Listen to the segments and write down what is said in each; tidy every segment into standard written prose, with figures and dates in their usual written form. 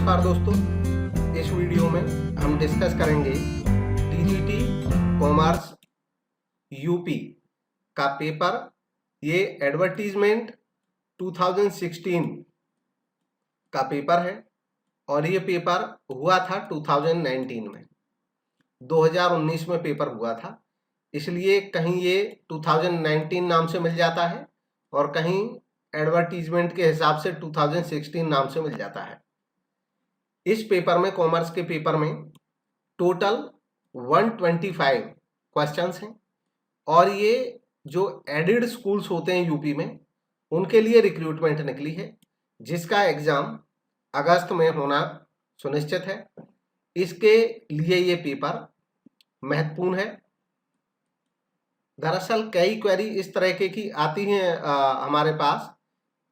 नमस्कार दोस्तों, इस वीडियो में हम डिस्कस करेंगे टीजीटी कॉमर्स यूपी का पेपर। ये एडवर्टीजमेंट 2016 का पेपर है और ये पेपर हुआ था 2019 में। 2019 में पेपर हुआ था, इसलिए कहीं ये 2019 नाम से मिल जाता है और कहीं एडवर्टीजमेंट के हिसाब से 2016 नाम से मिल जाता है। इस पेपर में, कॉमर्स के पेपर में टोटल 125 क्वेश्चंस हैं और ये जो एडेड स्कूल्स होते हैं यूपी में, उनके लिए रिक्रूटमेंट निकली है, जिसका एग्जाम अगस्त में होना सुनिश्चित है। इसके लिए ये पेपर महत्वपूर्ण है। दरअसल कई क्वेरी इस तरह की आती हैं हमारे पास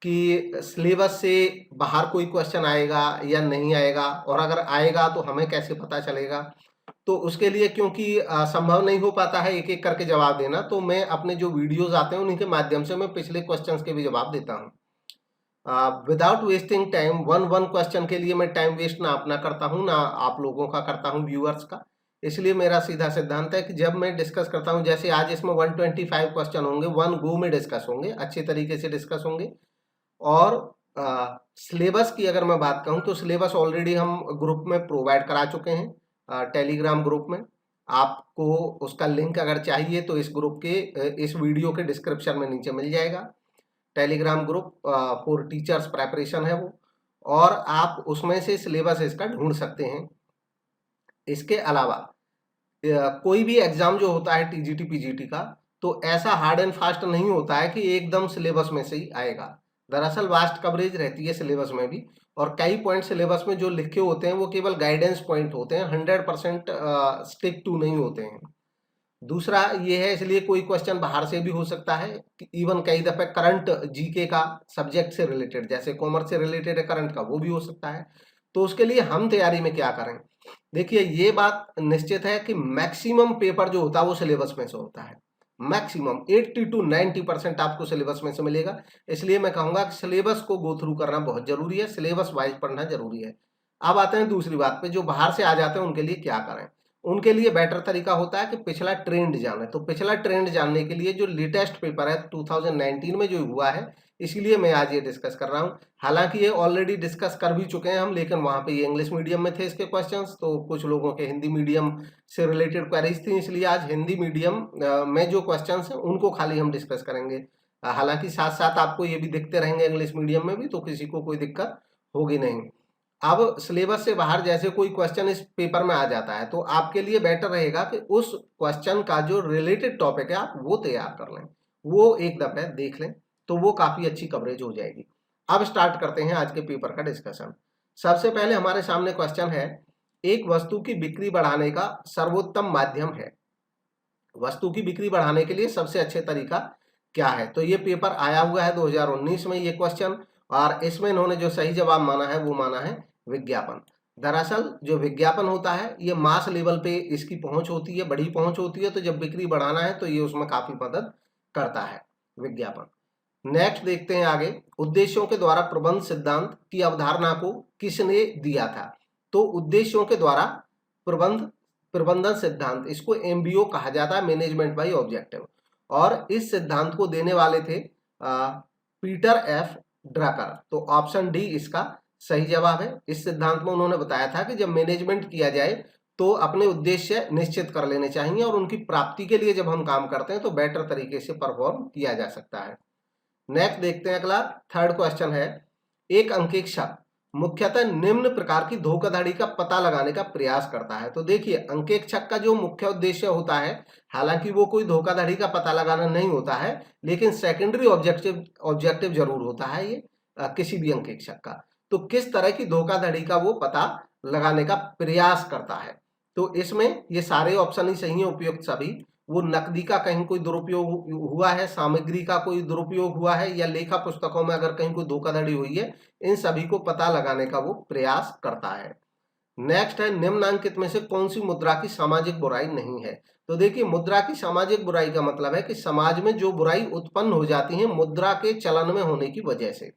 कि सिलेबस से बाहर कोई क्वेश्चन आएगा या नहीं आएगा, और अगर आएगा तो हमें कैसे पता चलेगा। तो उसके लिए क्योंकि संभव नहीं हो पाता है एक एक करके जवाब देना, तो मैं अपने जो वीडियोस आते हैं उन्हीं के माध्यम से मैं पिछले क्वेश्चंस के भी जवाब देता हूँ। Without wasting time, one question के लिए मैं टाइम वेस्ट ना अपना करता हूँ, ना आप लोगों का करता हूँ, व्यूअर्स का। इसलिए मेरा सीधा सिद्धांत है कि जब मैं डिस्कस करता हूँ, जैसे आज इसमें 125 क्वेश्चन होंगे, वन गो में डिस्कस होंगे, अच्छे तरीके से डिस्कस होंगे। और सिलेबस की अगर मैं बात कहूं तो सिलेबस ऑलरेडी हम ग्रुप में प्रोवाइड करा चुके हैं, टेलीग्राम ग्रुप में। आपको उसका लिंक अगर चाहिए तो इस ग्रुप के इस वीडियो के डिस्क्रिप्शन में नीचे मिल जाएगा। Telegram group for teachers preparation है वो, और आप उसमें से सिलेबस इसका ढूंढ सकते हैं। इसके अलावा कोई भी एग्जाम जो होता है टीजीटी पीजीटी का, तो ऐसा हार्ड एंड फास्ट नहीं होता है कि एकदम सिलेबस में से ही आएगा। दरअसल वास्ट कवरेज रहती है सिलेबस में भी, और कई पॉइंट सिलेबस में जो लिखे होते हैं वो केवल गाइडेंस पॉइंट होते हैं, 100% स्टिक टू नहीं होते हैं। दूसरा ये है, इसलिए कोई क्वेश्चन बाहर से भी हो सकता है, इवन कई दफे करंट जीके का सब्जेक्ट से रिलेटेड, जैसे कॉमर्स से रिलेटेड है करंट का, वो भी हो सकता है। तो उसके लिए हम तैयारी में क्या करें? देखिए, ये बात निश्चित है कि मैक्सिमम पेपर जो होता है वो सिलेबस में से होता है। मैक्सिमम 80 to 90% आपको सिलेबस में से मिलेगा। इसलिए मैं कहूंगा कि सिलेबस को गो थ्रू करना बहुत जरूरी है, सिलेबस वाइज पढ़ना जरूरी है। अब आते हैं दूसरी बात पे, जो बाहर से आ जाते हैं उनके लिए क्या करें? उनके लिए बेटर तरीका होता है कि पिछला ट्रेंड जाने। तो पिछला ट्रेंड जानने के लिए जो लेटेस्ट पेपर है 2019 में जो हुआ है, इसीलिए मैं आज ये डिस्कस कर रहा हूँ। हालांकि ये ऑलरेडी डिस्कस कर भी चुके हैं हम, लेकिन वहां पे ये इंग्लिश मीडियम में थे इसके क्वेश्चंस, तो कुछ लोगों के हिंदी मीडियम से रिलेटेड क्वेरीज थी, इसलिए आज हिंदी मीडियम में जो क्वेश्चंस हैं उनको खाली हम डिस्कस करेंगे। हालांकि साथ साथ आपको ये भी दिखते रहेंगे इंग्लिश मीडियम में भी, तो किसी को कोई दिक्कत होगी नहीं। अब सिलेबस से बाहर जैसे कोई क्वेश्चन इस पेपर में आ जाता है, तो आपके लिए बेटर रहेगा कि उस क्वेश्चन का जो रिलेटेड टॉपिक है आप वो तैयार कर लें, वो एक दफे देख लें, तो वो काफी अच्छी कवरेज हो जाएगी। अब स्टार्ट करते हैं आज के पेपर का डिस्कशन। सबसे पहले हमारे सामने क्वेश्चन है, एक वस्तु की बिक्री बढ़ाने का सर्वोत्तम माध्यम है। वस्तु की बिक्री बढ़ाने के लिए सबसे अच्छे तरीका क्या है? तो ये पेपर आया हुआ है 2019 में ये क्वेश्चन, और इसमें इन्होंने जो सही जवाब माना है वो माना है विज्ञापन। दरअसल जो विज्ञापन होता है ये मास लेवल पे इसकी पहुंच होती है, बड़ी पहुंच होती है, तो जब बिक्री बढ़ाना है तो ये उसमें काफी मदद करता है विज्ञापन। नेक्स्ट देखते हैं आगे, उद्देश्यों के द्वारा प्रबंध सिद्धांत की अवधारणा को किसने दिया था? तो उद्देश्यों के द्वारा प्रबंधन सिद्धांत, इसको एमबीओ कहा जाता है, मैनेजमेंट बाय ऑब्जेक्टिव, और इस सिद्धांत को देने वाले थे पीटर एफ ड्रकर। तो ऑप्शन डी इसका सही जवाब है। इस सिद्धांत में उन्होंने बताया था कि जब मैनेजमेंट किया जाए तो अपने उद्देश्य निश्चित कर लेने चाहिए, और उनकी प्राप्ति के लिए जब हम काम करते हैं तो बेटर तरीके से परफॉर्म किया जा सकता है। नेक्स्ट देखते हैं अगला, थर्ड क्वेश्चन है, एक अंकेक्षक मुख्यतः निम्न प्रकार की धोखाधड़ी का पता लगाने का प्रयास करता है। तो देखिए, अंकेक्षक का जो मुख्य उद्देश्य होता है, हालांकि वो कोई धोखाधड़ी का पता लगाना नहीं होता है, लेकिन सेकेंडरी ऑब्जेक्टिव जरूर होता है ये किसी भी अंकेक्षक का। तो किस तरह की धोखाधड़ी का वो पता लगाने का प्रयास करता है? तो इसमें ये सारे ऑप्शन ही सही है, उपयुक्त सभी। वो नकदी का कहीं कोई दुरुपयोग हुआ है, सामग्री का कोई दुरुपयोग हुआ है, या लेखा पुस्तकों में अगर कहीं कोई धोखाधड़ी हुई है, इन सभी को पता लगाने का वो प्रयास करता है। नेक्स्ट है, निम्नांकित में से कौन सी मुद्रा की सामाजिक बुराई नहीं है? तो देखिए, मुद्रा की सामाजिक बुराई का मतलब है कि समाज में जो बुराई उत्पन्न हो जाती है मुद्रा के चलन में होने की वजह से।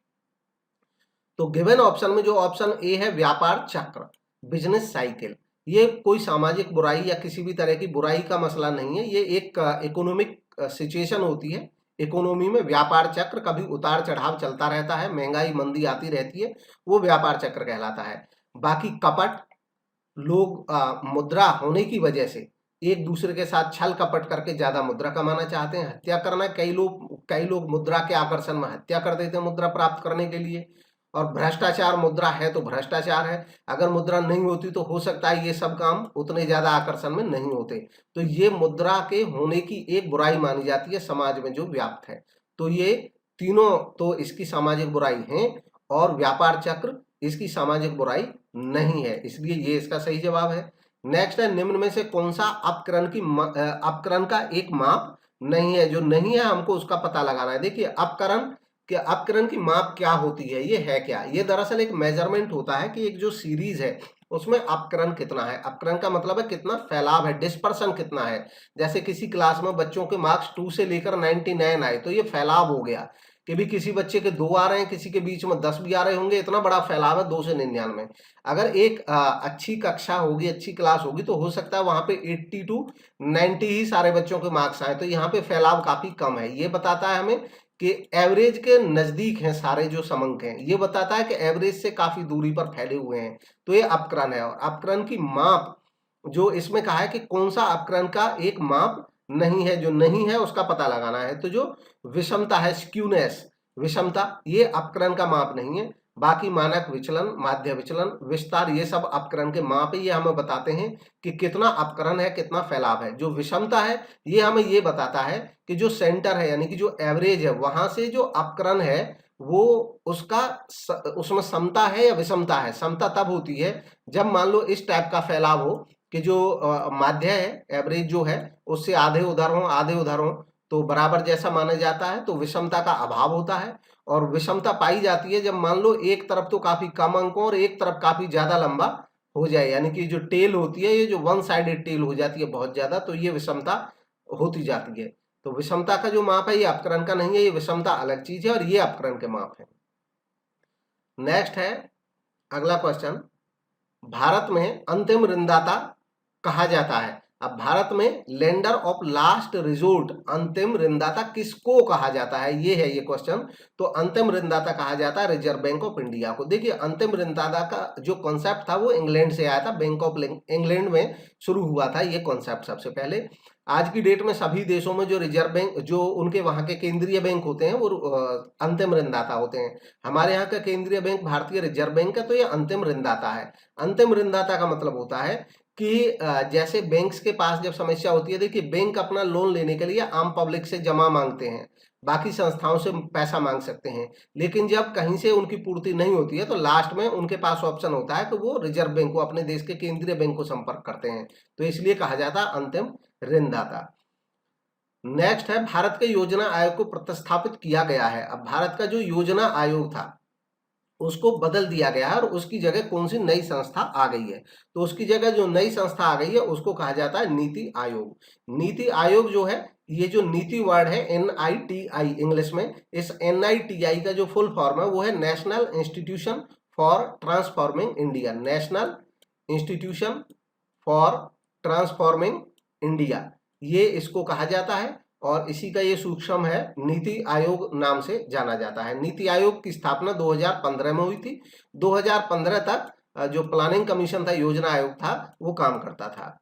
तो गिवन ऑप्शन में जो ऑप्शन ए है व्यापार चक्र, बिजनेस साइकिल, ये कोई सामाजिक बुराई या किसी भी तरह की बुराई का मसला नहीं है, ये एक इकोनॉमिक सिचुएशन होती है। इकोनॉमी में व्यापार चक्र, कभी उतार चढ़ाव चलता रहता है, महंगाई मंदी आती रहती है, वो व्यापार चक्र कहलाता है। बाकी कपट, लोग मुद्रा होने की वजह से एक दूसरे के साथ छल कपट करके ज्यादा मुद्रा कमाना चाहते हैं। हत्या करना, कई लोग मुद्रा के आकर्षण में हत्या कर देते हैं मुद्रा प्राप्त करने के लिए। और भ्रष्टाचार, मुद्रा है तो भ्रष्टाचार है, अगर मुद्रा नहीं होती तो हो सकता है ये सब काम उतने ज्यादा आकर्षण में नहीं होते। तो ये मुद्रा के होने की एक बुराई मानी जाती है समाज में जो व्याप्त है। तो ये तीनों तो इसकी सामाजिक बुराई है, और व्यापार चक्र इसकी सामाजिक बुराई नहीं है, इसलिए ये इसका सही जवाब है। नेक्स्ट है, निम्न में से कौन सा अपकरण का एक माप नहीं है? जो नहीं है हमको उसका पता लगाना है। देखिए अपकरण की माप क्या होती है, ये है क्या? ये दरअसल एक मेजरमेंट होता है कि एक जो सीरीज है उसमें अपकरण कितना है। अपकरण का मतलब है कितना फैलाव है, डिस्पर्सन कितना है। जैसे किसी क्लास में बच्चों के मार्क्स 2 से लेकर 99 आए तो ये फैलाव हो गया कि भी किसी बच्चे के 2 आ रहे हैं, किसी के बीच में 10 भी आ रहे होंगे, इतना बड़ा फैलाव है 2 से 99। अगर एक अच्छी कक्षा होगी, अच्छी क्लास होगी, तो हो सकता है वहां पे 80 टू 90 ही सारे बच्चों के मार्क्स आए, तो यहाँ पे फैलाव काफी कम है। ये बताता है हमें कि एवरेज के नजदीक हैं सारे जो समंक हैं, ये बताता है कि एवरेज से काफी दूरी पर फैले हुए हैं, तो ये अपकरण है। और अपकरण की माप जो इसमें कहा है कि कौन सा अपकरण का एक माप नहीं है, जो नहीं है उसका पता लगाना है। तो जो विषमता है, स्क्यूनेस, विषमता, ये अपकरण का माप नहीं है। बाकी मानक विचलन, माध्य विचलन, विस्तार, ये सब अपकरण के माप है। ये हमें बताते हैं कि कितना अपकरण है, कितना फैलाव है। जो विषमता है ये हमें ये बताता है कि जो सेंटर है यानी कि जो एवरेज है, वहां से जो अपकरण है वो उसमें समता है या विषमता है। समता तब होती है जब मान लो इस टाइप का फैलाव हो कि जो माध्य है, एवरेज जो है, उससे आधे उधर हो आधे उधर हो, तो बराबर जैसा माना जाता है, तो विषमता का अभाव होता है। और विषमता पाई जाती है जब मान लो एक तरफ तो काफी कम अंक हो और एक तरफ काफी ज्यादा लंबा हो जाए, यानी कि जो टेल होती है, ये जो वन साइडेड टेल हो जाती है बहुत ज्यादा, तो ये विषमता होती जाती है। तो विषमता का जो माप है ये अपकरण का नहीं है, ये विषमता अलग चीज है और ये अपकरण के माप है। नेक्स्ट है अगला क्वेश्चन, भारत में अंतिम ऋणदाता कहा जाता है। अब भारत में लेंडर ऑफ लास्ट रिजोर्ट, अंतिम ऋणदाता किसको कहा जाता है, ये है ये क्वेश्चन। तो अंतिम ऋणदाता कहा जाता है रिजर्व बैंक ऑफ इंडिया को। देखिए अंतिम ऋणदाता का जो कॉन्सेप्ट था वो इंग्लैंड से आया था, बैंक ऑफ इंग्लैंड में शुरू हुआ था ये कॉन्सेप्ट सबसे पहले। आज की डेट में सभी देशों में जो रिजर्व बैंक, जो उनके वहां के केंद्रीय बैंक होते हैं, वो अंतिम ऋणदाता होते हैं। हमारे यहाँ का केंद्रीय बैंक भारतीय रिजर्व बैंक है, तो ये अंतिम ऋणदाता है। अंतिम ऋणदाता का मतलब होता है कि जैसे बैंक्स के पास जब समस्या होती है, देखिए बैंक अपना लोन लेने के लिए आम पब्लिक से जमा मांगते हैं, बाकी संस्थाओं से पैसा मांग सकते हैं, लेकिन जब कहीं से उनकी पूर्ति नहीं होती है तो लास्ट में उनके पास ऑप्शन होता है कि वो रिजर्व बैंक को, अपने देश के केंद्रीय बैंक को संपर्क करते हैं, तो इसलिए कहा जाता है अंतिम ऋणदाता। नेक्स्ट है, भारत के योजना आयोग को प्रतिस्थापित किया गया है। अब भारत का जो योजना आयोग था उसको बदल दिया गया है और उसकी जगह कौन सी नई संस्था आ गई है। तो उसकी जगह जो नई संस्था आ गई है उसको कहा जाता है नीति आयोग। नीति आयोग जो है, ये जो नीति वर्ड है NITI इंग्लिश में, इस NITI का जो फुल फॉर्म है वो है national institution for transforming India. National institution for transforming India, ये इसको कहा जाता है और इसी का ये सूक्ष्म है, नीति आयोग नाम से जाना जाता है। नीति आयोग की स्थापना 2015 में हुई थी। 2015 तक जो प्लानिंग कमीशन था, योजना आयोग था, वो काम करता था।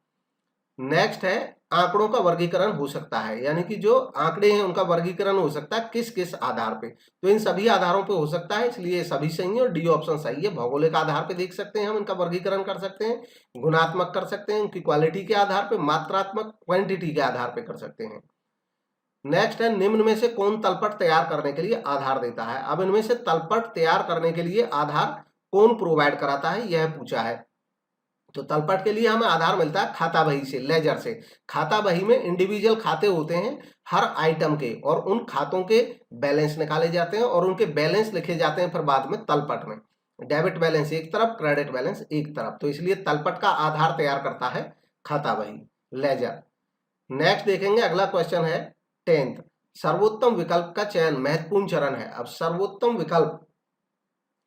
नेक्स्ट है, आंकड़ों का वर्गीकरण हो सकता है, यानी कि जो आंकड़े हैं उनका वर्गीकरण हो सकता है किस किस आधार पे। तो इन सभी आधारों पे हो सकता है, इसलिए सभी सही है और डी ऑप्शन सही है। भौगोलिक आधार पे देख सकते हैं हम इनका वर्गीकरण कर सकते हैं, गुणात्मक कर सकते हैं, उनकी क्वालिटी के आधार पे, मात्रात्मक क्वांटिटी के आधार पे कर सकते हैं। नेक्स्ट है, निम्न में से कौन तलपट तैयार करने के लिए आधार देता है। अब इनमें से तलपट तैयार करने के लिए आधार कौन प्रोवाइड कराता है, यह पूछा है। तो तलपट के लिए हमें आधार मिलता है खाता बही से, लेजर से। खाता बही में इंडिविजुअल खाते होते हैं हर आइटम के, और उन खातों के बैलेंस निकाले जाते हैं और उनके बैलेंस लिखे जाते हैं फिर बाद में तलपट में। डेबिट बैलेंस एक तरफ, क्रेडिट बैलेंस एक तरफ, तो इसलिए तलपट का आधार तैयार करता है खाता बही, लेजर। नेक्स्ट देखेंगे, अगला क्वेश्चन है 10th, सर्वोत्तम विकल्प का चयन महत्वपूर्ण चरण है। अब सर्वोत्तम विकल्प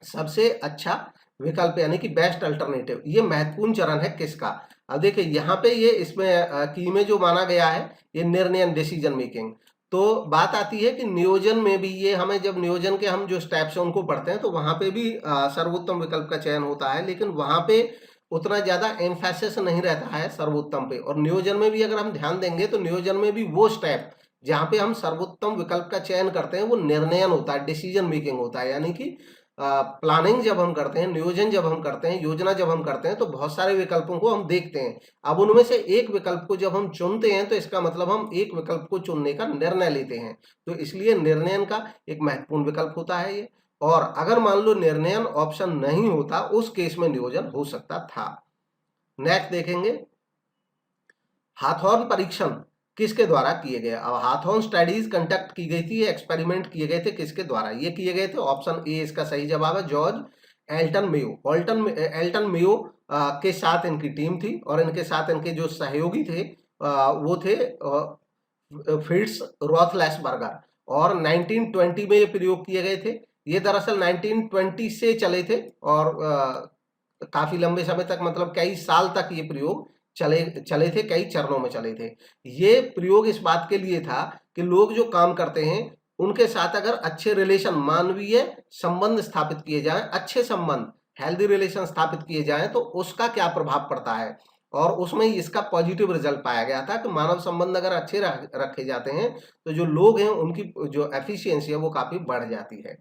सबसे अच्छा विकल्प यानी कि बेस्ट अल्टरनेटिव, ये महत्वपूर्ण चरण है किसका। अब देखिए यहाँ पे ये इसमें की में जो माना गया है ये निर्णय डिसीजन मेकिंग। तो बात आती है कि नियोजन में भी ये हमें जब नियोजन के हम जो स्टेप्स हैं उनको पढ़ते हैं तो वहां पे भी सर्वोत्तम विकल्प का चयन होता है, लेकिन वहां पे उतना ज्यादा एम्फेसिस नहीं रहता है सर्वोत्तम पे। और नियोजन में भी अगर हम ध्यान देंगे तो नियोजन में भी वो स्टेप जहाँ पे हम सर्वोत्तम विकल्प का चयन करते हैं वो निर्णयन होता है, डिसीजन मेकिंग होता है। यानी कि प्लानिंग जब हम करते हैं, नियोजन जब हम करते हैं, योजना जब हम करते हैं तो बहुत सारे विकल्पों को हम देखते हैं। अब उनमें से एक विकल्प को जब हम चुनते हैं तो इसका मतलब हम एक विकल्प को चुनने का निर्णय लेते हैं। तो इसलिए निर्णयन का एक महत्वपूर्ण विकल्प होता है ये। और अगर मान लो निर्णयन ऑप्शन नहीं होता उस केस में नियोजन हो सकता था। नेक्स्ट देखेंगे हाथॉर्न परीक्षण किसके द्वारा किए गए। अब हाथॉर्न स्टडीज कंडक्ट की गई थी, एक्सपेरिमेंट किए गए थे किसके द्वारा, ये किए गए थे ऑप्शन ए इसका सही जवाब है George Elton Mayo. Elton Mayo के साथ इनकी टीम थी और इनके साथ इनके जो सहयोगी थे वो थे फिट्स रॉथलेसबर्गर। और 1920 में ये प्रयोग किए गए थे। ये दरअसल 1920 से चले थे और काफी लंबे समय तक मतलब कई साल तक ये प्रयोग चले चले थे, कई चरणों में चले थे। ये प्रयोग इस बात के लिए था कि लोग जो काम करते हैं उनके साथ अगर अच्छे रिलेशन, मानवीय संबंध स्थापित किए जाएं, अच्छे संबंध, हेल्दी रिलेशन स्थापित किए जाएं तो उसका क्या प्रभाव पड़ता है। और उसमें इसका पॉजिटिव रिजल्ट पाया गया था कि मानव संबंध अगर अच्छे रखे जाते हैं तो जो लोग हैं उनकी जो एफिशिएंसी है वो काफी बढ़ जाती है।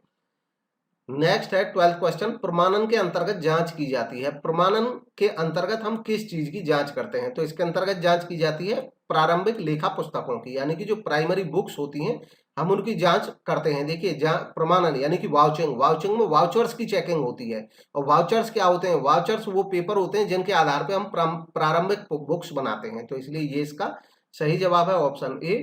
नेक्स्ट है 12th क्वेश्चन, प्रमाणन के अंतर्गत जांच की जाती है। प्रमाणन के अंतर्गत हम किस चीज की जांच करते हैं, तो इसके अंतर्गत जांच की जाती है प्रारंभिक लेखा पुस्तकों की, यानी कि जो प्राइमरी बुक्स होती हैं हम उनकी जांच करते हैं। देखिए प्रमाणन यानी कि वाउचिंग, वाउचिंग में वाउचर्स की चेकिंग होती है। और वाउचर्स क्या होते हैं, वाउचर्स वो पेपर होते हैं जिनके आधार पर हम प्रारंभिक बुक्स बनाते हैं। तो इसलिए ये इसका सही जवाब है ऑप्शन ए।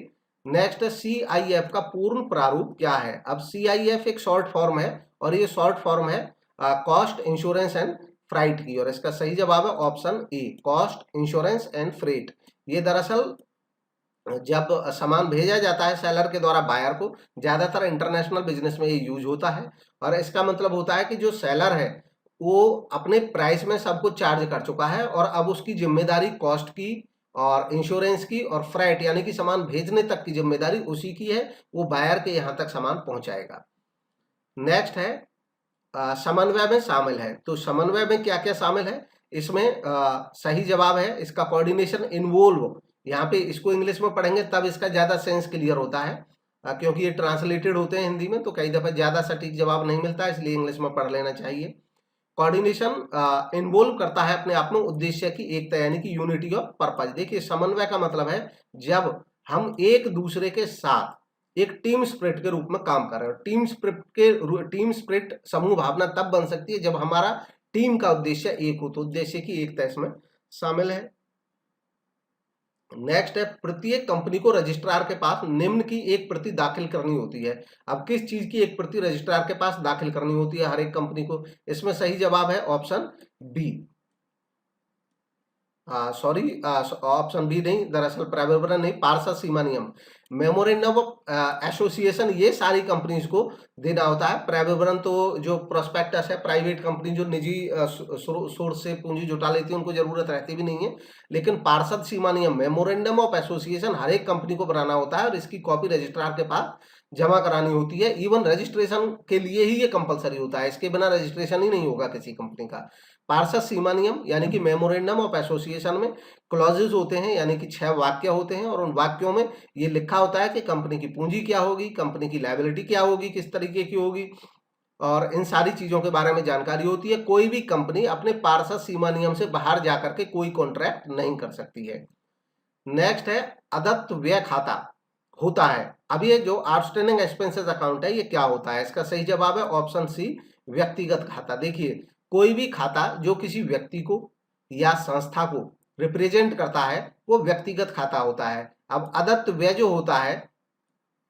नेक्स्ट CIF का पूर्ण प्रारूप क्या है। अब CIF एक शॉर्ट फॉर्म है और ये शॉर्ट फॉर्म है कॉस्ट इंश्योरेंस एंड फ्राइट की, और इसका सही जवाब है option A cost insurance and freight. ये दरअसल जब सामान भेजा जाता है सेलर के द्वारा बायर को, ज्यादातर इंटरनेशनल बिजनेस में ये यूज होता है। और इसका मतलब होता है कि जो सेलर है वो अपने प्राइस में सब कुछ चार्ज कर चुका है और अब उसकी जिम्मेदारी कॉस्ट की और इंश्योरेंस की और फ्रेट यानी कि सामान भेजने तक की जिम्मेदारी उसी की है, वो बायर के यहाँ तक सामान पहुंचाएगा। नेक्स्ट है समन्वय में शामिल है। तो समन्वय में क्या क्या शामिल है, इसमें सही जवाब है इसका कोऑर्डिनेशन इन्वॉल्व। यहाँ पे इसको इंग्लिश में पढ़ेंगे तब इसका ज्यादा सेंस क्लियर होता है, क्योंकि ये ट्रांसलेटेड होते हैं हिंदी में तो कई दफे ज्यादा सटीक जवाब नहीं मिलता, इसलिए इंग्लिश में पढ़ लेना चाहिए। कोऑर्डिनेशन इन्वॉल्व करता है अपने आप में उद्देश्य की एकता यानी कि यूनिटी ऑफ पर्पज। देखिए समन्वय का मतलब है जब हम एक दूसरे के साथ एक टीम स्पिरिट के रूप में काम कर रहे हो। टीम स्पिरिट समूह भावना तब बन सकती है जब हमारा टीम का उद्देश्य एक हो, तो उद्देश्य की एकता इसमें शामिल है। नेक्स्ट है प्रत्येक कंपनी को रजिस्ट्रार के पास निम्न की एक प्रति दाखिल करनी होती है। अब किस चीज की एक प्रति रजिस्ट्रार के पास दाखिल करनी होती है हर एक कंपनी को, इसमें सही जवाब है option B. Sorry option B नहीं, दरअसल प्राइवेट नहीं, पार्षद सीमा नियम, मेमोरेंडम ऑफ एसोसिएशन ये सारी कंपनीज को देना होता है। प्राइवेट तो जो प्रोस्पेक्टस है, प्राइवेट कंपनी जो निजी सोर्स से पूंजी जुटा लेती है उनको जरूरत रहती भी नहीं है। लेकिन पार्षद सीमा नियम, मेमोरेंडम ऑफ एसोसिएशन हर एक कंपनी को बनाना होता है और इसकी कॉपी रजिस्ट्रार के पास जमा करानी होती है। इवन रजिस्ट्रेशन के लिए ही ये कंपलसरी होता है, इसके बिना रजिस्ट्रेशन ही नहीं होगा किसी कंपनी का। पार्षद सीमा नियम यानी कि मेमोरेंडम ऑफ एसोसिएशन में क्लॉजेज होते हैं यानी कि 6 वाक्य होते हैं और उन वाक्यों में ये लिखा होता है कि कंपनी की पूंजी क्या होगी, कंपनी की लायबिलिटी क्या होगी, किस तरीके की होगी, और इन सारी चीजों के बारे में जानकारी होती है। कोई भी कंपनी अपने पार्षद सीमा नियम से बाहर जाकर के कोई कॉन्ट्रैक्ट नहीं कर सकती है। नेक्स्ट है अदत्त व्यय खाता होता है। अब ये जो आउटस्टैंडिंग एक्सपेंसेस अकाउंट है ये क्या होता है, इसका सही जवाब है ऑप्शन सी व्यक्तिगत खाता। देखिए कोई भी खाता जो किसी व्यक्ति को या संस्था को रिप्रेजेंट करता है वो व्यक्तिगत खाता होता है। अब अदत्त व्यय जो होता है,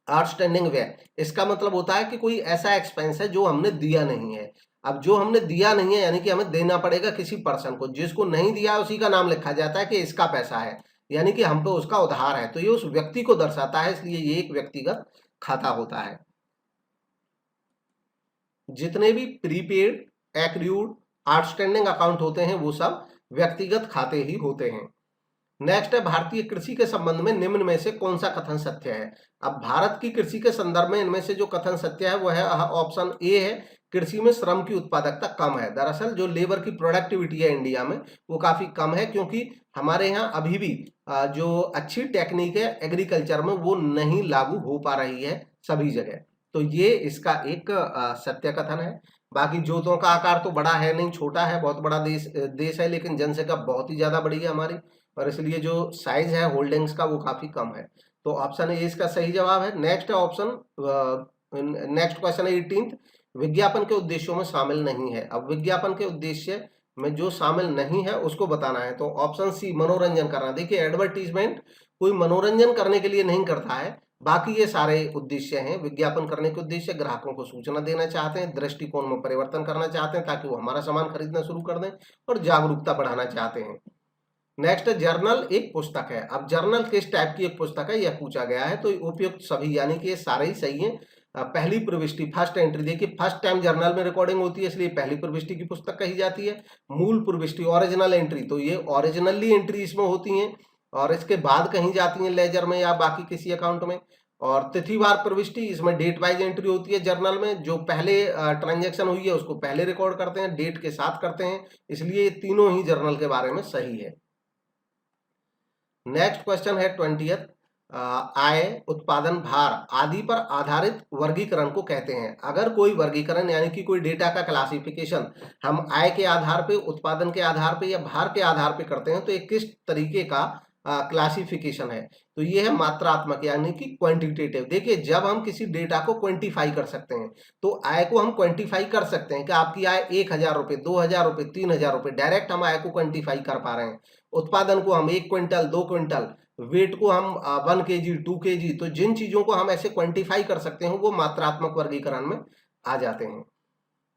आउटस्टैंडिंग व्यय, इसका मतलब होता है कि कोई ऐसा एक्सपेंस है जो हमने दिया नहीं है। अब जो हमने दिया नहीं है यानी कि हमें देना पड़ेगा किसी पर्सन को, जिसको नहीं दिया उसी का नाम लिखा जाता है कि इसका पैसा है, यानी कि हम पे उसका उधार है, तो ये उस व्यक्ति को दर्शाता है, इसलिए ये एक व्यक्तिगत खाता होता है। जितने भी प्रीपेड, एक्रूड, आउटस्टैंडिंग अकाउंट होते हैं वो सब व्यक्तिगत खाते ही होते हैं। नेक्स्ट है, भारतीय कृषि के संबंध में निम्न में से कौन सा कथन सत्य है। अब भारत की कृषि के संदर्भ में इनमें से जो कथन सत्य है वो है ऑप्शन ए है, कृषि में श्रम की उत्पादकता कम है। दरअसल जो लेबर की प्रोडक्टिविटी है इंडिया में वो काफी कम है, क्योंकि हमारे यहाँ अभी भी जो अच्छी टेक्निक है एग्रीकल्चर में वो नहीं लागू हो पा रही है सभी जगह। तो ये इसका एक सत्य कथन है। बाकी जोतों का आकार तो बड़ा है नहीं, छोटा है, बहुत बड़ा देश है, लेकिन जनसंख्या बहुत ही ज्यादा बड़ी है हमारी, और इसलिए जो साइज है होल्डिंग्स का वो काफी कम है। तो ऑप्शन ए इसका सही जवाब है। नेक्स्ट है नेक्स्ट क्वेश्चन है 18th, विज्ञापन के उद्देश्यों में शामिल नहीं है। अब विज्ञापन के उद्देश्य में जो शामिल नहीं है उसको बताना है। तो ऑप्शन सी, मनोरंजन करना। देखिए, एडवर्टीजमेंट कोई मनोरंजन करने के लिए नहीं करता है, बाकी ये सारे उद्देश्य हैं। विज्ञापन करने के उद्देश्य ग्राहकों को सूचना देना चाहते हैं, दृष्टिकोण में परिवर्तन करना चाहते हैं ताकि वो हमारा सामान खरीदना शुरू कर दें, और जागरूकता बढ़ाना चाहते हैं। नेक्स्ट, जर्नल एक पुस्तक है। अब जर्नल किस टाइप की एक पुस्तक है यह पूछा गया है, तो उपयुक्त सभी यानी कि ये सारे ही सही हैं। पहली प्रविष्टि, फर्स्ट एंट्री, देखिए फर्स्ट टाइम जर्नल में रिकॉर्डिंग होती है इसलिए पहली प्रविष्टि की पुस्तक कही जाती है। मूल प्रविष्टि, ओरिजिनल एंट्री, तो ये ओरिजिनली एंट्री इसमें होती हैं और इसके बाद कहीं जाती हैं लेजर में या बाकी किसी अकाउंट में। और तिथिवार प्रविष्टि, इसमें डेट वाइज एंट्री होती है जर्नल में, जो पहले ट्रांजैक्शन हुई है उसको पहले रिकॉर्ड करते हैं, डेट के साथ करते हैं, इसलिए ये तीनों ही जर्नल के बारे में सही है। नेक्स्ट क्वेश्चन है 20th, आय, उत्पादन, भार आदि पर आधारित वर्गीकरण को कहते हैं। अगर कोई वर्गीकरण यानी कि कोई डेटा का क्लासिफिकेशन हम आय के आधार पे, उत्पादन के आधार पे या भार के आधार पे करते हैं तो ये किस तरीके का क्लासिफिकेशन है। तो ये है मात्रात्मक यानी कि क्वांटिटेटिव। देखिए, जब हम किसी डेटा को क्वांटिफाई कर सकते हैं तो आय को हम क्वांटिफाई कर सकते हैं कि आपकी आय 1000 रुपये, 2000 रुपये, 3000 रुपये, डायरेक्ट हम आय को क्वांटिफाई कर पा रहे हैं। उत्पादन को हम 1 क्विंटल, 2 क्विंटल, वेट को हम 1 kg, 2 kg, तो जिन चीजों को हम ऐसे क्वांटिफाई कर सकते हैं वो मात्रात्मक वर्गीकरण में आ जाते हैं।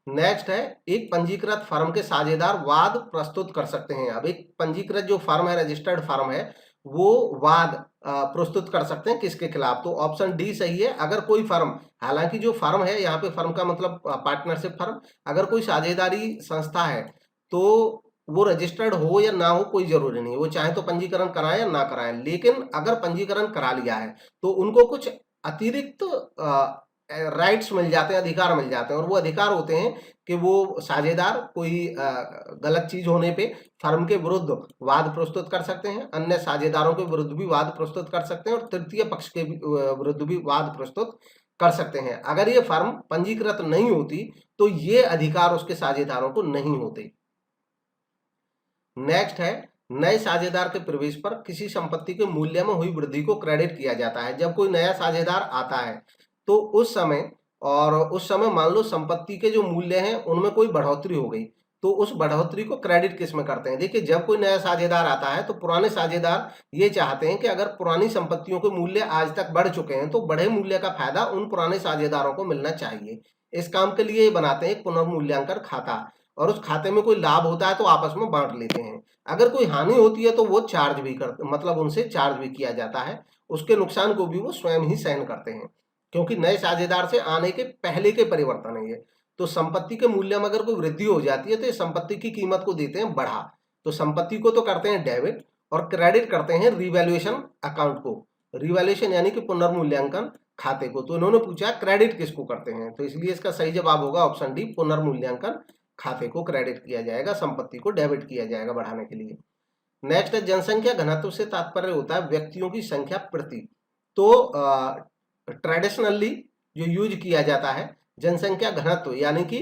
नेक्स्ट है, एक पंजीकृत फर्म के साझेदार वाद प्रस्तुत कर सकते हैं। अब एक पंजीकृत जो फर्म है, रजिस्टर्ड फर्म है, वो वाद प्रस्तुत कर सकते हैं किसके खिलाफ। तो ऑप्शन डी सही है। अगर कोई फर्म, हालांकि जो फर्म है यहाँ पे फर्म का मतलब पार्टनरशिप फर्म, अगर कोई साझेदारी संस्था है तो वो रजिस्टर्ड हो या ना हो कोई जरूरी नहीं है, वो चाहे तो पंजीकरण कराए या ना कराए, लेकिन अगर पंजीकरण करा लिया है तो उनको कुछ अतिरिक्त राइट्स मिल जाते हैं, अधिकार मिल जाते हैं, और वो अधिकार होते हैं कि वो साझेदार कोई गलत चीज होने पे फर्म के विरुद्ध वाद प्रस्तुत कर सकते हैं, अन्य साझेदारों के विरुद्ध भी वाद प्रस्तुत कर सकते हैं, और तृतीय पक्ष के विरुद्ध भी वाद प्रस्तुत कर सकते हैं। अगर ये फर्म पंजीकृत नहीं होती तो ये अधिकार उसके साझेदारों को नहीं होते। नेक्स्ट है, नए साझेदार के प्रवेश पर किसी संपत्ति के मूल्य में हुई वृद्धि को क्रेडिट किया जाता है। जब कोई नया साझेदार आता है तो उस समय मान लो संपत्ति के जो मूल्य हैं उनमें कोई बढ़ोतरी हो गई, तो उस बढ़ोतरी को क्रेडिट किस में करते हैं। देखिए, जब कोई नया साझेदार आता है तो पुराने साझेदार ये चाहते हैं कि अगर पुरानी संपत्तियों के मूल्य आज तक बढ़ चुके हैं तो बढ़े मूल्य का फायदा उन पुराने साझेदारों को मिलना चाहिए। इस काम के लिए बनाते हैं एक पुनर्मूल्यांकन खाता, और उस खाते में कोई लाभ होता है तो आपस में बांट लेते हैं। अगर कोई हानि होती है तो वो चार्ज भी करते, मतलब उनसे चार्ज भी किया जाता है, उसके नुकसान को भी वो स्वयं ही सहन करते हैं, क्योंकि नए साझेदार से आने के पहले के परिवर्तन है ये। तो संपत्ति के मूल्य में अगर कोई वृद्धि हो जाती है तो ये संपत्ति की कीमत को देते हैं बढ़ा। तो संपत्ति को तो करते हैं डेबिट, और क्रेडिट करते हैं रिवैल्यूएशन अकाउंट को। रिवैल्यूएशन यानी कि पुनर्मूल्यांकन खाते को। तो इन्होंने पूछा क्रेडिट किसको करते हैं, तो इसलिए इसका सही जवाब होगा ऑप्शन डी, पुनर्मूल्यांकन खाते को क्रेडिट किया जाएगा, संपत्ति को डेबिट किया जाएगा बढ़ाने के लिए। नेक्स्ट है, जनसंख्या घनत्व से तात्पर्य होता है व्यक्तियों की संख्या प्रति। तो ट्रेडिशनली जो यूज किया जाता है जनसंख्या घनत्व यानी कि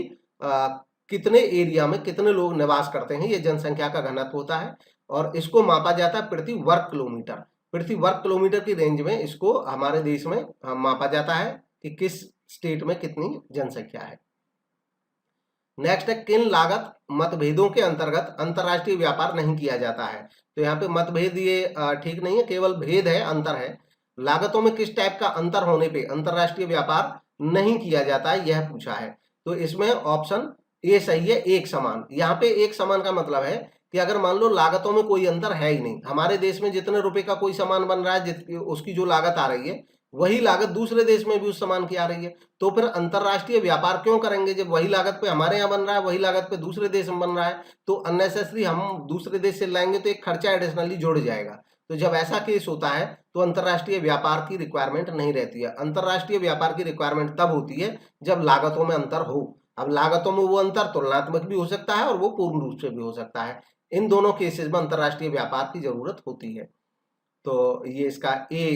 कितने एरिया में कितने लोग निवास करते हैं, ये जनसंख्या का घनत्व होता है, और इसको मापा जाता है प्रति वर्ग किलोमीटर। प्रति वर्ग किलोमीटर की रेंज में इसको हमारे देश में मापा जाता है कि किस स्टेट में कितनी जनसंख्या है। नेक्स्ट है, किन लागत मतभेदों के अंतर्गत अंतरराष्ट्रीय व्यापार नहीं किया जाता है। तो यहाँ पे मतभेद ये ठीक नहीं है, केवल भेद है, अंतर है। लागतों में किस टाइप का अंतर होने पे अंतरराष्ट्रीय व्यापार नहीं किया जाता है, यह पूछा है। तो इसमें ऑप्शन ए सही है, एक समान। यहाँ पे एक समान का मतलब है कि अगर मान लो लागतों में कोई अंतर है ही नहीं, हमारे देश में जितने रुपए का कोई सामान बन रहा है उसकी जो लागत आ रही है वही लागत दूसरे देश में भी उस सामान की आ रही है, तो फिर अंतरराष्ट्रीय व्यापार क्यों करेंगे जब वही लागत पे हमारे यहाँ बन रहा है, वही लागत पे दूसरे देश में बन रहा है। तो अननेसेसरी हम दूसरे देश से लाएंगे तो एक खर्चा एडिशनली जुड़ जाएगा। तो जब ऐसा केस होता है तो अंतरराष्ट्रीय व्यापार की रिक्वायरमेंट नहीं रहती है। अंतरराष्ट्रीय व्यापार की रिक्वायरमेंट तब होती है जब लागतों में अंतर हो। अब लागतों में वो अंतर तुलनात्मक भी हो सकता है और वो पूर्ण रूप से भी हो सकता है। इन दोनों केसेस में अंतरराष्ट्रीय व्यापार की जरूरत होती है। तो ये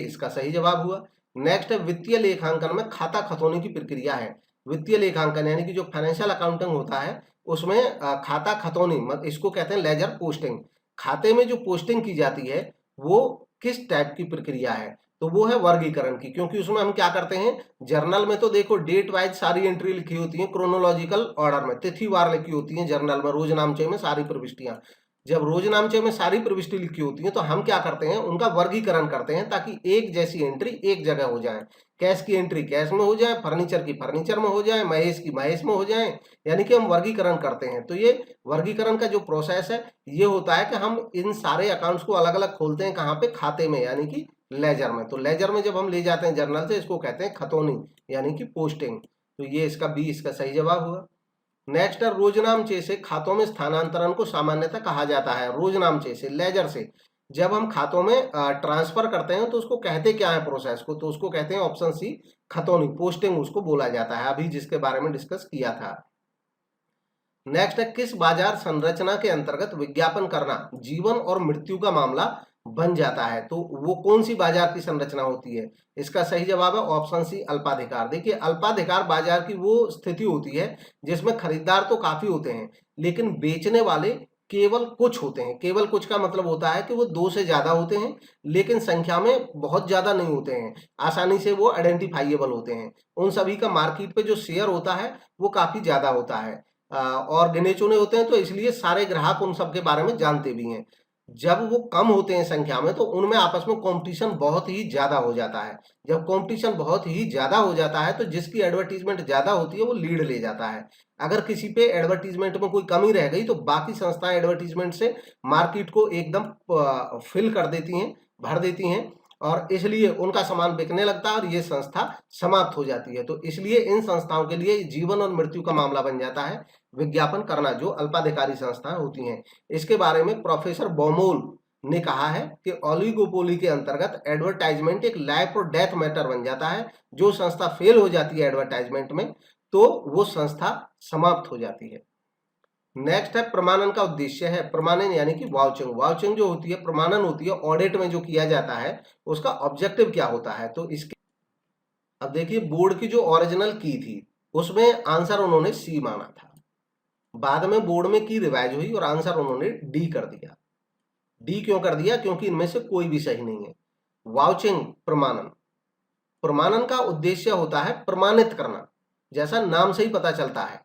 इसका सही जवाब हुआ। नेक्स्ट है वित्तीय लेखांकन में खाता खतौनी की प्रक्रिया है। वित्तीय लेखांकन यानी कि जो फाइनेंशियल अकाउंटिंग होता है उसमें खाता खतौनी इसको कहते हैं लेजर पोस्टिंग। खाते में जो पोस्टिंग की जाती है वो किस टाइप की प्रक्रिया है, तो वो है वर्गीकरण की। क्योंकि उसमें हम क्या करते हैं, जर्नल में तो देखो डेट वाइज सारी एंट्री लिखी होती है, क्रोनोलॉजिकल ऑर्डर में तिथिवार लिखी होती है जर्नल में, रोज नामचे में सारी प्रविष्टियां। जब रोज नामचे में सारी प्रविष्टि लिखी होती है तो हम क्या करते हैं, उनका वर्गीकरण करते हैं ताकि एक जैसी एंट्री एक जगह हो जाए। कैश की एंट्री कैश में हो जाए, फर्नीचर की फर्नीचर में हो जाए, महेश की महेश में हो जाए, यानी कि हम वर्गीकरण करते हैं। तो ये वर्गीकरण का जो प्रोसेस है ये होता है कि हम इन सारे अकाउंट्स को अलग अलग खोलते हैं, कहाँ पे, खाते में, यानी कि लेजर में। तो लेजर में जब हम ले जाते हैं जर्नल से, इसको कहते हैं खतौनी यानी कि पोस्टिंग। तो ये इसका बी इसका सही जवाब हुआ। नेक्स्ट है रोजनामचे से खातों में स्थानांतरण को सामान्यतः कहा जाता है। रोजनामचे से, लेजर से जब हम खातों में ट्रांसफर करते हैं तो उसको कहते क्या है प्रोसेस को, तो उसको कहते हैं ऑप्शन सी खतौनी, पोस्टिंग उसको बोला जाता है, अभी जिसके बारे में डिस्कस किया था। नेक्स्ट है किस बाजार संरचना के अंतर्गत विज्ञापन करना जीवन और मृत्यु का मामला बन जाता है, तो वो कौन सी बाजार की संरचना होती है। इसका सही जवाब है ऑप्शन सी अल्पाधिकार। देखिए अल्पाधिकार बाजार की वो स्थिति होती है जिसमें खरीदार तो काफी होते हैं लेकिन बेचने वाले केवल कुछ होते हैं। केवल कुछ का मतलब होता है कि वो दो से ज्यादा होते हैं लेकिन संख्या में बहुत ज्यादा नहीं होते हैं, आसानी से वो आइडेंटिफाइएबल होते हैं। उन सभी का मार्केट पे जो शेयर होता है वो काफी ज्यादा होता है और गिने चुने होते हैं, तो इसलिए सारे ग्राहक उन सब के बारे में जानते भी हैं। जब वो कम होते हैं संख्या में तो उनमें आपस में कंपटीशन बहुत ही ज्यादा हो जाता है। जब कंपटीशन बहुत ही ज्यादा हो जाता है तो जिसकी एडवर्टीजमेंट ज्यादा होती है वो लीड ले जाता है। अगर किसी पे एडवर्टीजमेंट में कोई कमी रह गई तो बाकी संस्थाएं एडवर्टीजमेंट से मार्केट को एकदम फिल कर देती हैं, भर देती हैं और इसलिए उनका सामान बिकने लगता है और ये संस्था समाप्त हो जाती है। तो इसलिए इन संस्थाओं के लिए जीवन और मृत्यु का मामला बन जाता है विज्ञापन करना, जो अल्पाधिकारी संस्थाएं होती हैं। इसके बारे में प्रोफेसर बोमोल ने कहा है कि ओलिगोपोली के अंतर्गत एडवर्टाइजमेंट एक लाइफ और डेथ मैटर बन जाता है। जो संस्था फेल हो जाती है एडवर्टाइजमेंट में तो वो संस्था समाप्त हो जाती है। नेक्स्ट है प्रमाणन का उद्देश्य है। प्रमाणन यानी कि वाउचिंग। वाउचिंग जो होती है, प्रमाणन होती है, ऑडिट में जो किया जाता है उसका ऑब्जेक्टिव क्या होता है। तो इसके अब देखिए बोर्ड की जो ओरिजिनल की थी उसमें आंसर उन्होंने सी माना था, बाद में बोर्ड में की रिवाइज हुई और आंसर उन्होंने डी कर दिया। डी क्यों कर दिया, क्योंकि इनमें से कोई भी सही नहीं है। वाउचिंग प्रमाणन, प्रमाणन का उद्देश्य होता है प्रमाणित करना, जैसा नाम से ही पता चलता है।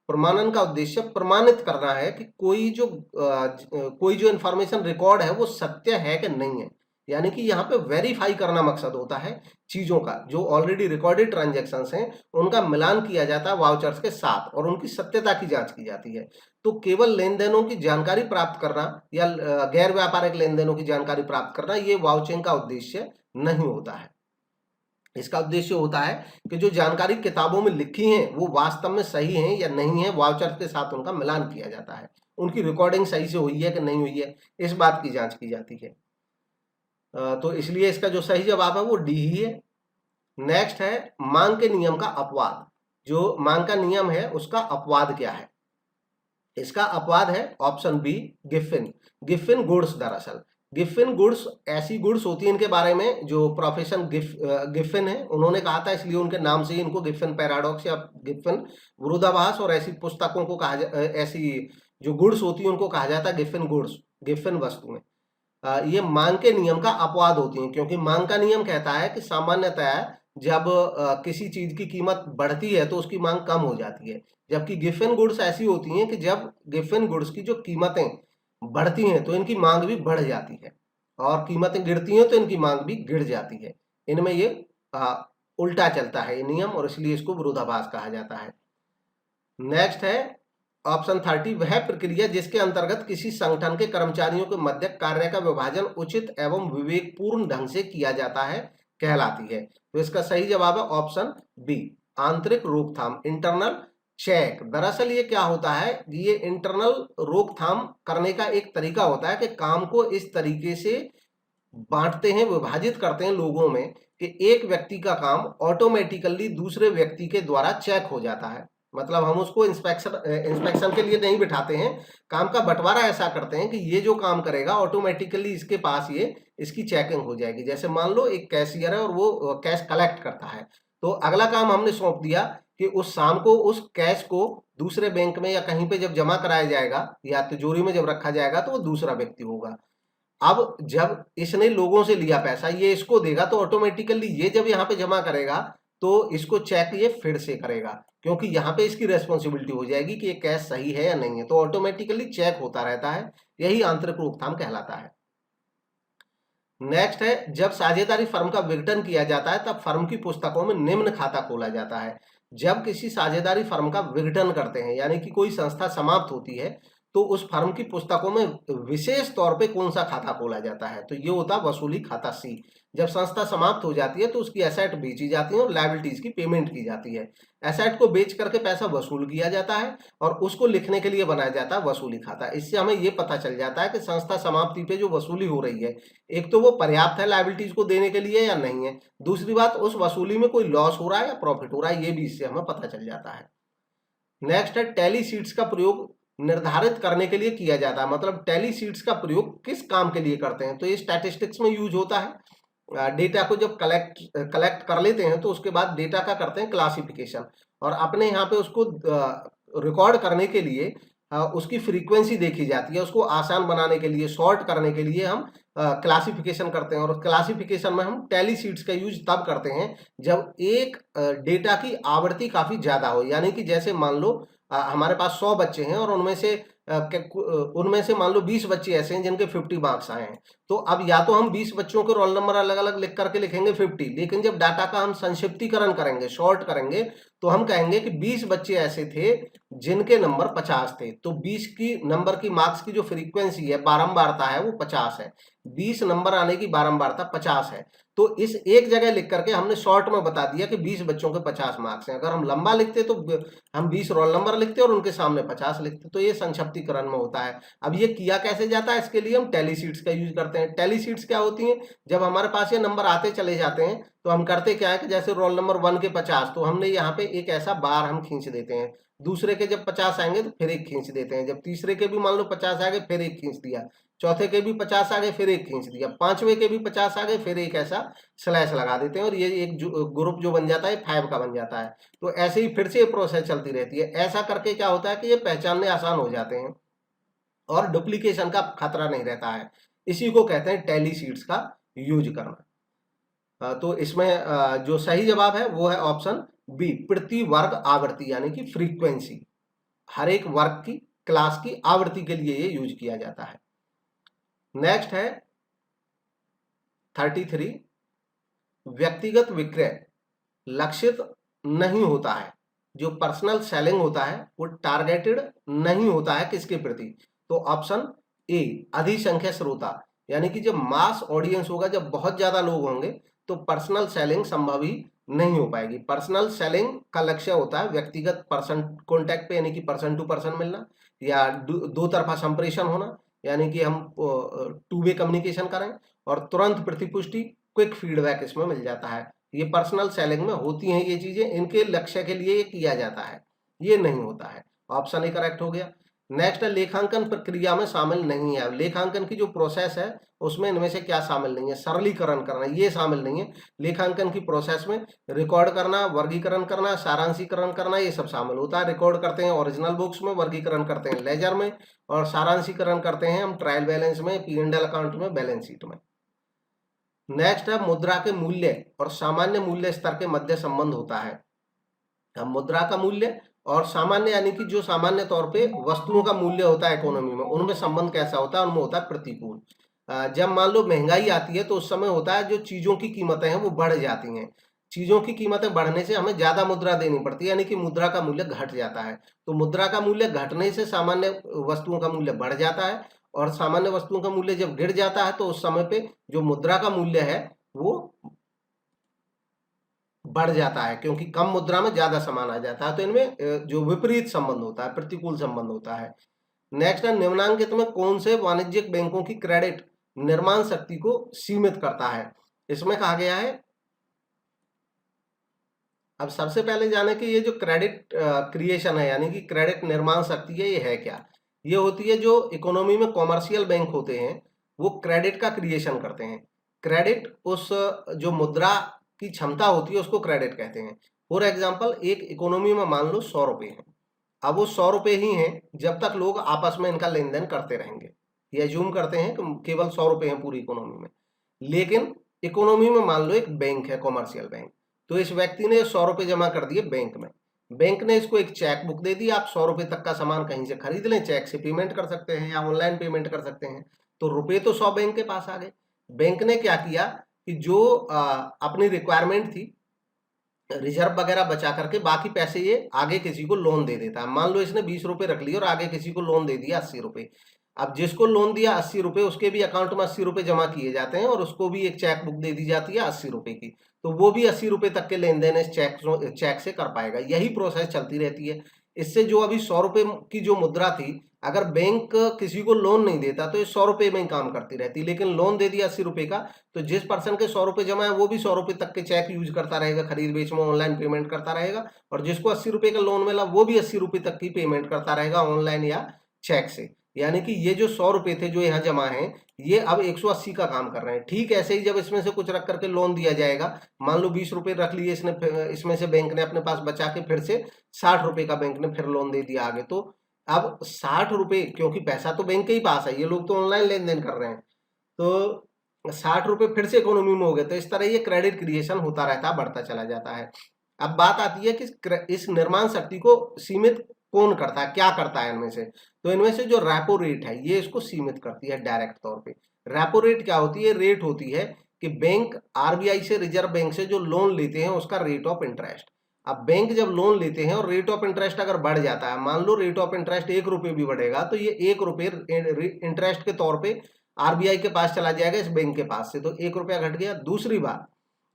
प्रमाणन का उद्देश्य प्रमाणित करना है कि कोई जो इंफॉर्मेशन रिकॉर्ड है वो सत्य है कि नहीं है। यानी कि यहाँ पे वेरीफाई करना मकसद होता है चीजों का। जो ऑलरेडी रिकॉर्डेड ट्रांजैक्शंस हैं उनका मिलान किया जाता है वाउचर्स के साथ और उनकी सत्यता की जांच की जाती है। तो केवल लेन देनों की जानकारी प्राप्त करना या गैर व्यापारिक लेन देनों की जानकारी प्राप्त करना ये वाउचिंग का उद्देश्य नहीं होता है। इसका उद्देश्य होता है कि जो जानकारी किताबों में लिखी है वो वास्तव में सही है या नहीं है, वाउचर के साथ उनका मिलान किया जाता है, उनकी रिकॉर्डिंग सही से हुई है कि नहीं हुई है, इस बात की जांच की जाती है। तो इसलिए इसका जो सही जवाब है वो डी ही है। नेक्स्ट है मांग के नियम का अपवाद। जो मांग का नियम है उसका अपवाद क्या है। इसका अपवाद है option B Giffen. Giffen goods, दरअसल गिफिन गुड्स ऐसी गुड्स होती है, इनके बारे में जो प्रोफेसर गिफिन है उन्होंने कहा था, इसलिए उनके नाम से ही इनको गिफिन पैराडॉक्स या गिफिन विरोधाभास और ऐसी पुस्तकों को ऐसी जो गुड्स होती है उनको कहा जाता है गिफिन गुड्स, गिफिन वस्तुएं। ये मांग के नियम का अपवाद होती हैं, क्योंकि मांग का नियम कहता है कि सामान्यतः जब किसी चीज की कीमत बढ़ती है तो उसकी मांग कम हो जाती है, जबकि गिफिन गुड्स ऐसी होती हैं कि जब गिफिन गुड्स की जो कीमतें बढ़ती हैं तो इनकी मांग भी बढ़ जाती है और कीमतें गिरती हैं तो इनकी मांग भी गिर जाती है। इनमें ये उल्टा चलता है ये नियम और इसलिए इसको विरोधाभास कहा जाता है। नेक्स्ट है ऑप्शन 30, वह प्रक्रिया जिसके अंतर्गत किसी संगठन के कर्मचारियों के मध्य कार्य का विभाजन उचित एवं विवेकपूर्ण ढंग से किया जाता है कहलाती है। तो इसका सही जवाब है ऑप्शन बी, आंतरिक रोकथाम, इंटरनल चेक। दरअसल ये क्या होता है, ये इंटरनल रोकथाम करने का एक तरीका होता है कि काम को इस तरीके से बांटते हैं, विभाजित करते हैं लोगों में कि एक व्यक्ति का काम ऑटोमेटिकली दूसरे व्यक्ति के द्वारा चेक हो जाता है। मतलब हम उसको इंस्पेक्शन के लिए नहीं बिठाते हैं, काम का बंटवारा ऐसा करते हैं कि ये जो काम करेगा ऑटोमेटिकली इसके पास ये इसकी चेकिंग हो जाएगी। जैसे मान लो एक कैशियर है और वो कैश कलेक्ट करता है, तो अगला काम हमने सौंप दिया कि उस शाम को उस कैश को दूसरे बैंक में या कहीं पे जब जमा कराया जाएगा या तिजोरी में जब रखा जाएगा तो वो दूसरा व्यक्ति होगा। अब जब इसने लोगों से लिया पैसा, ये इसको देगा, तो ऑटोमेटिकली ये जब यहाँ पे जमा करेगा तो इसको चेक ये फिर से करेगा, क्योंकि यहाँ पे इसकी रेस्पॉन्सिबिलिटी हो जाएगी कि ये कैश सही है या नहीं है, तो ऑटोमेटिकली चेक होता रहता है। यही आंतरिक रोकथाम कहलाता है। नेक्स्ट है, जब साझेदारी फर्म का विघटन किया जाता है तब फर्म की पुस्तकों में निम्न खाता खोला जाता है। जब किसी साझेदारी फर्म का विघटन करते हैं, यानी कि कोई संस्था समाप्त होती है, तो उस फर्म की पुस्तकों में विशेष तौर पे कौन सा खाता खोला जाता है, तो ये होता है वसूली खाता सी। जब संस्था समाप्त हो जाती है तो उसकी एसेट बेची जाती है और लायबिलिटीज की पेमेंट की जाती है। एसेट को बेच करके पैसा वसूल किया जाता है और उसको लिखने के लिए बनाया जाता है वसूली खाता। इससे हमें ये पता चल जाता है कि संस्था समाप्ति पे जो वसूली हो रही है, एक तो वो पर्याप्त है लायबिलिटीज को देने के लिए या नहीं है, दूसरी बात उस वसूली में कोई लॉस हो रहा है या प्रॉफिट हो रहा है, ये भी इससे हमें पता चल जाता है। नेक्स्ट है, टैली शीट्स का प्रयोग निर्धारित करने के लिए किया जाता है। मतलब टैली शीट्स का प्रयोग किस काम के लिए करते हैं, तो ये स्टैटिस्टिक्स में यूज होता है। डेटा को जब कलेक्ट कर लेते हैं तो उसके बाद डेटा का करते हैं क्लासिफिकेशन, और अपने यहाँ पे उसको रिकॉर्ड करने के लिए उसकी फ्रीक्वेंसी देखी जाती है। उसको आसान बनाने के लिए, सॉर्ट करने के लिए हम क्लासिफिकेशन करते हैं, और क्लासिफिकेशन में हम टैली शीट्स का यूज तब करते हैं जब एक डेटा की आवृत्ति काफी ज्यादा हो। यानी कि जैसे मान लो हमारे पास 100 बच्चे हैं और उनमें से मान लो 20 बच्चे ऐसे हैं जिनके 50 मार्क्स आए हैं, तो अब या तो हम 20 बच्चों के रोल नंबर अलग अलग लिख करके लिखेंगे 50, लेकिन जब डाटा का हम संक्षिप्तीकरण करेंगे, शॉर्ट करेंगे, तो हम कहेंगे कि 20 बच्चे ऐसे थे जिनके नंबर 50 थे। तो 20 की नंबर की मार्क्स की जो फ्रीक्वेंसी है, बारंबारता है, वो 50 है। 20 नंबर आने की बारंबारता 50 है। तो इस एक जगह लिख करके हमने शॉर्ट में बता दिया कि 20 बच्चों के 50 मार्क्स हैं। अगर हम लंबा लिखते तो हम 20 रोल नंबर लिखते और उनके सामने 50 लिखते। तो ये संक्षिप्तीकरण में होता है। अब ये किया कैसे जाता है, इसके लिए हम टैली शीट्स का यूज करते हैं। टैली शीट्स क्या होती हैं, जब हमारे पास ये नंबर आते चले जाते हैं तो हम करते क्या है कि जैसे रोल नंबर 1 के 50, तो हमने यहाँ पे एक ऐसा बार हम खींच देते हैं। दूसरे के जब 50 आएंगे तो फिर एक खींच देते हैं। जब तीसरे के भी मान लो 50 आ गए, फिर एक खींच दिया। चौथे के भी 50 आ गए, फिर एक खींच दिया। पांचवें के भी 50 आ गए, फिर एक ऐसा स्लैश लगा देते हैं, और ये एक ग्रुप जो बन जाता है 5 का बन जाता है। तो ऐसे ही फिर से ये प्रोसेस चलती रहती है। ऐसा करके क्या होता है कि ये पहचानने आसान हो जाते हैं और डुप्लीकेशन का खतरा नहीं रहता है। इसी को कहते हैं टैली शीट्स का यूज करना। तो इसमें जो सही जवाब है वो है ऑप्शन बी, प्रति वर्ग आवृत्ति, यानी कि फ्रीक्वेंसी। हर एक वर्ग की, क्लास की आवृत्ति के लिए ये यूज किया जाता है। नेक्स्ट है 33, व्यक्तिगत विक्रय लक्षित नहीं होता है। जो पर्सनल सेलिंग होता है वो टारगेटेड नहीं होता है किसके प्रति, तो ऑप्शन ए, अधिसंख्य श्रोता। यानी कि जब मास ऑडियंस होगा, जब बहुत ज्यादा लोग होंगे, तो पर्सनल सेलिंग संभव ही नहीं हो पाएगी। पर्सनल सेलिंग का लक्ष्य होता है व्यक्तिगत पर्सन कॉन्टैक्ट पे, यानी कि पर्सन टू पर्सन मिलना, या दो तरफा संप्रेषण होना, यानी कि हम टू वे कम्युनिकेशन करें, और तुरंत प्रतिपुष्टि, क्विक फीडबैक इसमें मिल जाता है। ये पर्सनल सेलिंग में होती हैं ये चीजें, इनके लक्ष्य के लिए ये किया जाता है, ये नहीं होता है। ऑप्शन ए करेक्ट हो गया। नेक्स्ट है, लेखांकन प्रक्रिया में शामिल नहीं है। लेखांकन की जो प्रोसेस है उसमें इनमें से क्या शामिल नहीं है, सरलीकरण करना, ये शामिल नहीं है। लेखांकन की प्रोसेस में रिकॉर्ड करना, वर्गीकरण करना, सारांशीकरण करना, ये सब शामिल होता है। रिकॉर्ड करते हैं ओरिजिनल बुक्स में, वर्गीकरण करते हैं लेजर में, और सारांशीकरण करते हैं हम ट्रायल बैलेंस में, P&L अकाउंट में, बैलेंस शीट में। नेक्स्ट है, मुद्रा के मूल्य और सामान्य मूल्य स्तर के मध्य संबंध होता है। अब मुद्रा का मूल्य और सामान्य, यानी कि जो सामान्य तौर पे वस्तुओं का मूल्य होता है इकोनॉमी में, उनमें संबंध कैसा होता है, उनमें होता है प्रतिकूल। जब मान लो महंगाई आती है तो उस समय होता है जो चीजों की कीमतें हैं वो बढ़ जाती हैं। चीजों की कीमतें बढ़ने से हमें ज्यादा मुद्रा देनी पड़ती है, यानी कि मुद्रा का मूल्य घट जाता है। तो मुद्रा का मूल्य घटने से सामान्य वस्तुओं का मूल्य बढ़ जाता है, और सामान्य वस्तुओं का मूल्य जब गिर जाता है तो उस समय पे जो मुद्रा का मूल्य है वो बढ़ जाता है, क्योंकि कम मुद्रा में ज्यादा सामान आ जाता है। तो इनमें जो विपरीत संबंध होता है, प्रतिकूल संबंध होता है। नेक्स्ट है, निम्नांकित में कौन से वाणिज्यिक बैंकों की क्रेडिट निर्माण शक्ति को सीमित करता है? इसमें कहा गया है, अब सबसे पहले जाने कि ये जो क्रेडिट क्रिएशन है, यानी कि क्रेडिट निर्माण शक्ति है, ये है क्या? ये होती है जो इकोनॉमी में कॉमर्शियल बैंक होते हैं, वो क्रेडिट का क्रिएशन करते हैं। क्रेडिट उस जो मुद्रा की क्षमता होती है उसको क्रेडिट कहते हैं। फॉर एग्जाम्पल, एक इकोनॉमी में मान लो 100 रुपए हैं। अब वो 100 रुपए ही हैं जब तक लोग आपस में इनका लेन देन करते रहेंगे। ये एज्यूम करते हैं कि केवल 100 रुपए हैं पूरी इकोनॉमी में। लेकिन इकोनॉमी में मान लो एक बैंक है, कॉमर्शियल बैंक, तो इस व्यक्ति ने 100 रुपए जमा कर दिए बैंक में। बैंक ने इसको एक चेक बुक दे दी, आप 100 रुपए तक का सामान कहीं से खरीद लें, चेक से पेमेंट कर सकते हैं या ऑनलाइन पेमेंट कर सकते हैं। तो रुपए तो 100 बैंक के पास आ गए। बैंक ने क्या किया कि जो अपनी रिक्वायरमेंट थी, रिजर्व वगैरह बचा करके बाकी पैसे ये आगे किसी को लोन दे देता है। मान लो इसने 20 रुपए रख लिए और आगे किसी को लोन दे दिया 80 रुपए। अब जिसको लोन दिया 80 रुपए, उसके भी अकाउंट में 80 रुपए जमा किए जाते हैं और उसको भी एक चेक बुक दे दी जाती है 80 रुपए की। तो वो भी 80 रुपए तक के लेन देन इस चेक से कर पाएगा। यही प्रोसेस चलती रहती है। इससे जो अभी 100 रुपए की जो मुद्रा थी, अगर बैंक किसी को लोन नहीं देता तो ये 100 रुपए में ही काम करती रहती, लेकिन लोन दे दिया 80 रुपए का, तो जिस पर्सन के 100 रुपए जमा है वो भी 100 रुपए तक के चेक यूज करता रहेगा, खरीद बेच में ऑनलाइन पेमेंट करता रहेगा। और जिसको 80 रुपए का लोन मिला वो भी 80 रुपए तक की पेमेंट करता रहेगा ऑनलाइन या चेक से। यानी कि ये जो 100 रुपए थे जो यहाँ जमा हैं, ये अब 180 का काम कर रहे हैं। ठीक ऐसे ही जब इसमें से कुछ रख करके लोन दिया जाएगा, मान लो 20 रुपए रख लिए इसने, इसमें से बैंक ने अपने पास बचा के फिर से 60 रुपए का बैंक ने फिर लोन दे दिया आगे। तो अब 60 रुपए, क्योंकि पैसा तो बैंक के ही पास है, ये लोग तो ऑनलाइन लेन देन कर रहे हैं, तो 60 रुपए फिर से इकोनॉमी में हो गए। तो इस तरह ये क्रेडिट क्रिएशन होता रहता है, बढ़ता चला जाता है। अब बात आती है कि इस निर्माण शक्ति को सीमित कौन करता है, क्या करता है इनमें से? तो इनमें से जो रेपो रेट है ये इसको सीमित करती है डायरेक्ट तौर पे। रेपो रेट क्या होती है? रेट होती है कि बैंक आरबीआई से, रिजर्व बैंक से जो लोन लेते हैं उसका रेट ऑफ इंटरेस्ट। अब बैंक जब लोन लेते हैं और रेट ऑफ इंटरेस्ट अगर बढ़ जाता है, मान लो रेट ऑफ इंटरेस्ट 1 रुपए भी बढ़ेगा, तो ये 1 रुपए इंटरेस्ट के तौर पे आरबीआई के पास चला जाएगा इस बैंक के पास से, तो 1 रुपया घट गया। दूसरी बात,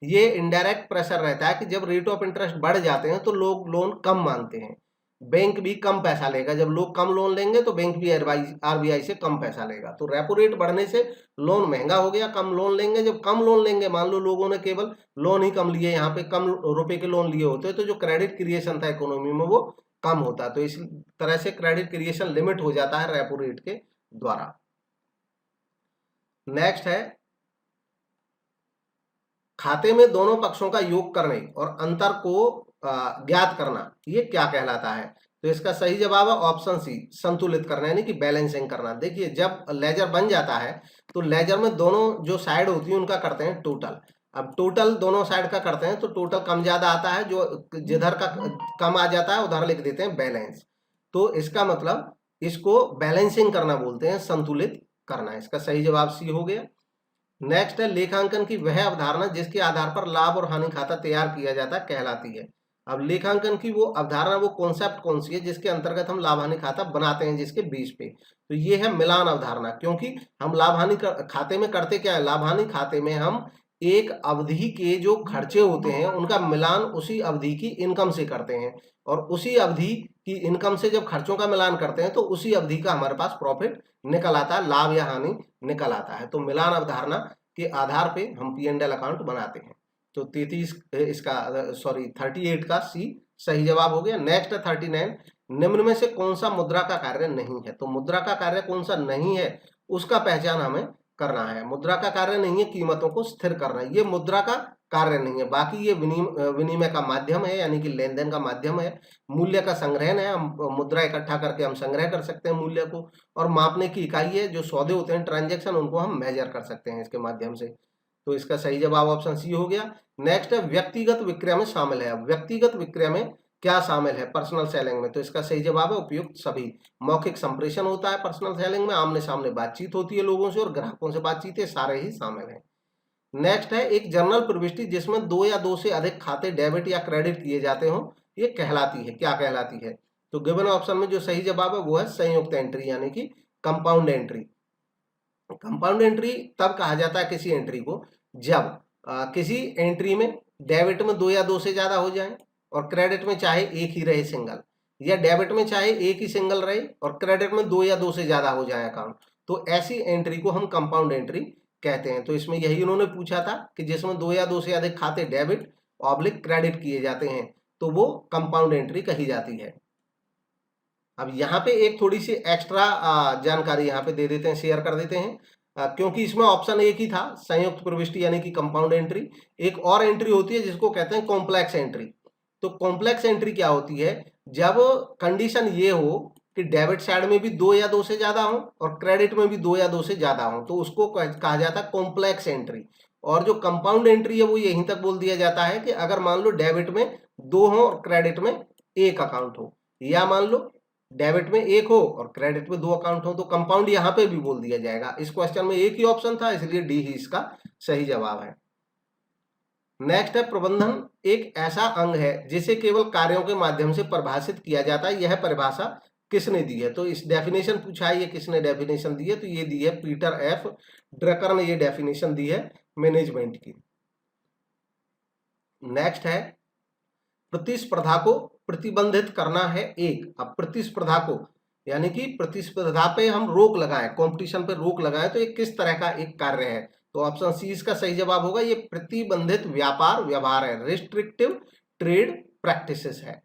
ये इनडायरेक्ट प्रेशर रहता है कि जब रेट ऑफ इंटरेस्ट बढ़ जाते हैं तो लोग लोन कम मांगते हैं, बैंक भी कम पैसा लेगा। जब लोग कम लोन लेंगे तो बैंक भी आरबीआई से कम पैसा लेगा। तो रेपो रेट बढ़ने से लोन महंगा हो गया, कम लोन लेंगे। जब कम लोन लेंगे, मान लो लोगों ने केवल लोन ही कम लिए, यहाँ पे कम रुपए के लोन लिए होते, तो जो क्रेडिट क्रिएशन था इकोनॉमी में वो कम होता। तो इस तरह से क्रेडिट क्रिएशन लिमिट हो जाता है रेपो रेट के द्वारा। नेक्स्ट है, खाते में दोनों पक्षों का योग करने और अंतर को ज्ञात करना, ये क्या कहलाता है? तो इसका सही जवाब है ऑप्शन सी, संतुलित करना, यानी कि बैलेंसिंग करना। देखिए, जब लेजर बन जाता है तो लेजर में दोनों जो साइड होती है उनका करते हैं टोटल। अब टोटल दोनों साइड का करते हैं तो टोटल कम ज्यादा आता है, जो जिधर का कम आ जाता है उधर लिख देते हैं बैलेंस। तो इसका मतलब इसको बैलेंसिंग करना बोलते हैं, संतुलित करना। इसका सही जवाब सी हो गया। नेक्स्ट है, लेखांकन की वह अवधारणा जिसके आधार पर लाभ और हानि खाता तैयार किया जाता है कहलाती है। अब लेखांकन की वो अवधारणा, वो कॉन्सेप्ट कौन सी है जिसके अंतर्गत हम लाभ हानि खाता बनाते हैं जिसके बीच पे? तो ये है मिलान अवधारणा। क्योंकि हम लाभ हानि खाते में करते क्या है, लाभ हानि खाते में हम एक अवधि के जो खर्चे होते हैं उनका मिलान उसी अवधि की इनकम से करते हैं, और उसी अवधि की इनकम से जब खर्चों का मिलान करते हैं तो उसी अवधि का हमारे पास प्रॉफिट निकल आता है, लाभ या हानि निकल आता है। तो मिलान अवधारणा के आधार पे हम P&L अकाउंट बनाते हैं। तो 38 का सी सही जवाब हो गया। नेक्स्ट है 39, निम्न में से कौन सा मुद्रा का कार्य नहीं है? तो मुद्रा का कार्य कौन सा नहीं है उसका पहचान हमें करना है। मुद्रा का कार्य नहीं है कीमतों को स्थिर करना, ये मुद्रा का कार्य नहीं है। बाकी ये विनिमय का माध्यम है, यानी कि लेन देन का माध्यम है। मूल्य का संग्रहण है, हम मुद्रा इकट्ठा करके हम संग्रह कर सकते हैं मूल्य को। और मापने की इकाई है, जो सौदे होते हैं ट्रांजेक्शन, उनको हम मेजर कर सकते हैं इसके माध्यम से। तो इसका सही जवाब ऑप्शन सी हो गया। नेक्स्ट है, व्यक्तिगत विक्रय में शामिल है। व्यक्तिगत विक्रय में क्या शामिल है पर्सनल सेलिंग में? तो इसका सही जवाब है उपयुक्त सभी। मौखिक संप्रेषण होता है पर्सनल सेलिंग में, आमने सामने बातचीत होती है लोगों से और ग्राहकों से बातचीत है, सारे ही शामिल है। नेक्स्ट है, एक जर्नल प्रविष्टि जिसमें 2 या 2 से अधिक खाते डेबिट या क्रेडिट किए जाते हो, ये कहलाती है, क्या कहलाती है? तो गिवन ऑप्शन में जो सही जवाब है वो है संयुक्त एंट्री, यानी कि कंपाउंड एंट्री। कंपाउंड एंट्री तब कहा जाता है किसी एंट्री को जब किसी एंट्री में डेबिट में 2 या 2 से ज्यादा हो जाए और क्रेडिट में चाहे एक ही रहे सिंगल, या डेबिट में चाहे एक ही सिंगल रहे और क्रेडिट में 2 या 2 से ज्यादा हो जाए अकाउंट, तो ऐसी एंट्री को हम कंपाउंड एंट्री कहते हैं। तो इसमें यही उन्होंने पूछा था कि जिसमें 2 या 2 से अधिक खाते डेबिट ऑब्लिक क्रेडिट किए जाते हैं तो वो कंपाउंड एंट्री कही जाती है। अब यहाँ पे एक थोड़ी सी एक्स्ट्रा जानकारी यहाँ पे दे देते हैं, शेयर कर देते हैं, क्योंकि इसमें ऑप्शन एक ही था संयुक्त प्रविष्टि यानी कि कंपाउंड एंट्री। एक और एंट्री होती है जिसको कहते हैं कॉम्प्लेक्स एंट्री। तो कॉम्प्लेक्स एंट्री क्या होती है, जब कंडीशन ये हो कि डेबिट साइड में भी 2 या 2 से ज्यादा हो और क्रेडिट में भी 2 या 2 से ज्यादा हो, तो उसको कहा जाता है कॉम्प्लेक्स एंट्री। और जो कंपाउंड एंट्री है वो यहीं तक बोल दिया जाता है कि अगर मान लो डेबिट में 2 हो और क्रेडिट में एक अकाउंट हो, या मान लो डेबिट में एक हो और क्रेडिट में 2 अकाउंट हो, तो कंपाउंड यहाँ पे भी बोल दिया जाएगा। इस क्वेश्चन में एक ही ऑप्शन था, इसलिए डी ही इसका सही जवाब है। नेक्स्ट है प्रबंधन एक ऐसा अंग है जिसे केवल कार्यों के माध्यम से परिभाषित किया जाता है, यह परिभाषा किसने दी है। तो इस डेफिनेशन पूछा है, ये किसने डेफिनेशन दी है, तो ये दी है पीटर एफ ड्रकर ने ये डेफिनेशन दी है मैनेजमेंट की। नेक्स्ट है प्रतिस्पर्धा को प्रतिबंधित करना है एक। अब प्रतिस्पर्धा को यानी कि प्रतिस्पर्धा पे हम रोक लगाएं, कंपटीशन पे रोक लगाएं, तो ये किस तरह का एक कार्य है। तो ऑप्शन सी इसका सही जवाब होगा, ये प्रतिबंधित व्यापार व्यवहार है, रिस्ट्रिक्टिव ट्रेड प्रैक्टिसेस है।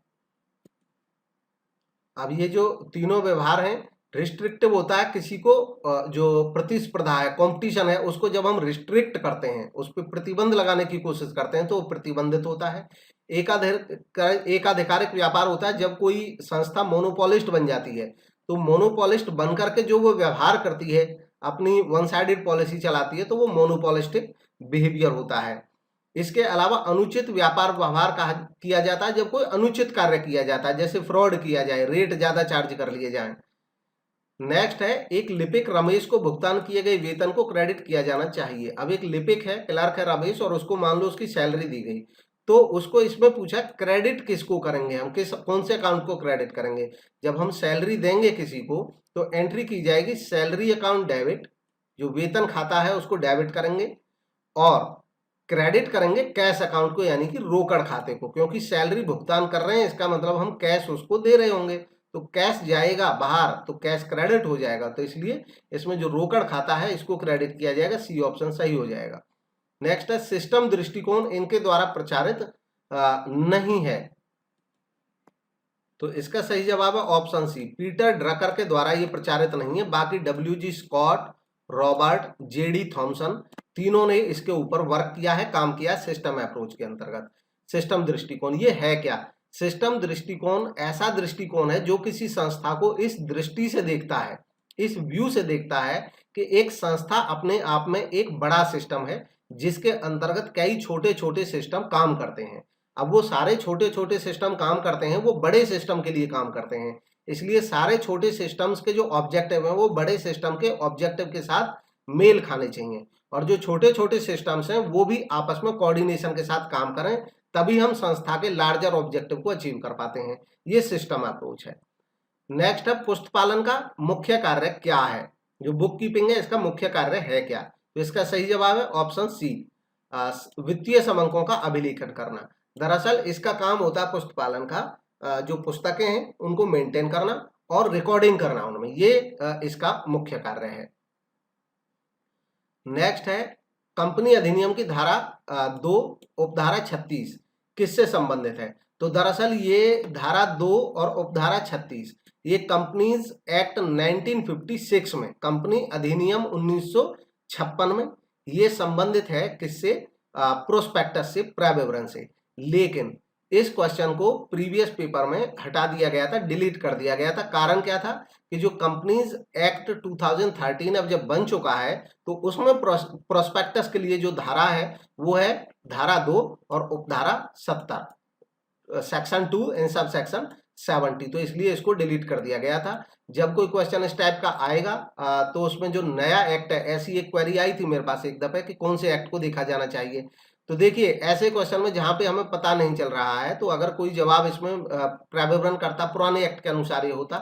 अब ये जो तीनों व्यवहार हैं, रिस्ट्रिक्टिव होता है किसी को, जो प्रतिस्पर्धा है कंपटीशन है उसको जब हम रिस्ट्रिक्ट करते हैं, उस पर प्रतिबंध लगाने की कोशिश करते हैं तो वो प्रतिबंधित होता है। एकाधिकारिक व्यापार होता है जब कोई संस्था मोनोपोलिस्ट बन जाती है, तो मोनोपोलिस्ट बन करके जो वो व्यवहार करती है, अपनी वन साइडेड पॉलिसी चलाती है, तो वो मोनोपोलिस्टिक बिहेवियर होता है। इसके अलावा अनुचित व्यापार व्यवहार किया जाता है जब कोई अनुचित कार्य किया जाता है, जैसे फ्रॉड किया जाए, रेट ज्यादा चार्ज कर लिए जाए। नेक्स्ट है एक लिपिक रमेश को भुगतान किए गए वेतन को क्रेडिट किया जाना चाहिए। अब एक लिपिक है, क्लर्क है रमेश, और उसको मान लो उसकी सैलरी दी गई, तो उसको इसमें पूछा क्रेडिट किसको करेंगे हम, कौन से अकाउंट को क्रेडिट करेंगे। जब हम सैलरी देंगे किसी को तो एंट्री की जाएगी सैलरी अकाउंट डेबिट, जो वेतन खाता है उसको डेबिट करेंगे, और क्रेडिट करेंगे कैश अकाउंट को यानी कि रोकड़ खाते को, क्योंकि सैलरी भुगतान कर रहे हैं इसका मतलब हम कैश उसको दे रहे होंगे, तो कैश जाएगा बाहर तो कैश क्रेडिट हो जाएगा, तो इसलिए इसमें जो रोकड़ खाता है इसको क्रेडिट किया जाएगा, सी ऑप्शन सही हो जाएगा। नेक्स्ट है सिस्टम दृष्टिकोण इनके द्वारा प्रचारित नहीं है, तो इसका सही जवाब है ऑप्शन सी, पीटर ड्रकर के द्वारा ये प्रचारित नहीं है। बाकी WG Scott, Robert, JD Thomson तीनों ने इसके ऊपर वर्क किया है, काम किया है सिस्टम अप्रोच के अंतर्गत। सिस्टम दृष्टिकोण ये है क्या, सिस्टम दृष्टिकोण ऐसा दृष्टिकोण है जो किसी संस्था को इस दृष्टि से देखता है, इस व्यू से देखता है कि एक संस्था अपने आप में एक बड़ा सिस्टम है जिसके अंतर्गत कई छोटे छोटे सिस्टम काम करते हैं। अब वो सारे छोटे छोटे सिस्टम काम करते हैं, वो बड़े सिस्टम के लिए काम करते हैं, इसलिए सारे छोटे सिस्टम्स के जो ऑब्जेक्टिव हैं वो बड़े सिस्टम के ऑब्जेक्टिव के साथ मेल खाने चाहिए, और जो छोटे छोटे सिस्टम्स हैं वो भी आपस में कोऑर्डिनेशन के साथ काम करें, तभी हम संस्था के लार्जर ऑब्जेक्टिव को अचीव कर पाते हैं। ये सिस्टम अप्रोच है। नेक्स्ट है पुस्तपालन का मुख्य कार्य क्या है, जो बुक कीपिंग है इसका मुख्य कार्य है क्या, तो इसका सही जवाब है ऑप्शन सी, वित्तीय समंकों का अभिलेखन करना। दरअसल इसका काम होता है पुस्तपालन का, जो पुस्तकें हैं उनको मेंटेन करना और रिकॉर्डिंग करना उनमें, ये इसका मुख्य कार्य है। नेक्स्ट है कंपनी अधिनियम की धारा 2 उपधारा 36 किससे संबंधित है, तो दरअसल ये धारा 2 और उपधारा 36 ये कंपनीज एक्ट 1956 में, कंपनी अधिनियम 1956 में ये संबंधित है किससे, प्रोस्पेक्टस से, प्राविवरण से। लेकिन इस क्वेश्चन को प्रीवियस पेपर में हटा दिया गया था, डिलीट कर दिया गया था। कारण क्या था कि जो कंपनीज एक्ट 2013 अब जब बन चुका है तो उसमें प्रोस्पेक्टस के लिए जो धारा है वो है धारा 2 और उपधारा 70, सेक्शन 2 एंड सब सेक्शन 70, तो इसलिए इसको डिलीट कर दिया गया था। जब कोई क्वेश्चन इस टाइप का आएगा तो उसमें जो नया एक्ट है, ऐसी एक क्वेरी आई थी मेरे पास एक दफे कि कौन से एक्ट को देखा जाना चाहिए, तो देखिए ऐसे क्वेश्चन में जहां पे हमें पता नहीं चल रहा है, तो अगर कोई जवाब इसमें प्राविवरण करता पुराने एक्ट के अनुसार ये होता,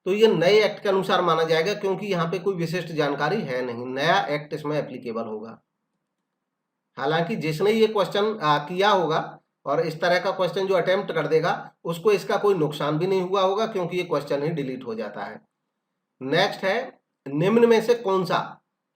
तो ये नए एक्ट के अनुसार माना जाएगा, क्योंकि यहाँ पे कोई विशिष्ट जानकारी है नहीं, नया एक्ट इसमें एप्लीकेबल होगा। हालांकि जिसने ये क्वेश्चन किया होगा और इस तरह का क्वेश्चन जो अटेम्प्ट कर देगा उसको इसका कोई नुकसान भी नहीं हुआ होगा, क्योंकि ये क्वेश्चन ही डिलीट हो जाता है। नेक्स्ट है, निम्न में से कौन सा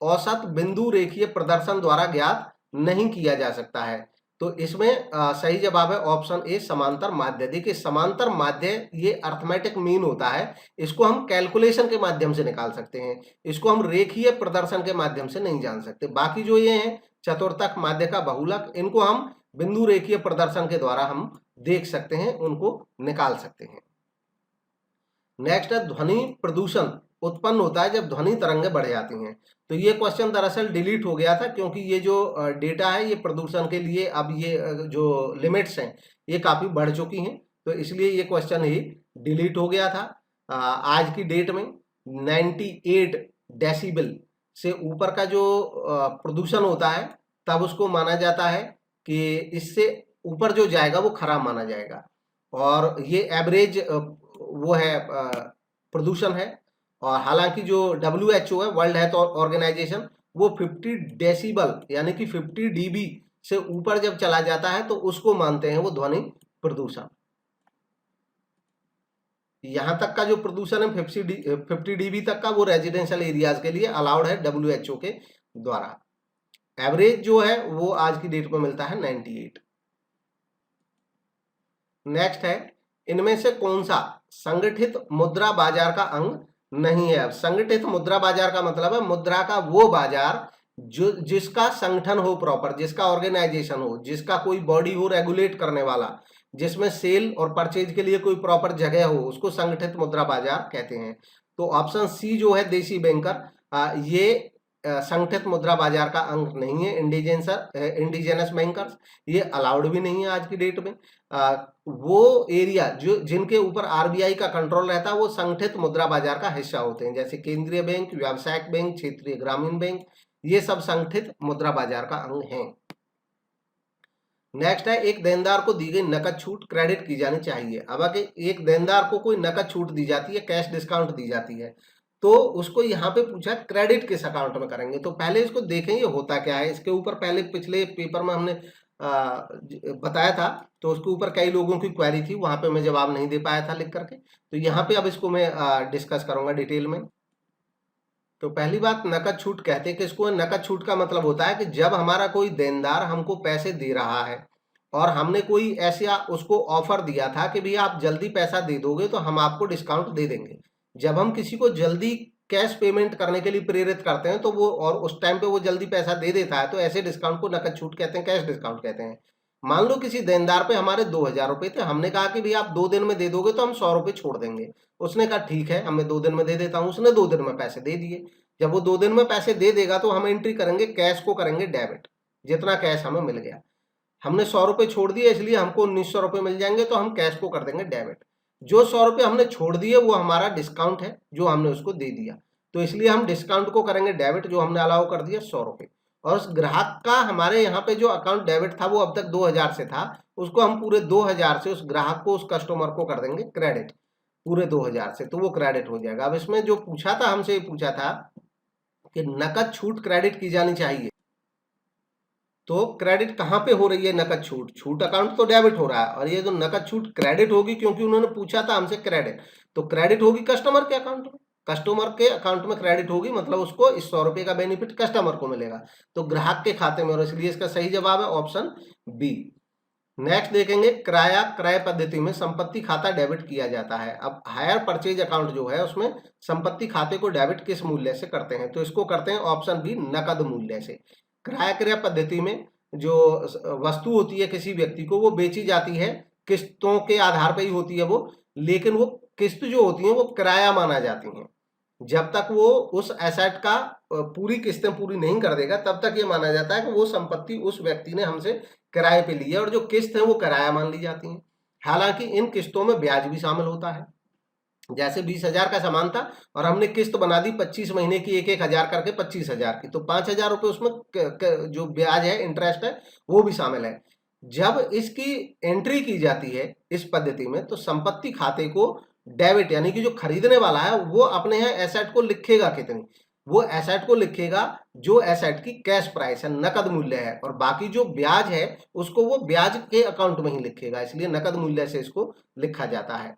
औसत बिंदु रेखीय प्रदर्शन द्वारा ज्ञात नहीं किया जा सकता है? तो इसमें सही जवाब है ऑप्शन ए, समांतर माध्य। देखिए समांतर माध्य ये अर्थमेटिक मीन होता है, इसको हम कैलकुलेशन के माध्यम से निकाल सकते हैं, इसको हम रेखीय प्रदर्शन के माध्यम से नहीं जान सकते। बाकी जो ये हैं चतुर्थक, माध्य का बहुलक, इनको हम बिंदु रेखीय प्रदर्शन के द्वारा हम देख सकते हैं, उनको निकाल सकते हैं। नेक्स्ट है, ध्वनि प्रदूषण उत्पन्न होता है जब ध्वनि तरंगें बढ़ जाती हैं। तो ये क्वेश्चन दरअसल डिलीट हो गया था, क्योंकि ये जो डेटा है ये प्रदूषण के लिए अब ये जो लिमिट्स हैं ये काफ़ी बढ़ चुकी हैं, तो इसलिए ये क्वेश्चन ही डिलीट हो गया था। आज की डेट में 98 डेसिबल से ऊपर का जो प्रदूषण होता है तब उसको माना जाता है कि इससे ऊपर जो जाएगा वो खराब माना जाएगा, और ये एवरेज वो है प्रदूषण है। और हालांकि जो WHO है, वर्ल्ड हेल्थ ऑर्गेनाइजेशन, वो 50 डेसिबल यानी कि 50 dB से ऊपर जब चला जाता है तो उसको मानते हैं वो ध्वनि प्रदूषण। यहां तक का जो प्रदूषण है 50 dB तक का, वो रेजिडेंशियल एरियाज के लिए अलाउड है WHO के द्वारा। एवरेज जो है वो आज की डेट में मिलता है 98। नेक्स्ट है, इनमें से कौन सा संगठित मुद्रा बाजार का अंग नहीं है? अब संगठित मुद्रा बाजार का मतलब है मुद्रा का वो बाजार जो जिसका संगठन हो प्रॉपर, जिसका ऑर्गेनाइजेशन हो, जिसका कोई बॉडी हो रेगुलेट करने वाला, जिसमें सेल और परचेज के लिए कोई प्रॉपर जगह हो, उसको संगठित मुद्रा बाजार कहते हैं। तो ऑप्शन सी जो है देशी बैंकर, ये संगठित मुद्रा बाजार का अंग नहीं है। इंडिजिनस बैंकर्स ये अलाउड भी नहीं है आज की डेट में। वो एरिया जो जिनके ऊपर RBI का कंट्रोल रहता है वो संगठित मुद्रा बाजार का हिस्सा होते हैं, जैसे केंद्रीय बैंक, व्यावसायिक बैंक, क्षेत्रीय ग्रामीण बैंक, ये सब संगठित मुद्रा बाजार का अंग हैं। नेक्स्ट है, एक देनदार को दी गई नकद छूट क्रेडिट की जानी चाहिए। अब अगर एक देनदार को कोई नकद छूट दी जाती है, कैश डिस्काउंट दी जाती है, तो उसको यहाँ पे पूछा क्रेडिट किस अकाउंट में करेंगे। तो पहले इसको देखें ये होता क्या है। इसके ऊपर पहले पिछले पेपर में हमने बताया था, तो उसके ऊपर कई लोगों की क्वेरी थी, वहां पे मैं जवाब नहीं दे पाया था लिख करके। तो यहाँ पे अब इसको मैं डिस्कस करूंगा डिटेल में। तो पहली बात, नकद छूट कहते हैं किसको? नकद छूट का मतलब होता है कि जब हमारा कोई देनदार हमको पैसे दे रहा है और हमने कोई ऐसा उसको ऑफर दिया था कि भैया आप जल्दी पैसा दे दोगे तो हम आपको डिस्काउंट दे देंगे। जब हम किसी को जल्दी कैश पेमेंट करने के लिए प्रेरित करते हैं तो वो, और उस टाइम पे वो जल्दी पैसा दे देता है, तो ऐसे डिस्काउंट को नकद छूट कहते हैं, कैश डिस्काउंट कहते हैं। मान लो किसी देनदार पे हमारे 2000 रुपए थे, हमने कहा कि भैया आप 2 दिन में दे दोगे तो हम 100 रुपए छोड़ देंगे। उसने कहा ठीक है, हमें 2 दिन में दे देता हूँ। उसने 2 दिन में पैसे दे दिए। जब वो 2 दिन में पैसे दे देगा तो हम एंट्री करेंगे, कैश को करेंगे डेबिट, जितना कैश हमें मिल गया। हमने 100 रुपए छोड़ दिए इसलिए हमको 1900 रुपए मिल जाएंगे, तो हम कैश को कर देंगे डेबिट। जो 100 रुपए हमने छोड़ दिए वो हमारा डिस्काउंट है जो हमने उसको दे दिया, तो इसलिए हम डिस्काउंट को करेंगे डेबिट, जो हमने अलाउ कर दिया 100 रुपए। और उस ग्राहक का हमारे यहाँ पे जो अकाउंट डेबिट था वो अब तक 2000 से था, उसको हम पूरे 2000 से उस ग्राहक को, उस कस्टमर को कर देंगे क्रेडिट, पूरे 2000 से, तो वो क्रेडिट हो जाएगा। अब इसमें जो पूछा था हमसे, पूछा था कि नकद छूट क्रेडिट की जानी चाहिए, तो क्रेडिट कहाँ पे हो रही है? नकद छूट, छूट अकाउंट तो डेबिट हो रहा है, और ये जो नकद छूट क्रेडिट होगी, क्योंकि उन्होंने पूछा था हमसे क्रेडिट, तो क्रेडिट होगी कस्टमर के अकाउंट में। कस्टमर के अकाउंट में क्रेडिट होगी, मतलब उसको इस 100 रुपए का बेनिफिट कस्टमर को मिलेगा, तो ग्राहक के खाते में, और इसलिए इसका सही जवाब है ऑप्शन बी। नेक्स्ट देखेंगे, किराया क्रय पद्धति में संपत्ति खाता डेबिट किया जाता है। अब हायर परचेज अकाउंट जो है उसमें संपत्ति खाते को डेबिट किस मूल्य से करते हैं? तो इसको करते हैं ऑप्शन बी, नकद मूल्य से। क्रय क्रय पद्धति में जो वस्तु होती है किसी व्यक्ति को, वो बेची जाती है किस्तों के आधार पर ही होती है वो, लेकिन वो किस्त जो होती है वो किराया माना जाती है। जब तक वो उस एसेट का पूरी किस्तें पूरी नहीं कर देगा तब तक ये माना जाता है कि वो संपत्ति उस व्यक्ति ने हमसे किराए पे ली है, और जो किस्त है वो किराया मान ली जाती है। हालांकि इन किस्तों में ब्याज भी शामिल होता है। जैसे 20,000 का सामान था और हमने किस्त बना दी 25 महीने की, 1,000 करके 25,000 की, तो 5,000 रुपये उसमें जो ब्याज है, इंटरेस्ट है, वो भी शामिल है। जब इसकी एंट्री की जाती है इस पद्धति में, तो संपत्ति खाते को डेबिट, यानी कि जो खरीदने वाला है वो अपने यहाँ एसेट को लिखेगा कितनी, वो एसेट को लिखेगा जो एसेट की कैश प्राइस है, नकद मूल्य है, और बाकी जो ब्याज है उसको वो ब्याज के अकाउंट में ही लिखेगा, इसलिए नकद मूल्य से इसको लिखा जाता है।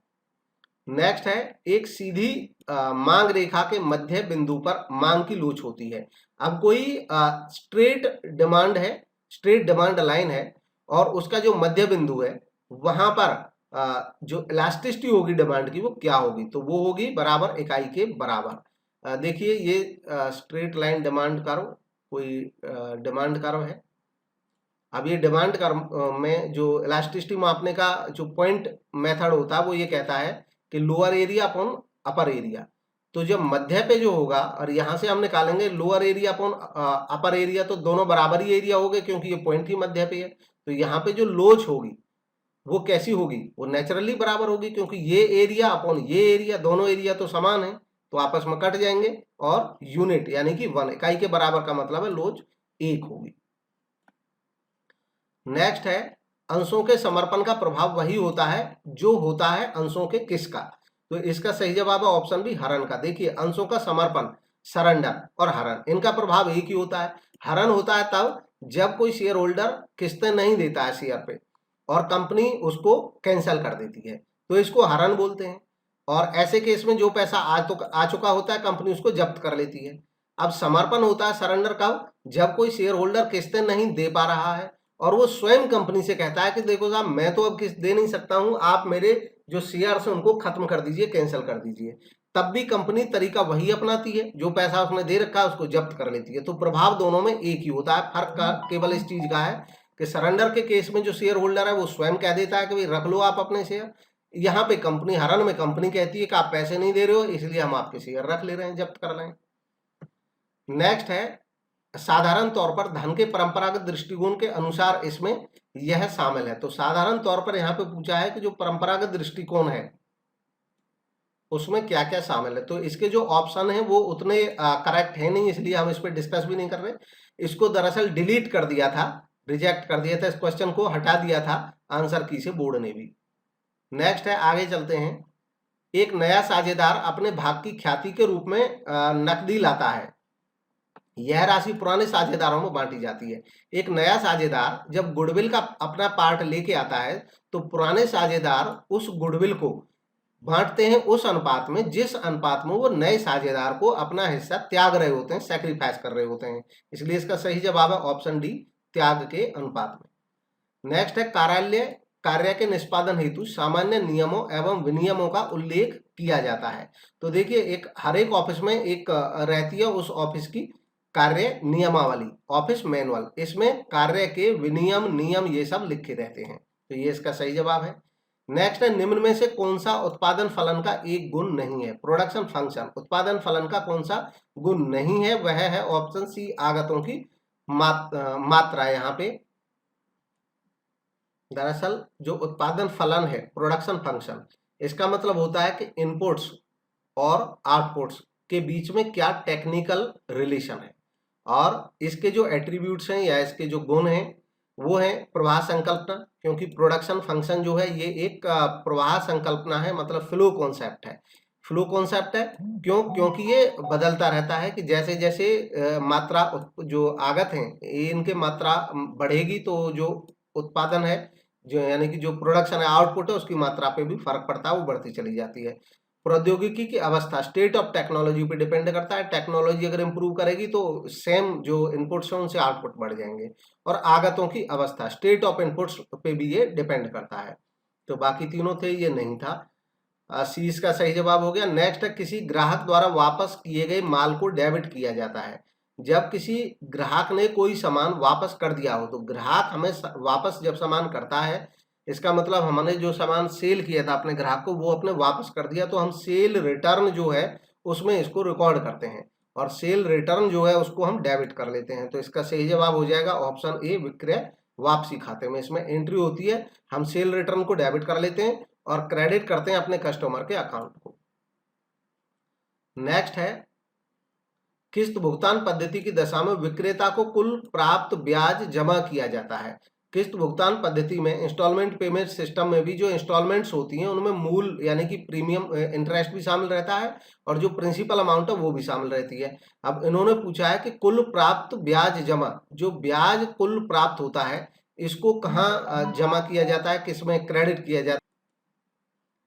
नेक्स्ट है, एक सीधी मांग रेखा के मध्य बिंदु पर मांग की लोच होती है। अब कोई स्ट्रेट डिमांड है, स्ट्रेट डिमांड लाइन है, और उसका जो मध्य बिंदु है वहां पर जो इलास्टिसिटी होगी डिमांड की वो क्या होगी, तो वो होगी बराबर इकाई के बराबर। देखिए ये स्ट्रेट लाइन डिमांड कर्व, कोई डिमांड कर्व है। अब ये डिमांड कर्व में जो इलास्टिसिटी मापने का जो पॉइंट मेथड होता है वो ये कहता है कि lower area upon upper area. तो जब मध्य पे जो होगा, और यहाँ से हम निकालेंगे lower area upon upper area, तो दोनों बराबर ही एरिया हो गए क्योंकि ये पॉइंट ही मध्य पे है। तो यहाँ पे जो लोच होगी वो कैसी होगी, वो नेचुरली बराबर होगी, क्योंकि ये एरिया अपॉन ये एरिया, दोनों एरिया तो समान है, तो आपस में कट जाएंगे, और यूनिट यानी कि 1 इकाई के बराबर का मतलब है लोच 1 होगी। नेक्स्ट है, अंशों के समर्पण का प्रभाव वही होता है जो होता है अंशों के किसका, तो इसका सही जवाब है ऑप्शन बी, हरण का। देखिए अंशों का समर्पण, सरेंडर और हरण, इनका प्रभाव एक ही होता है। हरण होता है तब जब कोई शेयर होल्डर किस्तें नहीं देता है शेयर पे और कंपनी उसको कैंसिल कर देती है, तो इसको हरण बोलते हैं। और ऐसे केस में जो पैसा आ चुका होता है कंपनी उसको जब्त कर लेती है। अब समर्पण होता है, सरेंडर, कब, जब कोई शेयर होल्डर किस्तें नहीं दे पा रहा है और वो स्वयं कंपनी से कहता है कि देखो साहब मैं तो अब किस्त दे नहीं सकता हूं, आप मेरे जो शेयर्स हैं उनको खत्म कर दीजिए, कैंसिल कर दीजिए। तब भी कंपनी तरीका वही अपनाती है, जो पैसा उसने दे रखा है उसको जब्त कर लेती है। तो प्रभाव दोनों में एक ही होता है, फर्क का केवल इस चीज का है कि सरेंडर के केस में जो शेयर होल्डर है वो स्वयं कह देता है कि भाई रख लो आप अपने शेयर। यहाँ पे कंपनी, हरण में कंपनी कहती है कि आप पैसे नहीं दे रहे हो इसलिए हम आपके शेयर रख ले रहे हैं, जब्त कर रहे हैं। नेक्स्ट है, साधारण तौर पर धन के परंपरागत दृष्टिकोण के अनुसार इसमें यह शामिल है। तो साधारण तौर पर यहाँ पे पूछा है कि जो परंपरागत दृष्टिकोण है उसमें क्या क्या शामिल है, तो इसके जो ऑप्शन है वो उतने करेक्ट है नहीं, इसलिए हम इस पर डिस्कस भी नहीं कर रहे। इसको दरअसल डिलीट कर दिया था, रिजेक्ट कर दिया था, इस क्वेश्चन को हटा दिया था आंसर की से बोर्ड ने भी। नेक्स्ट है, आगे चलते हैं। एक नया साझेदार अपने भाग की ख्याति के रूप में नकदी लाता है, यह राशि पुराने साझेदारों में बांटी जाती है। एक नया साझेदार जब गुडविल का अपना पार्ट लेके आता है तो पुराने साझेदार उस गुडविल को बांटते हैं उस अनुपात में जिस अनुपात में वो नए साझेदार को अपना हिस्सा त्याग रहे होते हैं, सैक्रिफाइस कर रहे होते हैं। इसलिए इसका सही जवाब है ऑप्शन डी, त्याग के अनुपात में। नेक्स्ट है, कार्य के निष्पादन हेतु सामान्य नियमों एवं विनियमों का उल्लेख किया जाता है। तो देखिए हर एक ऑफिस में एक रहती है उस ऑफिस की कार्य नियमावली, ऑफिस मैनुअल, इसमें कार्य के विनियम, नियम ये सब लिखे रहते हैं, तो ये इसका सही जवाब है। नेक्स्ट है, निम्न में से कौन सा उत्पादन फलन का एक गुण नहीं है, प्रोडक्शन फंक्शन, उत्पादन फलन का कौन सा गुण नहीं है, वह है ऑप्शन सी, आगतों की मात्रा। यहाँ पे दरअसल जो उत्पादन फलन है, प्रोडक्शन फंक्शन, इसका मतलब होता है कि इनपुट्स और आउटपुट्स के बीच में क्या टेक्निकल रिलेशन है, और इसके जो एट्रीब्यूट्स हैं या इसके जो गुण हैं वो है प्रवाह संकल्पना, क्योंकि प्रोडक्शन फंक्शन जो है ये एक प्रवाह संकल्पना है, मतलब फ्लो कॉन्सेप्ट है। फ्लो कॉन्सेप्ट है क्योंकि ये बदलता रहता है कि जैसे जैसे मात्रा, जो आगत हैं इनके मात्रा बढ़ेगी तो जो उत्पादन है, जो यानी कि जो प्रोडक्शन है, आउटपुट है, उसकी मात्रा पे भी फर्क पड़ता है, वो बढ़ती चली जाती है। प्रौद्योगिकी की अवस्था स्टेट ऑफ टेक्नोलॉजी पे डिपेंड करता है, टेक्नोलॉजी अगर इंप्रूव करेगी तो सेम जो इनपुट्स हैं उनसे आउटपुट बढ़ जाएंगे। और आगतों की अवस्था स्टेट ऑफ इनपुट्स पे भी ये डिपेंड करता है। तो बाकी तीनों थे, ये नहीं था। सी इसका सही जवाब हो गया। नेक्स्ट है, किसी ग्राहक द्वारा वापस किए गए माल को डेबिट किया जाता है। जब किसी ग्राहक ने कोई सामान वापस कर दिया हो, तो ग्राहक हमें वापस जब सामान करता है, इसका मतलब हमने जो सामान सेल किया था अपने ग्राहक को वो अपने वापस कर दिया, तो हम सेल रिटर्न जो है उसमें इसको रिकॉर्ड करते हैं, और सेल रिटर्न जो है उसको हम डेबिट कर लेते हैं। तो इसका सही जवाब हो जाएगा ऑप्शन ए, विक्रय वापसी खाते में। इसमें एंट्री होती है, हम सेल रिटर्न को डेबिट कर लेते हैं और क्रेडिट करते हैं अपने कस्टमर के अकाउंट को। नेक्स्ट है, किस्त भुगतान पद्धति की दशा में विक्रेता को कुल प्राप्त ब्याज जमा किया जाता है। किस्त भुगतान पद्धति में इंस्टॉलमेंट पेमेंट सिस्टम में भी जो इंस्टॉलमेंट्स होती हैं उनमें मूल यानी कि प्रीमियम इंटरेस्ट भी शामिल रहता है और जो प्रिंसिपल अमाउंट है वो भी शामिल रहती है। अब इन्होंने पूछा है कि कुल प्राप्त ब्याज जमा, जो ब्याज कुल प्राप्त होता है इसको कहाँ जमा किया जाता है, किसमें क्रेडिट किया जाता है।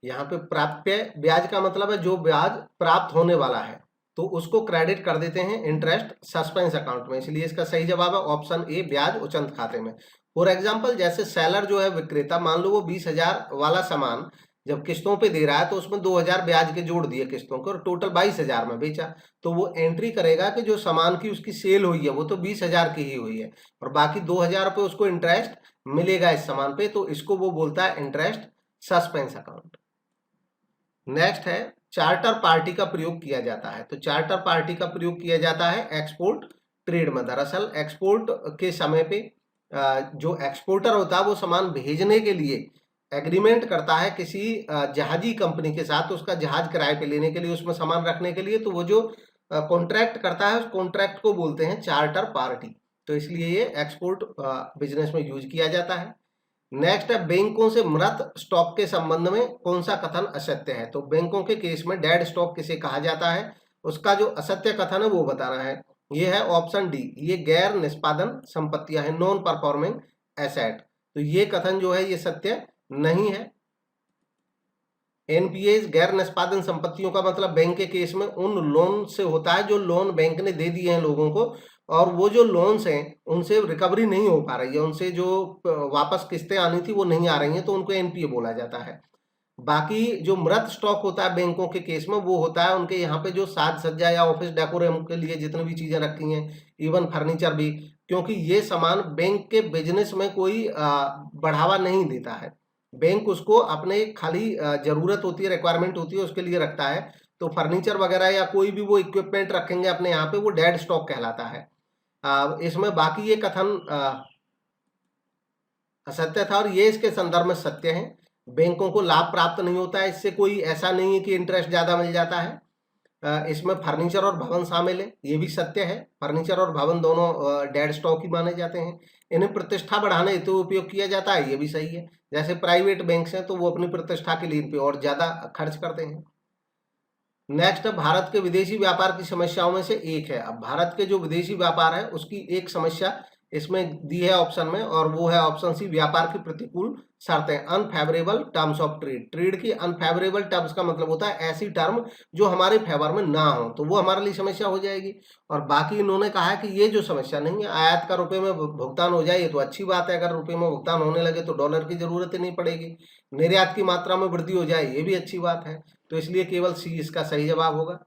यहाँ पे प्राप्य ब्याज का मतलब है जो ब्याज प्राप्त होने वाला है, तो उसको क्रेडिट कर देते हैं इंटरेस्ट सस्पेंस अकाउंट में, इसलिए इसका सही जवाब है ऑप्शन ए, ब्याज उचंत खाते में। फॉर एग्जाम्पल जैसे सेलर जो है विक्रेता, मान लो वो 20,000 वाला सामान जब किस्तों पे दे रहा है तो उसमें 2,000 ब्याज के जोड़ दिए किस्तों के और टोटल 22,000 में बेचा, तो वो एंट्री करेगा कि जो सामान की उसकी सेल हुई है वो तो 20,000 की ही हुई है और बाकी 2,000 रुपये उसको इंटरेस्ट मिलेगा इस सामान पे, तो इसको वो बोलता है इंटरेस्ट सस्पेंस अकाउंट। नेक्स्ट है चार्टर पार्टी का प्रयोग किया जाता है, तो चार्टर पार्टी का प्रयोग किया जाता है एक्सपोर्ट ट्रेड में। दरअसल एक्सपोर्ट के समय पे जो एक्सपोर्टर होता है वो सामान भेजने के लिए एग्रीमेंट करता है किसी जहाजी कंपनी के साथ, उसका जहाज किराए पे लेने के लिए, उसमें सामान रखने के लिए, तो वो जो कॉन्ट्रैक्ट करता है उस कॉन्ट्रैक्ट को बोलते हैं चार्टर पार्टी, तो इसलिए ये एक्सपोर्ट बिजनेस में यूज किया जाता है। नेक्स्ट है बैंकों से मृत स्टॉक के संबंध में कौन सा कथन असत्य है, तो बैंकों के केस में डेड स्टॉक किसे कहा जाता है, उसका जो असत्य कथन है वो बताना है। ये है ऑप्शन डी, ये गैर निष्पादन संपत्तियां हैं, नॉन परफॉर्मिंग एसेट, तो ये कथन जो है ये सत्य नहीं है। एनपीए गैर निष्पादन संपत्तियों का मतलब बैंक के केस में उन लोन से होता है जो लोन बैंक ने दे दिए हैं लोगों को और वो जो लोन्स हैं उनसे रिकवरी नहीं हो पा रही है, उनसे जो वापस किस्तें आनी थी वो नहीं आ रही हैं, तो उनको एनपीए बोला जाता है। बाकी जो मृत स्टॉक होता है बैंकों के केस में वो होता है उनके यहाँ पे जो साज सज्जा या ऑफिस डेकोरेम के लिए जितनी भी चीजें रखी हैं, इवन फर्नीचर भी, क्योंकि ये सामान बैंक के बिजनेस में कोई बढ़ावा नहीं देता है, बैंक उसको अपने खाली जरूरत होती है, रिक्वायरमेंट होती है उसके लिए रखता है, तो फर्नीचर वगैरह या कोई भी वो इक्विपमेंट रखेंगे अपने यहाँ पे वो डेड स्टॉक कहलाता है। इसमें बाकी ये कथन असत्य था और ये इसके संदर्भ में सत्य है। बैंकों को लाभ प्राप्त नहीं होता है इससे, कोई ऐसा नहीं है कि इंटरेस्ट ज्यादा मिल जाता है। इसमें फर्नीचर और भवन शामिल है, ये भी सत्य है, फर्नीचर और भवन दोनों डेड स्टॉक ही माने जाते हैं। इन्हें प्रतिष्ठा बढ़ाने हेतु उपयोग किया जाता है, ये भी सही है। जैसे प्राइवेट बैंक हैं तो वो अपनी प्रतिष्ठा के लिए इन पे और ज्यादा खर्च करते हैं। नेक्स्ट, भारत के विदेशी व्यापार की समस्याओं में से एक है, अब भारत के जो विदेशी व्यापार है उसकी एक समस्या इसमें दी है ऑप्शन में और वो है ऑप्शन सी, व्यापार की प्रतिकूल शर्तें, unfavourable terms of trade. Trade की अनफेवरेबल टर्म्स का मतलब होता है ऐसी टर्म जो हमारे फेवर में ना हो, तो वो हमारे लिए समस्या हो जाएगी। और बाकी इन्होंने कहा है कि ये जो समस्या नहीं है, आयात का रुपए में भुगतान हो जाए ये तो अच्छी बात है, अगर रुपए में भुगतान होने लगे तो डॉलर की जरूरत ही नहीं पड़ेगी, निर्यात की मात्रा में वृद्धि हो जाए ये भी अच्छी बात है, तो इसलिए केवल सी इसका सही जवाब होगा।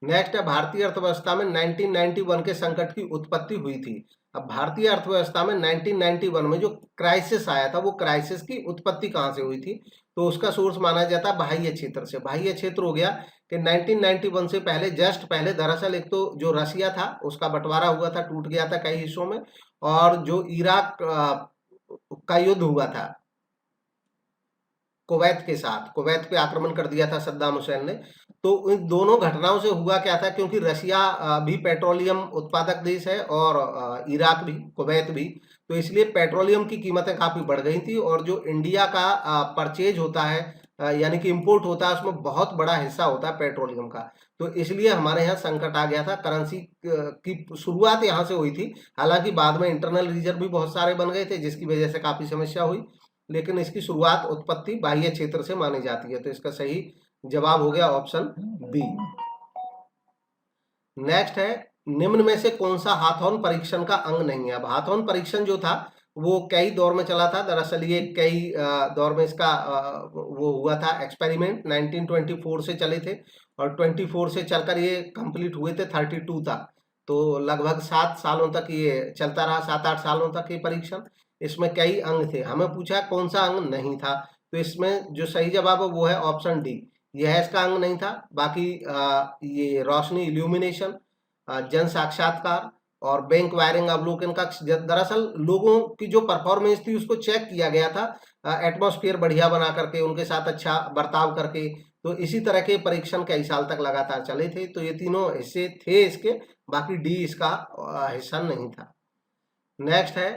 नेक्स्ट है भारतीय अर्थव्यवस्था में 1991 के संकट की उत्पत्ति हुई थी। अब भारतीय अर्थव्यवस्था में 1991 में जो क्राइसिस आया था वो क्राइसिस की उत्पत्ति कहाँ से हुई थी, तो उसका सोर्स माना जाता है बाह्य क्षेत्र से। बाह्य क्षेत्र हो गया कि 1991 से पहले, जस्ट पहले, दरअसल एक तो जो रसिया था उसका बंटवारा हुआ था, टूट गया था कई हिस्सों में, और जो इराक का युद्ध हुआ था कुवैत के साथ, कुवैत पे आक्रमण कर दिया था सद्दाम हुसैन ने, तो इन दोनों घटनाओं से हुआ क्या था, क्योंकि रशिया भी पेट्रोलियम उत्पादक देश है और इराक भी, कुवैत भी, तो इसलिए पेट्रोलियम की कीमतें काफी बढ़ गई थी और जो इंडिया का परचेज होता है यानी कि इंपोर्ट होता है उसमें बहुत बड़ा हिस्सा होता है पेट्रोलियम का, तो इसलिए हमारे यहाँ संकट आ गया था। करेंसी की शुरुआत यहाँ से हुई थी, हालांकि बाद में इंटरनल रिजर्व भी बहुत सारे बन गए थे जिसकी वजह से काफी समस्या हुई, लेकिन इसकी शुरुआत उत्पत्ति बाह्य क्षेत्र से मानी जाती है, तो इसका सही जवाब हो गया ऑप्शन बी। नेक्स्ट है निम्न में से कौन सा हाथोन परीक्षण का अंग नहीं है। अब हाथोन परीक्षण जो था वो कई दौर में चला था, दरअसल ये कई दौर में इसका वो हुआ था एक्सपेरिमेंट, 1924 से चले थे और 24 से चलकर ये कंप्लीट हुए थे 32 तक, तो लगभग 7 सालों तक ये चलता रहा, 7-8 सालों तक ये परीक्षण। इसमें कई अंग थे, हमें पूछा कौन सा अंग नहीं था, तो इसमें जो सही जवाब है वो है ऑप्शन डी, यह इसका अंग नहीं था। बाकी ये रोशनी इल्यूमिनेशन, जन साक्षात्कार और बैंक वायरिंग अवलोकन का, दरअसल लोगों की जो परफॉर्मेंस थी उसको चेक किया गया था एटमॉस्फेयर बढ़िया बना करके, उनके साथ अच्छा बर्ताव करके, तो इसी तरह के परीक्षण कई साल तक लगातार चले थे, तो ये तीनों हिस्से थे इसके, बाकी डी इसका हिस्सा नहीं था। नेक्स्ट है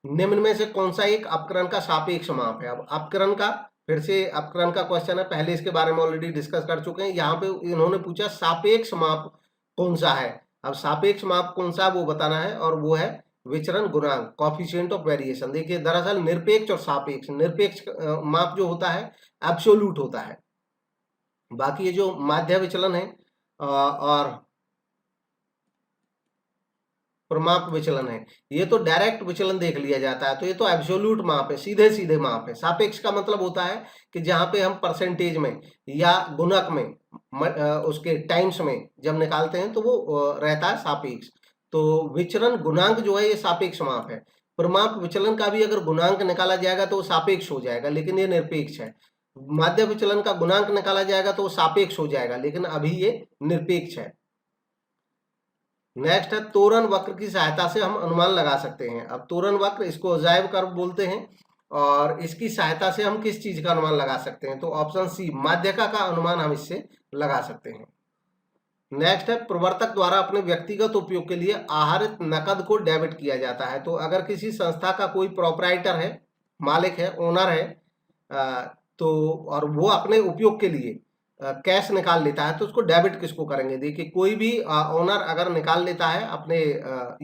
निम्न में से कौन सा एक अपकरण का सापेक्ष माप है? अब अपकरण का, फिर से अपकरण का क्वेश्चन है, पहले इसके बारे में ऑलरेडी डिस्कस कर चुके हैं। यहाँ पे इन्होंने पूछा सापेक्ष माप कौन सा है। अब सापेक्ष माप कौन सा वो बताना है, और वो है विचरण गुणांक, कोएफिशिएंट ऑफ वेरिएशन। देखिए दरअसल निरपेक्ष और सापेक्ष, निरपेक्ष माप जो होता है एब्सोल्यूट होता है, बाकी ये जो माध्य विचलन है और प्रमाप विचलन है, ये तो डायरेक्ट विचलन देख लिया जाता है, तो ये तो एब्सोल्यूट माप है, सीधे सीधे माप है। सापेक्ष का मतलब होता है कि जहां पे हम परसेंटेज में या गुणक में उसके टाइम्स में जब निकालते हैं तो वो रहता है सापेक्ष। तो विचरण गुणांक जो है ये सापेक्ष माप है। प्रमाप विचलन का भी अगर गुणांक निकाला जाएगा तो वो सापेक्ष हो जाएगा, लेकिन ये निरपेक्ष है। माध्य विचलन का गुणांक निकाला जाएगा तो वो सापेक्ष हो जाएगा, लेकिन अभी ये निरपेक्ष है। नेक्स्ट है तोरण वक्र की सहायता से हम अनुमान लगा सकते हैं। अब तोरण वक्र, इसको अजाइब कर्व बोलते हैं, और इसकी सहायता से हम किस चीज का अनुमान लगा सकते हैं? तो ऑप्शन सी, माध्यिका का अनुमान हम इससे लगा सकते हैं। नेक्स्ट है प्रवर्तक द्वारा अपने व्यक्तिगत उपयोग के लिए आहरित नकद को डेबिट किया जाता है। तो अगर किसी संस्था का कोई प्रोपराइटर है, मालिक है, ओनर है, तो और वो अपने उपयोग के लिए कैश निकाल लेता है, तो उसको डेबिट किसको करेंगे? देखिए कोई भी ओनर अगर निकाल लेता है अपने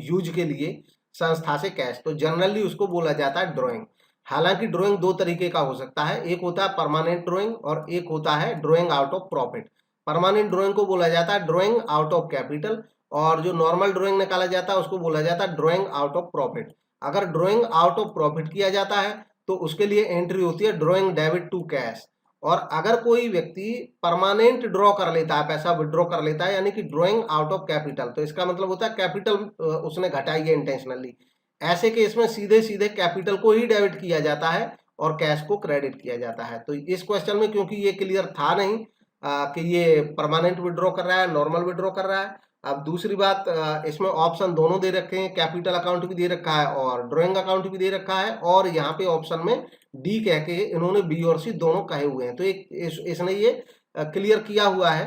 यूज के लिए संस्था से कैश, तो जनरली उसको बोला जाता है ड्राइंग। हालांकि ड्राइंग दो तरीके का हो सकता है, एक होता है परमानेंट ड्राइंग और एक होता है drawing out of profit. Permanent drawing को बोला जाता है ड्राइंग आउट ऑफ कैपिटल, और जो नॉर्मल ड्राइंग निकाला जाता है उसको बोला जाता है ड्राइंग आउट ऑफ प्रॉफिट। अगर ड्राइंग आउट ऑफ प्रॉफिट किया जाता है तो उसके लिए एंट्री होती है ड्राइंग डेबिट टू कैश। और अगर कोई व्यक्ति परमानेंट ड्रॉ कर लेता है, पैसा विड्रॉ कर लेता है, यानी कि ड्रॉइंग आउट ऑफ कैपिटल, तो इसका मतलब होता है कैपिटल उसने घटाई है इंटेंशनली। ऐसे केस में सीधे सीधे कैपिटल को ही डेबिट किया जाता है और कैश को क्रेडिट किया जाता है। तो इस क्वेश्चन में क्योंकि ये क्लियर था नहीं कि ये परमानेंट विड्रॉ कर रहा है, नॉर्मल विड्रॉ कर रहा है। अब दूसरी बात, इसमें ऑप्शन दोनों दे रखे हैं, कैपिटल अकाउंट भी दे रखा है और ड्राइंग अकाउंट भी दे रखा है, और यहाँ पे ऑप्शन में डी कह के इन्होंने बी और सी दोनों कहे हुए हैं। तो इसने ये क्लियर किया हुआ है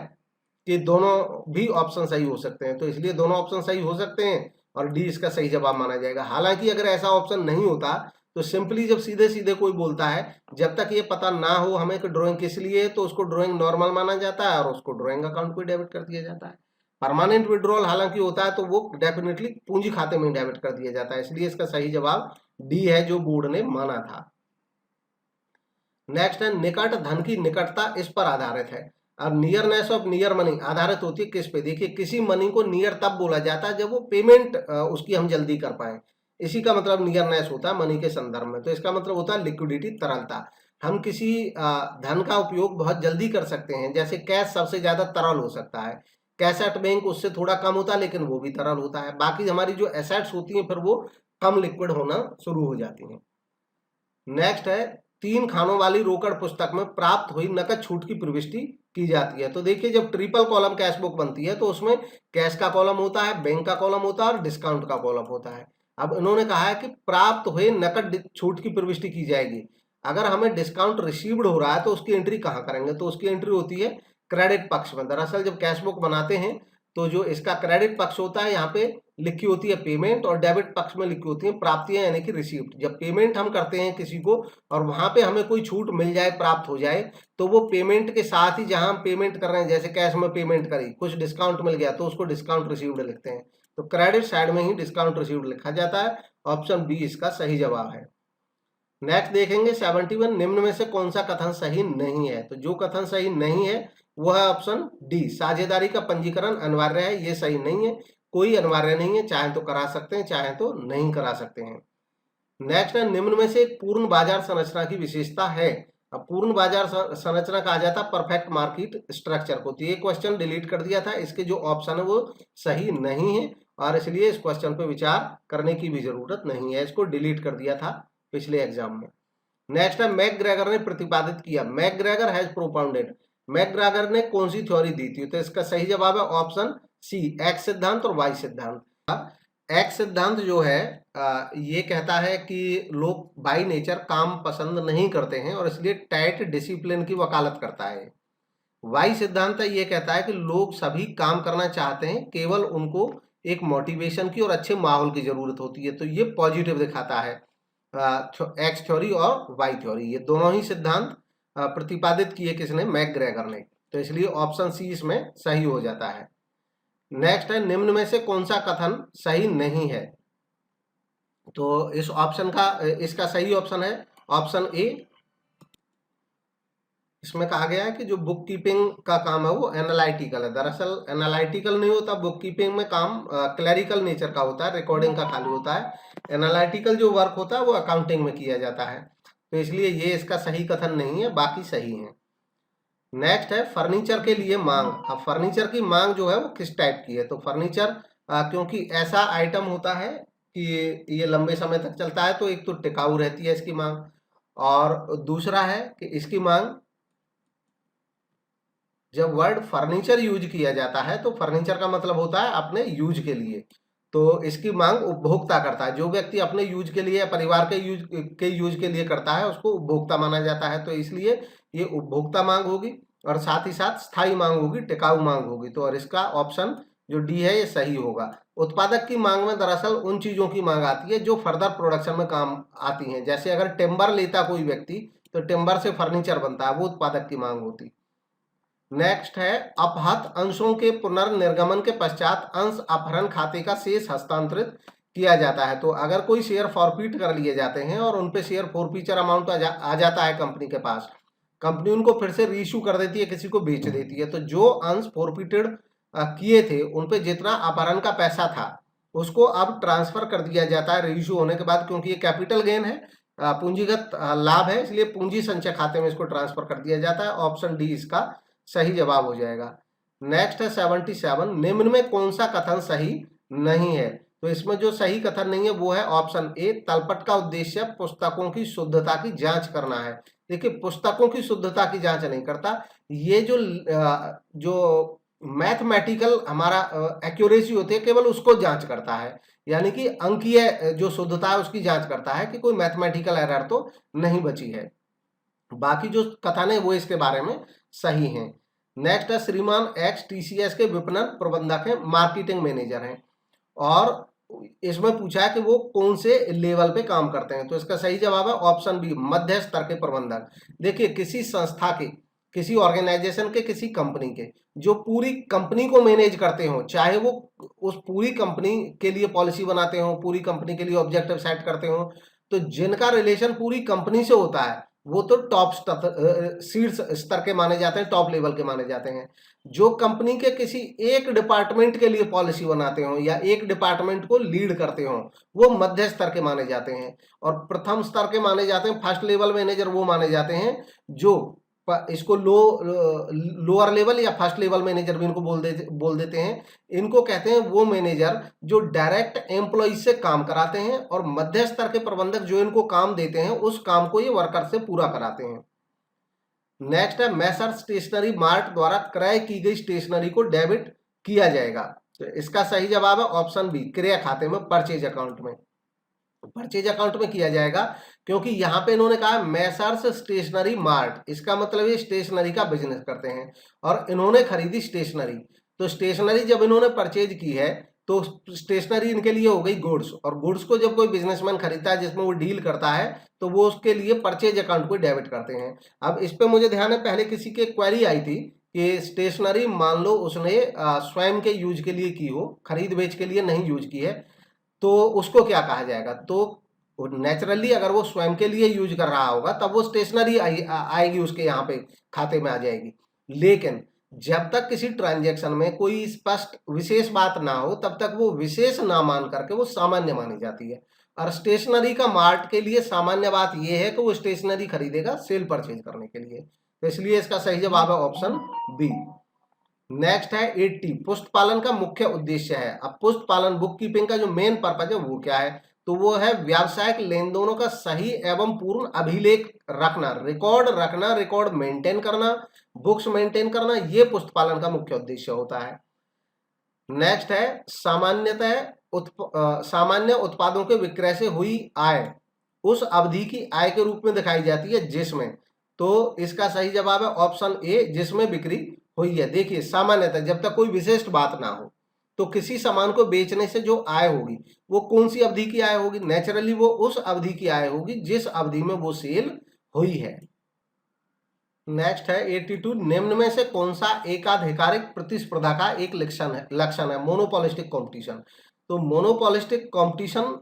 कि दोनों भी ऑप्शन सही हो सकते हैं, तो इसलिए दोनों ऑप्शन सही हो सकते हैं और डी इसका सही जवाब माना जाएगा। हालांकि अगर ऐसा ऑप्शन नहीं होता तो सिंपली जब सीधे सीधे कोई बोलता है, जब तक ये पता ना हो हमें कि ड्राइंग किस लिए है, तो उसको ड्राइंग नॉर्मल माना जाता है और उसको ड्राइंग अकाउंट को डेबिट कर दिया जाता है। परमानेंट विड्रॉल हालांकि होता है तो वो डेफिनेटली पूंजी खाते में डेबिट कर दिया जाता है, इसलिए इसका सही जवाब डी है जो बोर्ड ने माना था। नेक्स्ट है निकट धन की निकटता इस पर आधारित है। अब नियरनेस ऑफ नियर मनी आधारित होती है किस पे? देखिए किसी मनी को नियर तब बोला जाता है जब वो पेमेंट उसकी हम जल्दी कर पाए, इसी का मतलब नियरनेस होता है मनी के संदर्भ में। तो इसका मतलब होता है लिक्विडिटी, तरलता। हम किसी धन का उपयोग बहुत जल्दी कर सकते हैं, जैसे कैश सबसे ज्यादा तरल हो सकता है, कैश एट बैंक उससे थोड़ा कम होता है लेकिन वो भी तरल होता है। बाकी हमारी जो एसेट्स होती हैं फिर वो कम लिक्विड होना शुरू हो जाती हैं। नेक्स्ट है 3 खानों वाली रोकड़ पुस्तक में प्राप्त हुई नकद छूट की प्रविष्टि की जाती है। तो देखिए जब ट्रिपल कॉलम कैश बुक बनती है तो उसमें कैश का कॉलम होता है, बैंक का कॉलम होता है और डिस्काउंट का कॉलम होता है। अब इन्होंने कहा है कि प्राप्त हुए नकद छूट की प्रविष्टि की जाएगी। अगर हमें डिस्काउंट रिसीव्ड हो रहा है तो उसकी एंट्री कहाँ करेंगे? तो उसकी एंट्री होती है क्रेडिट पक्ष में। दरअसल जब कैश बुक बनाते हैं तो जो इसका क्रेडिट पक्ष होता है यहाँ पे लिखी होती है पेमेंट, और डेबिट पक्ष में लिखी होती है प्राप्तियां यानी कि रिसीप्ट। जब पेमेंट हम करते हैं किसी को और वहां पे हमें कोई छूट मिल जाए, प्राप्त हो जाए, तो वो पेमेंट के साथ ही जहां हम पेमेंट कर रहे हैं, जैसे कैश में पेमेंट करी, कुछ डिस्काउंट मिल गया तो उसको डिस्काउंट रिसीव्ड लिखते हैं। तो क्रेडिट साइड में ही डिस्काउंट रिसीव्ड लिखा जाता है। ऑप्शन बी इसका सही जवाब है। नेक्स्ट देखेंगे 71, निम्न में से कौन सा कथन सही नहीं है? तो जो कथन सही नहीं है वो है ऑप्शन डी, साझेदारी का पंजीकरण अनिवार्य है। ये सही नहीं है, कोई अनिवार्य नहीं है, चाहे तो करा सकते हैं चाहे तो नहीं करा सकते हैं। नेक्स्ट है निम्न में से पूर्ण बाजार संरचना की विशेषता है। अब पूर्ण बाजार संरचना कहा जाता है परफेक्ट मार्केट स्ट्रक्चर को। तो ये क्वेश्चन डिलीट कर दिया था, इसके जो ऑप्शन है वो सही नहीं है और इसलिए इस क्वेश्चन पे विचार करने की भी जरूरत नहीं है, इसको डिलीट कर दिया था पिछले एग्जाम में। नेक्स्ट है मैकग्रेगर ने प्रतिपादित किया, मैकग्रेगर हैज प्रोपाउंडेड, मैकग्रेगर ने कौन सी थ्योरी दी थी? तो इसका सही जवाब है ऑप्शन सी, एक्स सिद्धांत और वाई सिद्धांत। एक्स सिद्धांत जो है ये कहता है कि लोग बाई नेचर काम पसंद नहीं करते हैं और इसलिए टाइट डिसिप्लिन की वकालत करता है। वाई सिद्धांत ये कहता है कि लोग सभी काम करना चाहते हैं, केवल उनको एक मोटिवेशन की और अच्छे माहौल की जरूरत होती है। तो ये पॉजिटिव दिखाता है। एक्स थ्योरी और वाई थ्योरी, ये दोनों ही सिद्धांत प्रतिपादित किए किसने, मैकग्रेगर ने। तो इसलिए ऑप्शन सी इसमें सही हो जाता है। नेक्स्ट है, निम्न में से कौन सा कथन सही नहीं है। तो इस ऑप्शन का इसका सही ऑप्शन है ऑप्शन ए। इसमें कहा गया है कि जो बुक कीपिंग का काम है वो एनालिटिकल है। दरअसल एनालिटिकल नहीं होता, बुक कीपिंग में काम क्लरिकल नेचर का होता है, रिकॉर्डिंग का खाली होता है। एनालिटिकल जो वर्क होता है वो अकाउंटिंग में किया जाता है। तो इसलिए ये इसका सही कथन नहीं है, बाकी सही है। नेक्स्ट है, फर्नीचर के लिए मांग। अब फर्नीचर की मांग जो है वो किस टाइप की है। तो फर्नीचर क्योंकि ऐसा आइटम होता है कि ये लंबे समय तक चलता है, तो एक तो टिकाऊ रहती है इसकी मांग, और दूसरा है कि इसकी मांग, जब वर्ड फर्नीचर यूज किया जाता है तो फर्नीचर का मतलब होता है अपने यूज के लिए। तो इसकी मांग उपभोक्ता करता है, जो व्यक्ति अपने यूज के लिए या परिवार के यूज के लिए करता है उसको उपभोक्ता माना जाता है। तो इसलिए ये उपभोक्ता मांग होगी, और साथ ही साथ स्थायी मांग होगी, टिकाऊ मांग होगी। तो और इसका ऑप्शन जो डी है ये सही होगा। उत्पादक की मांग में दरअसल उन चीजों की मांग आती है जो फर्दर प्रोडक्शन में काम आती हैं। जैसे अगर टिम्बर लेता कोई व्यक्ति तो टिम्बर से फर्नीचर बनता है, वो उत्पादक की मांग होती। नेक्स्ट है, अपहत अंशों के पुनर्निर्गमन के पश्चात अंश अपहरण खाते का शेष हस्तांतरित किया जाता है। तो अगर कोई शेयर फॉरफिट कर लिए जाते हैं और उनपे शेयर फॉरफीचर अमाउंट आ जाता है कंपनी के पास, कंपनी उनको फिर से रीइश्यू कर देती है, किसी को बेच देती है। तो जो अंश फॉरफिटेड किए थे उनपे जितना अपहरण का पैसा था उसको अब ट्रांसफर कर दिया जाता है रीइश्यू होने के बाद, क्योंकि ये कैपिटल गेन है, पूंजीगत लाभ है, इसलिए पूंजी संचय खाते में इसको ट्रांसफर कर दिया जाता है। ऑप्शन डी इसका सही जवाब हो जाएगा। नेक्स्ट है 77, निम्न में कौन सा कथन सही नहीं है। तो इसमें जो सही कथन नहीं है वो है ऑप्शन ए, तलपट का उद्देश्य पुस्तकों की शुद्धता की जांच करना है। देखिए, पुस्तकों की शुद्धता की जांच नहीं करता, ये जो मैथमेटिकल हमारा एक्यूरेसी होती है केवल उसको जांच करता है, यानी कि अंकीय जो शुद्धता है उसकी जांच करता है कि कोई मैथमेटिकल एरर तो नहीं बची है। बाकी जो कथन है वो इसके बारे में सही हैं। नेक्स्ट है, श्रीमान एक्स टीसीएस के विपणन प्रबंधक हैं, मार्केटिंग मैनेजर हैं, और इसमें पूछा है कि वो कौन से लेवल पे काम करते हैं। तो इसका सही जवाब है ऑप्शन बी, मध्य स्तर के प्रबंधक। देखिए, किसी संस्था के, किसी ऑर्गेनाइजेशन के, किसी कंपनी के जो पूरी कंपनी को मैनेज करते हो, चाहे वो उस पूरी कंपनी के लिए पॉलिसी बनाते हो, पूरी कंपनी के लिए ऑब्जेक्टिव सेट करते हो, तो जिनका रिलेशन पूरी कंपनी से होता है वो तो टॉप शीर्ष स्तर के माने जाते हैं, टॉप लेवल के माने जाते हैं। जो कंपनी के किसी एक डिपार्टमेंट के लिए पॉलिसी बनाते हो या एक डिपार्टमेंट को लीड करते हो वो मध्य स्तर के माने जाते हैं। और प्रथम स्तर के माने जाते हैं, फर्स्ट लेवल मैनेजर वो माने जाते हैं जो इसको लोअर लेवल या फर्स्ट लेवल मैनेजर भी इनको बोल देते हैं। इनको कहते हैं वो मैनेजर जो डायरेक्ट एम्प्लॉय से काम कराते हैं, और मध्य स्तर के प्रबंधक जो इनको काम देते हैं उस काम को ये वर्कर से पूरा कराते हैं। नेक्स्ट है, मैसर स्टेशनरी मार्ट द्वारा क्रय की गई स्टेशनरी को डेबिट किया जाएगा। तो इसका सही जवाब है ऑप्शन बी, क्रय खाते में, परचेज अकाउंट में। परचेज अकाउंट में किया जाएगा, क्योंकि यहाँ पे इन्होंने कहा मैसर्स स्टेशनरी मार्ट, इसका मतलब ये स्टेशनरी का बिजनेस करते हैं और इन्होंने खरीदी स्टेशनरी। तो स्टेशनरी जब इन्होंने परचेज की है तो स्टेशनरी इनके लिए हो गई गुड्स, और गुड्स को जब कोई बिजनेसमैन खरीदता है जिसमें वो डील करता है तो वो उसके लिए परचेज अकाउंट को डेबिट करते हैं। अब इस पे मुझे ध्यान है, पहले किसी की क्वेरी आई थी कि स्टेशनरी मान लो उसने स्वयं के यूज के लिए की हो, खरीद बेच के लिए नहीं यूज की है, तो उसको क्या कहा जाएगा। तो नेचुरली अगर वो स्वयं के लिए यूज कर रहा होगा तब वो स्टेशनरी आएगी उसके यहाँ पे खाते में आ जाएगी। लेकिन जब तक किसी ट्रांजैक्शन में कोई स्पष्ट विशेष बात ना हो तब तक वो विशेष ना मान करके वो सामान्य मानी जाती है। और स्टेशनरी का मार्ट के लिए सामान्य बात यह है कि वो स्टेशनरी खरीदेगा सेल परचेज करने के लिए। तो इसलिए इसका सही जवाब है ऑप्शन बी। नेक्स्ट है 80, पुस्त पालन का मुख्य उद्देश्य है। अब पुस्त पालन, बुक कीपिंग का जो मेन पर्पज है वो क्या है, तो वो है व्यावसायिक लेन देनों का सही एवं पूर्ण अभिलेख रखना, रिकॉर्ड रिकॉर्ड मेंटेन करना, बुक्स मेंटेन करना, ये पुस्त पालन का मुख्य उद्देश्य होता है। नेक्स्ट है, सामान्य उत्पादों के विक्रय से हुई आय उस अवधि की आय के रूप में दिखाई जाती है जिसमें, तो इसका सही जवाब है ऑप्शन ए, जिसमें बिक्री हुई है। देखिए, सामान्यतः जब तक कोई विशिष्ट बात ना हो, तो किसी सामान को बेचने से जो आय होगी वो कौन सी अवधि की आय होगी? नेचुरली वो उस अवधि की आय होगी जिस अवधि में वो सेल हुई है। नेक्स्ट है 82, निम्न में से कौन सा एकाधिकारिक प्रतिस्पर्धा का एक लक्षण है? Monopolistic competition. तो मोनोपोलिस्टिक कंपटीशन,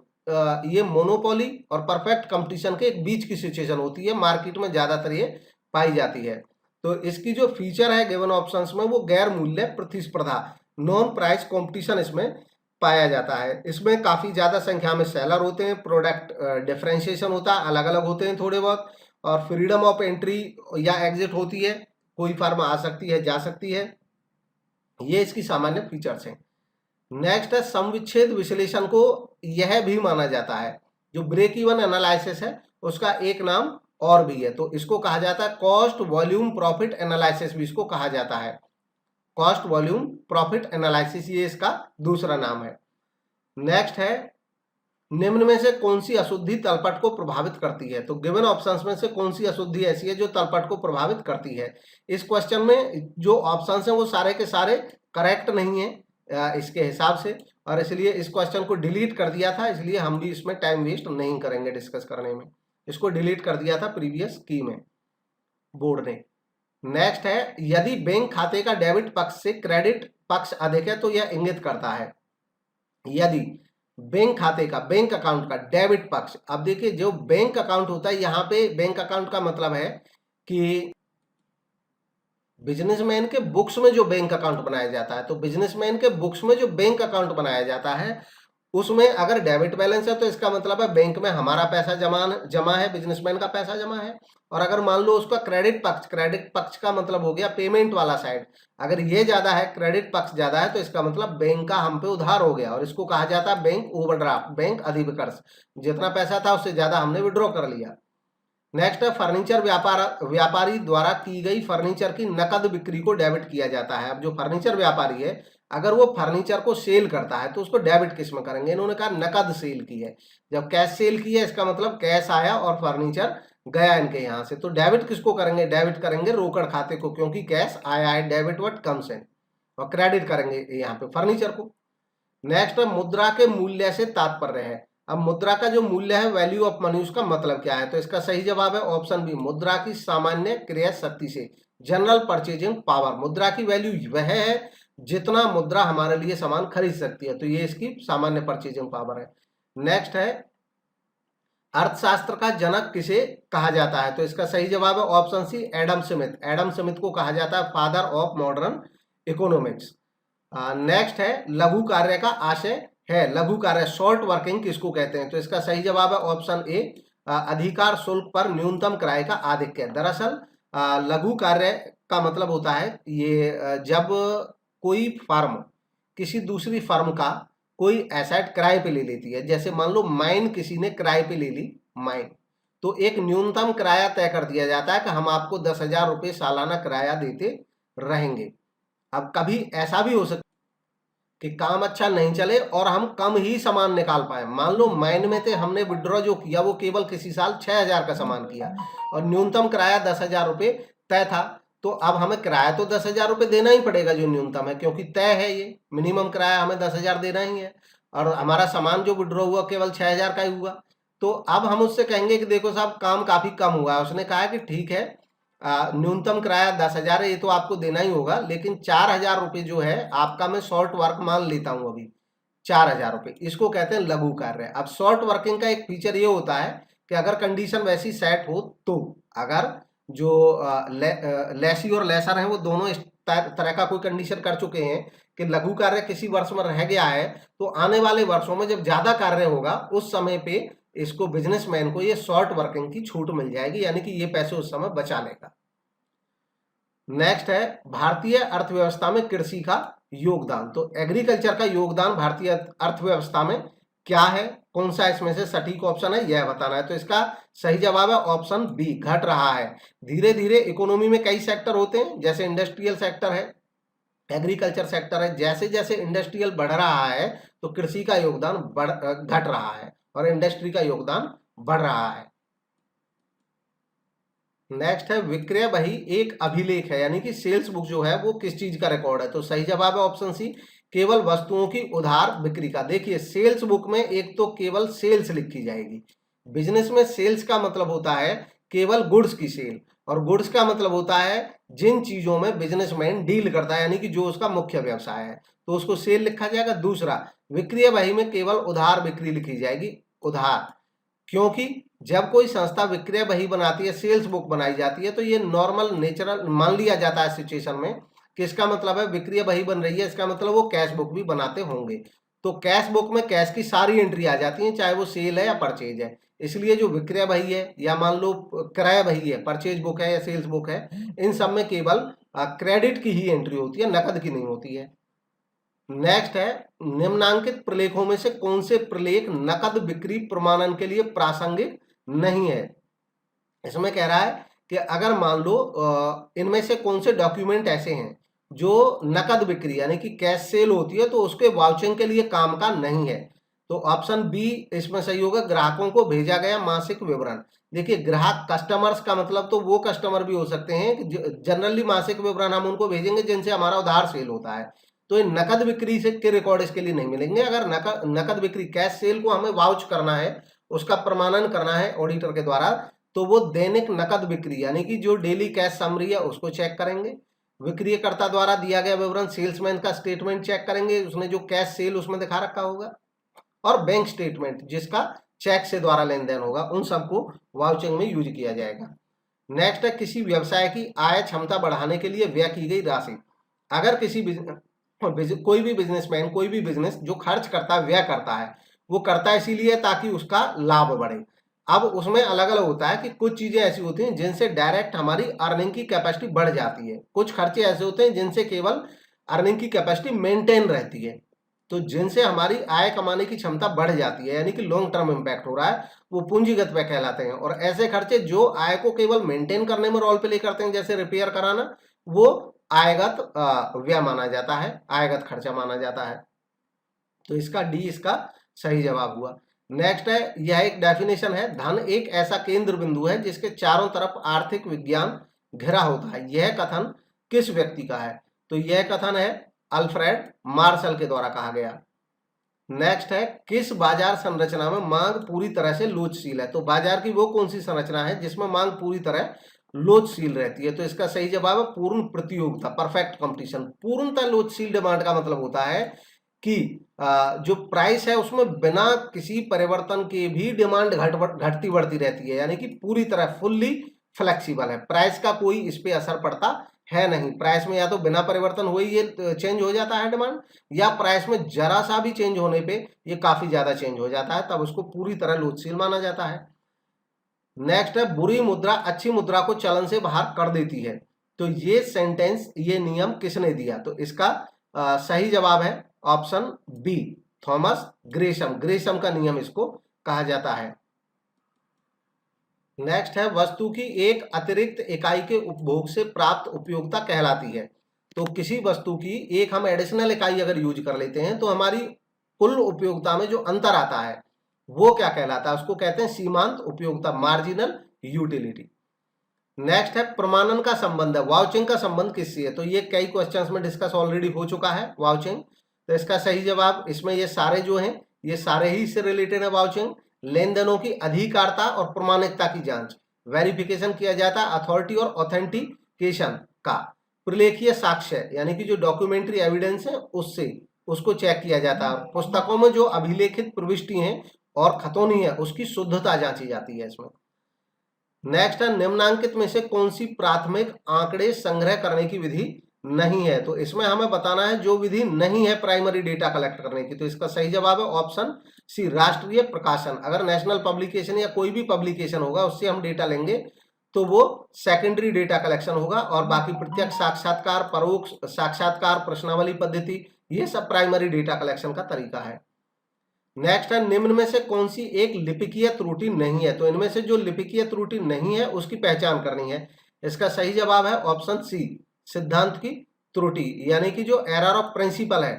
ये मोनोपोली और परफेक्ट कंपटीशन के एक बीच की सिचुएशन होती है, मार्केट में ज्यादातर ये पाई जाती है। तो इसकी जो फीचर है गिवन ऑप्शंस में वो गैर मूल्य प्रतिस्पर्धा, नॉन प्राइस कंपटीशन इसमें पाया जाता है। इसमें काफी ज्यादा संख्या में सेलर होते हैं, प्रोडक्ट डिफरेंशिएशन होता है, अलग अलग होते हैं थोड़े बहुत, और फ्रीडम ऑफ एंट्री या एग्जिट होती है, कोई फर्म आ सकती है जा सकती है। ये इसकी सामान्य फीचर्स हैं। नेक्स्ट है समविच्छेद विश्लेषण को यह भी माना जाता है, जो ब्रेक इवन एनालिसिस है उसका एक नाम और भी है, तो इसको कहा जाता है कॉस्ट वॉल्यूम प्रॉफिट एनालिसिस, भी इसको कहा जाता है कॉस्ट वॉल्यूम प्रॉफिट एनालिसिस, ये इसका दूसरा नाम है। नेक्स्ट है निम्न में से कौन सी अशुद्धि तलपट को प्रभावित करती है? तो गिवन ऑप्शंस में से कौन सी अशुद्धि ऐसी है जो तलपट को प्रभावित करती है? इस क्वेश्चन में जो ऑप्शंस हैं वो सारे के सारे करेक्ट नहीं है इसके हिसाब से, और इसलिए इस क्वेश्चन को डिलीट कर दिया था, इसलिए हम भी इसमें टाइम वेस्ट नहीं करेंगे डिस्कस करने में। इसको डिलीट कर दिया था प्रीवियस की में बोर्ड ने। नेक्स्ट है यदि बैंक खाते का डेबिट पक्ष से क्रेडिट पक्ष अधिक है तो यह इंगित करता है, यदि बैंक खाते का, बैंक अकाउंट का डेबिट पक्ष, अब देखिए जो बैंक अकाउंट होता है, यहाँ पे बैंक अकाउंट का मतलब है कि बिजनेसमैन के बुक्स में जो बैंक अकाउंट बनाया जाता है, तो बिजनेसमैन के बुक्स में जो बैंक अकाउंट बनाया जाता है उसमें अगर डेबिट बैलेंस है तो इसका मतलब है बैंक में हमारा पैसा जमा है, बिजनेसमैन का पैसा जमा है। और अगर मान लो उसका क्रेडिट पक्ष का मतलब हो गया पेमेंट वाला साइड, अगर ये ज्यादा है, क्रेडिट पक्ष ज्यादा है, तो इसका मतलब बैंक का हम पे उधार हो गया, और इसको कहा जाता है बैंक ओवरड्राफ्ट, बैंक अधिविकर्ष, जितना पैसा था उससे ज्यादा हमने विड्रॉ कर लिया। नेक्स्ट है फर्नीचर व्यापारी द्वारा की गई फर्नीचर की नकद बिक्री को डेबिट किया जाता है। अब जो फर्नीचर व्यापारी है अगर वो फर्नीचर को सेल करता है तो उसको डेबिट किस में करेंगे? इन्होंने कहा नकद सेल की है, जब कैश सेल की है इसका मतलब कैश आया और फर्नीचर गया इनके यहाँ से, तो डेबिट किसको करेंगे? डेबिट करेंगे रोकड़ खाते को, क्योंकि कैश आया है, डेबिट व्हाट कम्स इन, और क्रेडिट करेंगे यहाँ पे फर्नीचर को। नेक्स्ट है मुद्रा के मूल्य से तात्पर्य है। अब मुद्रा का जो मूल्य है वैल्यू ऑफ मनी, उसका मतलब क्या है? तो इसका सही जवाब है ऑप्शन बी, मुद्रा की सामान्य क्रय शक्ति से, जनरल परचेजिंग पावर। मुद्रा की वैल्यू वह है जितना मुद्रा हमारे लिए सामान खरीद सकती है, तो ये इसकी सामान्य परचेजिंग पावर है। नेक्स्ट है अर्थशास्त्र का जनक किसे कहा जाता है? तो इसका सही जवाब है option C, Adam Smith. Adam Smith को कहा जाता है father of modern economics. Next है लघु कार्य का आशय है, लघु कार्य शॉर्ट वर्किंग किसको कहते हैं? तो इसका सही जवाब है ऑप्शन ए, अधिकार शुल्क पर न्यूनतम किराए का आधिक्य। दरअसल लघु कार्य का मतलब होता है ये जब कोई फर्म किसी दूसरी फर्म का कोई एसेट किराए पे ले लेती है, जैसे मान लो माइन किसी ने किराए पे ले ली माइन, तो एक न्यूनतम किराया तय कर दिया जाता है कि हम आपको 10,000 रुपये सालाना किराया देते रहेंगे। अब कभी ऐसा भी हो सकता कि काम अच्छा नहीं चले और हम कम ही सामान निकाल पाए, मान लो माइन में थे, हमने विड्रॉ जो किया वो केवल किसी साल 6,000 का सामान किया और न्यूनतम किराया 10,000 रुपये तय था, तो अब हमें किराया तो 10,000 रुपये देना ही पड़ेगा जो न्यूनतम है, क्योंकि तय है ये मिनिमम किराया हमें 10,000 देना ही है, और हमारा सामान जो विड्रॉ हुआ केवल 6,000 का ही हुआ। तो अब हम उससे कहेंगे कि देखो साहब काम काफी कम हुआ है, उसने कहा कि ठीक है न्यूनतम किराया 10,000 है, ये तो आपको देना ही होगा, लेकिन 4,000 रुपये जो है आपका मैं शॉर्ट वर्क मान लेता हूँ अभी 4,000 रुपये, इसको कहते हैं लघु कार्य। अब शॉर्ट वर्किंग का एक फीचर ये होता है कि अगर कंडीशन वैसी सेट हो, तो अगर जो लेसी और लेसर हैं वो दोनों इस तरह का कोई कंडीशन कर चुके हैं कि लघु कार्य किसी वर्ष में रह गया है, तो आने वाले वर्षों में जब ज्यादा कार्य होगा उस समय पे इसको बिजनेसमैन को ये शॉर्ट वर्किंग की छूट मिल जाएगी, यानी कि ये पैसे उस समय बचा लेगा। नेक्स्ट है भारतीय अर्थव्यवस्था में कृषि का योगदान। तो एग्रीकल्चर का योगदान भारतीय अर्थव्यवस्था में क्या है, कौन सा इसमें से सटीक ऑप्शन है यह बताना है। तो इसका सही जवाब है ऑप्शन बी, घट रहा है। धीरे धीरे इकोनॉमी में कई सेक्टर होते हैं, जैसे इंडस्ट्रियल सेक्टर है, एग्रीकल्चर सेक्टर है, जैसे जैसे इंडस्ट्रियल बढ़ रहा है तो कृषि का योगदान घट रहा है और इंडस्ट्री का योगदान बढ़ रहा है। नेक्स्ट है विक्रय बही एक अभिलेख है, यानी कि सेल्स बुक जो है वो किस चीज का रिकॉर्ड है। तो सही जवाब है ऑप्शन सी, केवल वस्तुओं की उधार बिक्री का। देखिए सेल्स बुक में एक तो केवल सेल्स लिखी जाएगी। बिजनेस में सेल्स का मतलब होता है केवल गुड्स की सेल, और गुड्स का मतलब होता है जिन चीजों में बिजनेसमैन डील करता है, यानी कि जो उसका मुख्य व्यवसाय है, तो उसको सेल लिखा जाएगा। दूसरा, विक्रय बही में केवल उधार बिक्री लिखी जाएगी, उधार, क्योंकि जब कोई संस्था विक्रय बही बनाती है, सेल्स बुक बनाई जाती है, तो ये नॉर्मल नेचुरल मान लिया जाता है सिचुएशन में कि इसका मतलब है विक्रय बही बन रही है, इसका मतलब वो कैश बुक भी बनाते होंगे। तो कैश बुक में कैश की सारी एंट्री आ जाती है, चाहे वो सेल है या परचेज है। इसलिए जो विक्रय बही है या मान लो क्रय बही है, परचेज बुक है या सेल्स बुक है, इन सब में केवल क्रेडिट की ही एंट्री होती है, नकद की नहीं होती है। नेक्स्ट है निम्नांकित प्रलेखों में से कौन से प्रलेख नकद बिक्री प्रमाणन के लिए प्रासंगिक नहीं है। इसमें कह रहा है कि अगर मान लो इनमें से कौन से डॉक्यूमेंट ऐसे हैं जो नकद बिक्री यानी कि कैश सेल होती है तो उसके वाउचिंग के लिए काम का नहीं है। तो ऑप्शन बी इसमें सही होगा, ग्राहकों को भेजा गया मासिक विवरण। देखिए ग्राहक कस्टमर्स का मतलब तो वो कस्टमर भी हो सकते हैं कि जनरली मासिक विवरण हम उनको भेजेंगे जिनसे हमारा उधार सेल होता है, तो ये नकद बिक्री से के रिकॉर्ड इसके लिए नहीं मिलेंगे। अगर नकद बिक्री कैश सेल को हमें वाउच करना है, उसका प्रमाणन करना है ऑडिटर के द्वारा, तो वो दैनिक नकद बिक्री यानी कि जो डेली कैश समरी है उसको चेक करेंगे, विक्रियकर्ता द्वारा दिया गया विवरण, सेल्समैन का स्टेटमेंट चेक करेंगे, उसने जो कैश सेल उसमें दिखा रखा होगा, और बैंक स्टेटमेंट जिसका चेक से द्वारा लेन देन होगा, उन सबको वाउचिंग में यूज किया जाएगा। नेक्स्ट है किसी व्यवसाय की आय क्षमता बढ़ाने के लिए व्यय की गई राशि। अगर कोई भी बिजनेसमैन, कोई भी बिजनेस जो खर्च करता है, व्यय करता है, वो करता है इसीलिए ताकि उसका लाभ बढ़े। अब उसमें अलग अलग होता है कि कुछ चीजें ऐसी होती हैं जिनसे डायरेक्ट हमारी अर्निंग की कैपेसिटी बढ़ जाती है, कुछ खर्चे ऐसे होते हैं जिनसे केवल अर्निंग की कैपेसिटी मेंटेन रहती है। तो जिनसे हमारी आय कमाने की क्षमता बढ़ जाती है यानी कि लॉन्ग टर्म इंपैक्ट हो रहा है, वो पूंजीगत व्यय कहलाते हैं। और ऐसे खर्चे जो आय को केवल मेंटेन करने में रोल प्ले करते हैं, जैसे रिपेयर कराना, वो आयगत व्यय माना जाता है, आयगत खर्चा माना जाता है। तो इसका डी इसका सही जवाब हुआ। नेक्स्ट है, यह एक डेफिनेशन है, धन एक ऐसा केंद्र बिंदु है जिसके चारों तरफ आर्थिक विज्ञान घिरा होता है। यह कथन किस व्यक्ति का है। तो यह कथन है अल्फ्रेड मार्शल के द्वारा कहा गया। नेक्स्ट है, किस बाजार संरचना में मांग पूरी तरह से लोचशील है। तो बाजार की वो कौन सी संरचना है जिसमें मांग पूरी तरह लोचशील रहती है। तो इसका सही जवाब है पूर्ण प्रतियोगिता, परफेक्ट कंपटीशन। पूर्णतः लोचशील डिमांड का मतलब होता है कि जो प्राइस है उसमें बिना किसी परिवर्तन के भी डिमांड घटती बढ़ती रहती है, यानी कि पूरी तरह फुल्ली फ्लेक्सिबल है, प्राइस का कोई इस पे असर पड़ता है नहीं। प्राइस में या तो बिना परिवर्तन हुए ये चेंज हो जाता है डिमांड, या प्राइस में जरा सा भी चेंज होने पे ये काफी ज्यादा चेंज हो जाता है, तब उसको पूरी तरह लोचशील माना जाता है। नेक्स्ट है, बुरी मुद्रा अच्छी मुद्रा को चलन से बाहर कर देती है। तो ये सेंटेंस, ये नियम किसने दिया। तो इसका सही जवाब है option B, Thomas Gresham. Gresham का नियम इसको कहा जाता है। नेक्स्ट है, वस्तु की एक अतिरिक्त इकाई के उपभोग से प्राप्त उपयोगिता कहलाती है। तो किसी वस्तु की एक हम एडिशनल इकाई अगर यूज कर लेते हैं तो हमारी कुल उपयोगिता में जो अंतर आता है वो क्या कहलाता है, उसको कहते हैं सीमांत उपयोगिता, मार्जिनल यूटिलिटी। नेक्स्ट है, प्रमाणन का संबंध है, वाउचिंग का संबंध किससे है। तो ये कई क्वेश्चंस में डिस्कस ऑलरेडी हो चुका है वाउचिंग। तो इसका सही जवाब, इसमें ये सारे जो हैं ये सारे ही इससे रिलेटेड है वाउचिंग। लेन देनों की अधिकारता और प्रमाणिकता की जांच, वेरिफिकेशन किया जाता है अथॉरिटी और ऑथेंटिकेशन का। प्रलेखीय साक्ष्य यानी कि जो डॉक्यूमेंट्री एविडेंस है उससे उसको चेक किया जाता है। पुस्तकों में जो अभिलेखित प्रविष्टि हैं और खतौनी है उसकी शुद्धता जांची जाती है इसमें। नेक्स्ट है, निम्नांकित में से कौन सी प्राथमिक आंकड़े संग्रह करने की विधि नहीं है। तो इसमें हमें बताना है जो विधि नहीं है प्राइमरी डेटा कलेक्ट करने की। तो इसका सही जवाब है ऑप्शन सी, राष्ट्रीय प्रकाशन। अगर नेशनल पब्लिकेशन या कोई भी पब्लिकेशन होगा उससे हम डेटा लेंगे तो वो सेकेंडरी डेटा कलेक्शन होगा, और बाकी प्रत्यक्ष साक्षात्कार, परोक्ष साक्षात्कार, प्रश्नावली पद्धति, ये सब प्राइमरी डेटा कलेक्शन का तरीका है। नेक्स्ट है, निम्न में से कौन सी एक लिपिकीय त्रुटि नहीं है। तो इनमें से जो लिपिकीय त्रुटि नहीं है उसकी पहचान करनी है। इसका सही जवाब है ऑप्शन सी, सिद्धांत की त्रुटि, यानी कि जो एरर ऑफ प्रिंसिपल है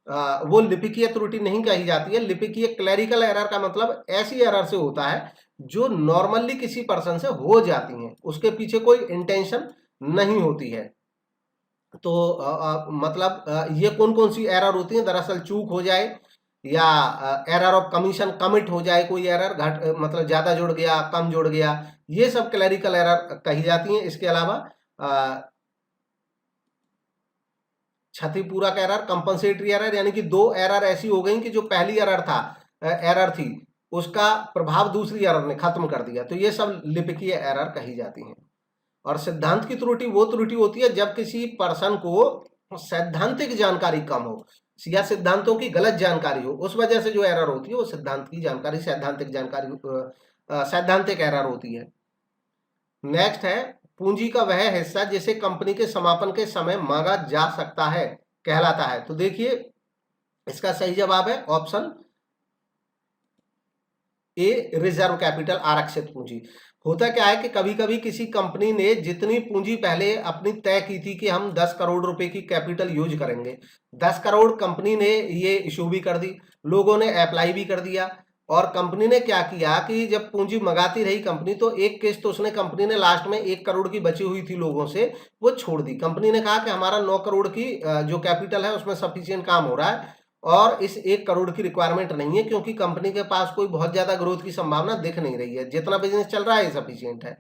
वो लिपिकीय त्रुटि नहीं कही जाती है। लिपिकीय क्लरिकल एरर का मतलब ऐसी एरर से होता है जो नॉर्मली किसी पर्सन से हो जाती हैं, उसके पीछे कोई इंटेंशन नहीं होती है। तो मतलब ये कौन कौन सी एरर होती है? दरअसल चूक हो जाए, या एरर ऑफ कमीशन कमिट हो जाए, कोई एरर घट मतलब ज्यादा जुड़ गया, कम जुड़ गया, ये सब क्लरिकल एरर कही जाती हैं। इसके अलावा क्षतिपूरक एरर, कंपनसेटरी एरर, यानी कि दो एरर ऐसी हो गई कि जो पहली एरर थी उसका प्रभाव दूसरी एरर ने खत्म कर दिया, तो ये सब लिपिकीय एरर कही जाती हैं। और सिद्धांत की त्रुटि वो त्रुटि होती है जब किसी पर्सन को सैद्धांतिक जानकारी कम हो या सिद्धांतों की गलत जानकारी हो, उस वजह से जो एरर होती है वो सिद्धांत की जानकारी, सैद्धांतिक जानकारी, सैद्धांतिक एरर होती है। नेक्स्ट है पूंजी का वह हिस्सा जिसे कंपनी के समापन के समय मांगा जा सकता है कहलाता है। तो देखिए इसका सही जवाब है ऑप्शन ए, रिजर्व कैपिटल, आरक्षित पूंजी। होता क्या है कि कभी कभी किसी कंपनी ने जितनी पूंजी पहले अपनी तय की थी कि हम 10 करोड़ रुपए की कैपिटल यूज करेंगे, 10 करोड़ कंपनी ने ये इशू भी कर दी, लोगों ने अप्लाई भी कर दिया, और कंपनी ने क्या किया कि जब पूंजी मंगाती रही कंपनी, तो एक किस्त उसने कंपनी ने लास्ट में 1 करोड़ की बची हुई थी लोगों से, वो छोड़ दी। कंपनी ने कहा कि हमारा 9 करोड़ की जो कैपिटल है उसमें सफिशिएंट काम हो रहा है और इस 1 करोड़ की रिक्वायरमेंट नहीं है, क्योंकि कंपनी के पास कोई बहुत ज्यादा ग्रोथ की संभावना दिख नहीं रही है, जितना बिजनेस चल रहा है सफिशिएंट है।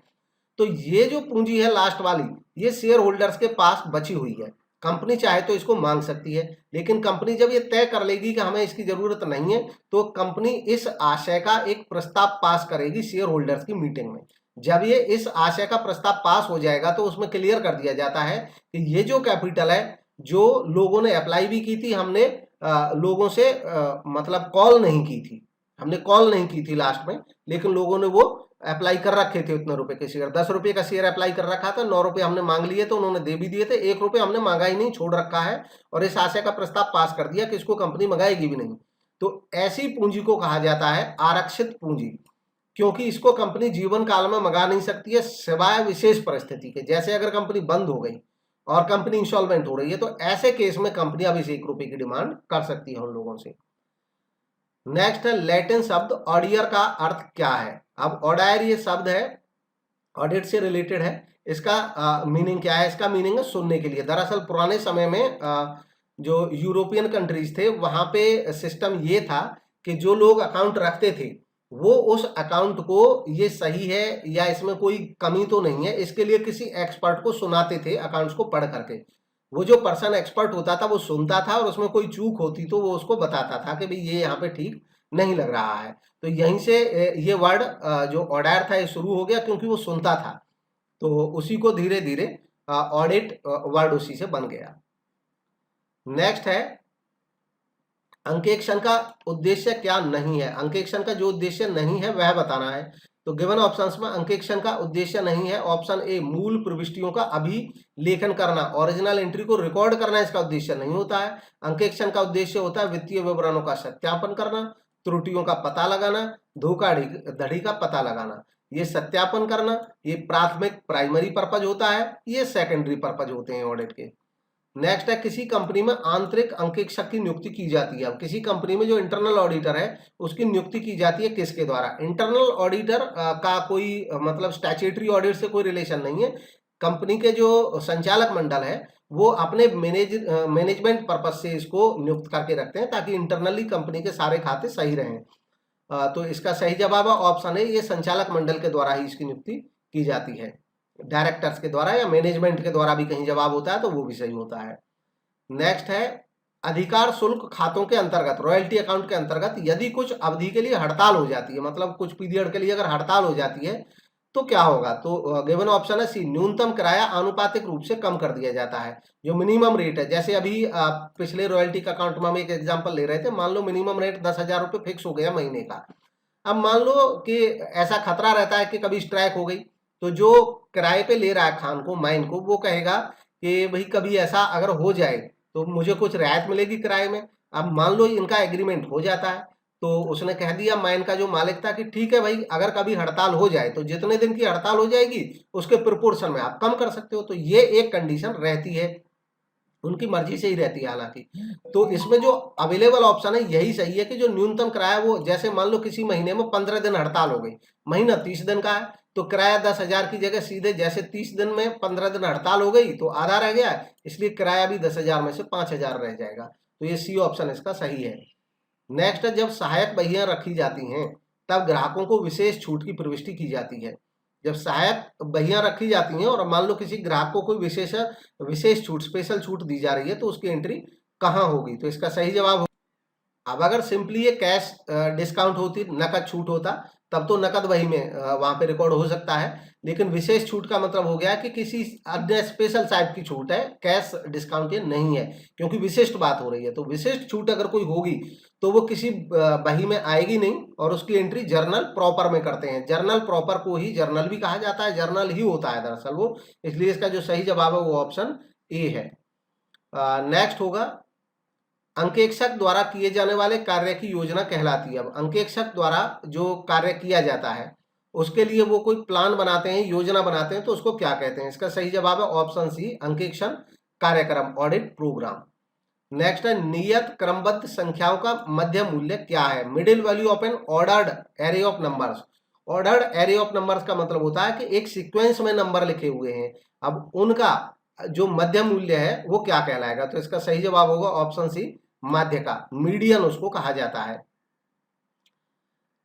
तो ये जो पूंजी है लास्ट वाली, ये शेयर होल्डर्स के पास बची हुई है। कंपनी चाहे तो इसको मांग सकती है, लेकिन कंपनी जब ये तय कर लेगी कि हमें इसकी जरूरत नहीं है, तो कंपनी इस आशय का एक प्रस्ताव पास करेगी शेयर होल्डर्स की मीटिंग में। जब ये इस आशय का प्रस्ताव पास हो जाएगा तो उसमें क्लियर कर दिया जाता है कि ये जो कैपिटल है, जो लोगों ने अप्लाई भी की थी, हमने लोगों से मतलब कॉल नहीं की थी, हमने कॉल नहीं की थी लास्ट में, लेकिन लोगों ने वो अप्लाई कर रखे थे उतने रुपए के शेयर, 10 रुपए का शेयर अप्लाई कर रखा था, 9 रुपए हमने मांग लिए तो उन्होंने दे भी दिए थे, 1 रुपए हमने मांगा ही नहीं, छोड़ रखा है, और इस आशय का प्रस्ताव पास कर दिया कि इसको कंपनी मंगाएगी भी नहीं। तो ऐसी पूंजी को कहा जाता है आरक्षित पूंजी, क्योंकि इसको कंपनी जीवन काल में मंगा नहीं सकती है सिवाय विशेष परिस्थिति के। जैसे अगर कंपनी बंद हो गई और कंपनी इंसॉल्वेंट हो रही है, तो ऐसे केस में कंपनी अब इस 1 रुपए की डिमांड कर सकती है उन लोगों से। नेक्स्ट है लैटिन शब्द ऑडियर का अर्थ क्या है? अब ऑडायर ये शब्द है, ऑडिट से रिलेटेड है। इसका मीनिंग क्या है? इसका मीनिंग है सुनने के लिए। दरअसल पुराने समय में जो यूरोपियन कंट्रीज थे वहां पे सिस्टम ये था कि जो लोग अकाउंट रखते थे वो उस अकाउंट को ये सही है या इसमें कोई कमी तो नहीं है, इसके लिए किसी एक्सपर्ट को सुनाते थे अकाउंट्स को पढ़ करके। वो जो पर्सन एक्सपर्ट होता था वो सुनता था और उसमें कोई चूक होती तो वो उसको बताता था कि भाई ये यहाँ पे ठीक नहीं लग रहा है। तो यहीं से ये वर्ड जो ऑडायर था ये शुरू हो गया, क्योंकि वो सुनता था, तो उसी को धीरे धीरे ऑडिट वर्ड उसी से बन गया। नेक्स्ट है अंकेक्षण का उद्देश्य क्या नहीं है? अंकेक्षण का जो उद्देश्य नहीं है वह बताना है। तो गिवन ऑप्शंस में अंकेक्षण का उद्देश्य नहीं है। ऑप्शन ए, मूल प्रविष्टियों का अभिलेखन करना, ओरिजिनल एंट्री को रिकॉर्ड करना इसका उद्देश्य नहीं होता है। अंकेक्षण का उद्देश्य होता है वित्तीय विवरणों का सत्यापन करना, त्रुटियों का पता लगाना, धोखाधड़ी का पता लगाना। ये सत्यापन करना ये प्राथमिक प्राइमरी पर्पज होता है, ये सेकेंडरी पर्पज होते हैं ऑडिट के। नेक्स्ट है किसी कंपनी में आंतरिक अंकेक्षक की नियुक्ति की जाती है। अब किसी कंपनी में जो इंटरनल ऑडिटर है उसकी नियुक्ति की जाती है किसके द्वारा? इंटरनल ऑडिटर का कोई मतलब स्टैट्यूटरी ऑडिट से कोई रिलेशन नहीं है। कंपनी के जो संचालक मंडल है वो अपने मैनेजमेंट पर्पज से इसको नियुक्त करके रखते हैं ताकि इंटरनली कंपनी के सारे खाते सही रहें। तो इसका सही जवाब है ऑप्शन है, ये संचालक मंडल के द्वारा ही इसकी नियुक्ति की जाती है। डायरेक्टर्स के द्वारा या मैनेजमेंट के द्वारा भी कहीं जवाब होता है तो वो भी सही होता है। नेक्स्ट है अधिकार शुल्क खातों के अंतर्गत, रॉयल्टी अकाउंट के अंतर्गत यदि कुछ अवधि के लिए हड़ताल हो जाती है, मतलब कुछ पीरियड के लिए अगर हड़ताल हो जाती है तो क्या होगा? तो गिवन ऑप्शन है सी, न्यूनतम किराया आनुपातिक रूप से कम कर दिया जाता है। जो मिनिमम रेट है, जैसे अभी पिछले रॉयल्टी का अकाउंट में हम एक एग्जांपल ले रहे थे, मान लो मिनिमम रेट 10,000 रुपये फिक्स हो गया महीने का। अब मान लो कि ऐसा खतरा रहता है कि कभी स्ट्राइक हो गई, तो जो किराए पे ले रहा है खान को, माइन को, वो कहेगा कि भाई कभी ऐसा अगर हो जाए तो मुझे कुछ रियायत मिलेगी किराए में। अब मान लो इनका एग्रीमेंट हो जाता है, तो उसने कह दिया माइन का जो मालिक था कि ठीक है भाई, अगर कभी हड़ताल हो जाए तो जितने दिन की हड़ताल हो जाएगी उसके प्रोपोर्शन में आप कम कर सकते हो। तो ये एक कंडीशन रहती है उनकी मर्जी से ही रहती है हालांकि। तो इसमें जो अवेलेबल ऑप्शन है यही सही है कि जो न्यूनतम किराया, वो जैसे मान लो किसी महीने में 15 दिन हड़ताल हो गई, महीना 30 दिन का है, तो किराया 10,000 की जगह सीधे जैसे 30 दिन में 15 दिन हड़ताल हो गई तो आधा रह गया, इसलिए किराया भी 10,000 में से 5,000 रह जाएगा। तो ये सी ऑप्शन इसका सही है। नेक्स्ट है, जब सहायक बहियां रखी जाती हैं तब ग्राहकों को विशेष छूट की प्रविष्टि की जाती है। जब सहायक बहियां रखी जाती हैं और मान लो किसी ग्राहक को कोई विशेष छूट, स्पेशल छूट दी जा रही है, तो उसकी एंट्री कहाँ होगी? तो इसका सही जवाब, अब अगर सिंपली ये कैश डिस्काउंट होती, नकद छूट होता, तब तो नकद वही में वहां पे रिकॉर्ड हो सकता है। लेकिन विशेष छूट का मतलब हो गया कि किसी अन्य स्पेशल टाइप की छूट है, कैश डिस्काउंट ये नहीं है, क्योंकि विशिष्ट बात हो रही है। तो विशिष्ट छूट अगर कोई होगी तो वो किसी बही में आएगी नहीं, और उसकी एंट्री जर्नल प्रॉपर में करते हैं। जर्नल प्रॉपर को ही जर्नल भी कहा जाता है, जर्नल ही होता है दरअसल वो, इसलिए इसका जो सही जवाब है वो ऑप्शन ए है। नेक्स्ट होगा, अंकेक्षक द्वारा किए जाने वाले कार्य की योजना कहलाती है। अब अंकेक्षक द्वारा जो कार्य किया जाता है उसके लिए वो कोई प्लान बनाते हैं, योजना बनाते हैं, तो उसको क्या कहते हैं? इसका सही जवाब है ऑप्शन सी, अंकेक्षण कार्यक्रम, ऑडिट प्रोग्राम। नेक्स्ट है, नियत क्रमबद्ध संख्याओं का मध्य मूल्य क्या है? Middle value of N ordered array of numbers. Ordered array of numbers का मतलब होता है कि एक सीक्वेंस में नंबर लिखे हुए हैं, अब उनका जो मध्य मूल्य है वो क्या कहलाएगा? तो इसका सही जवाब होगा ऑप्शन सी, माध्य का, मीडियन उसको कहा जाता है।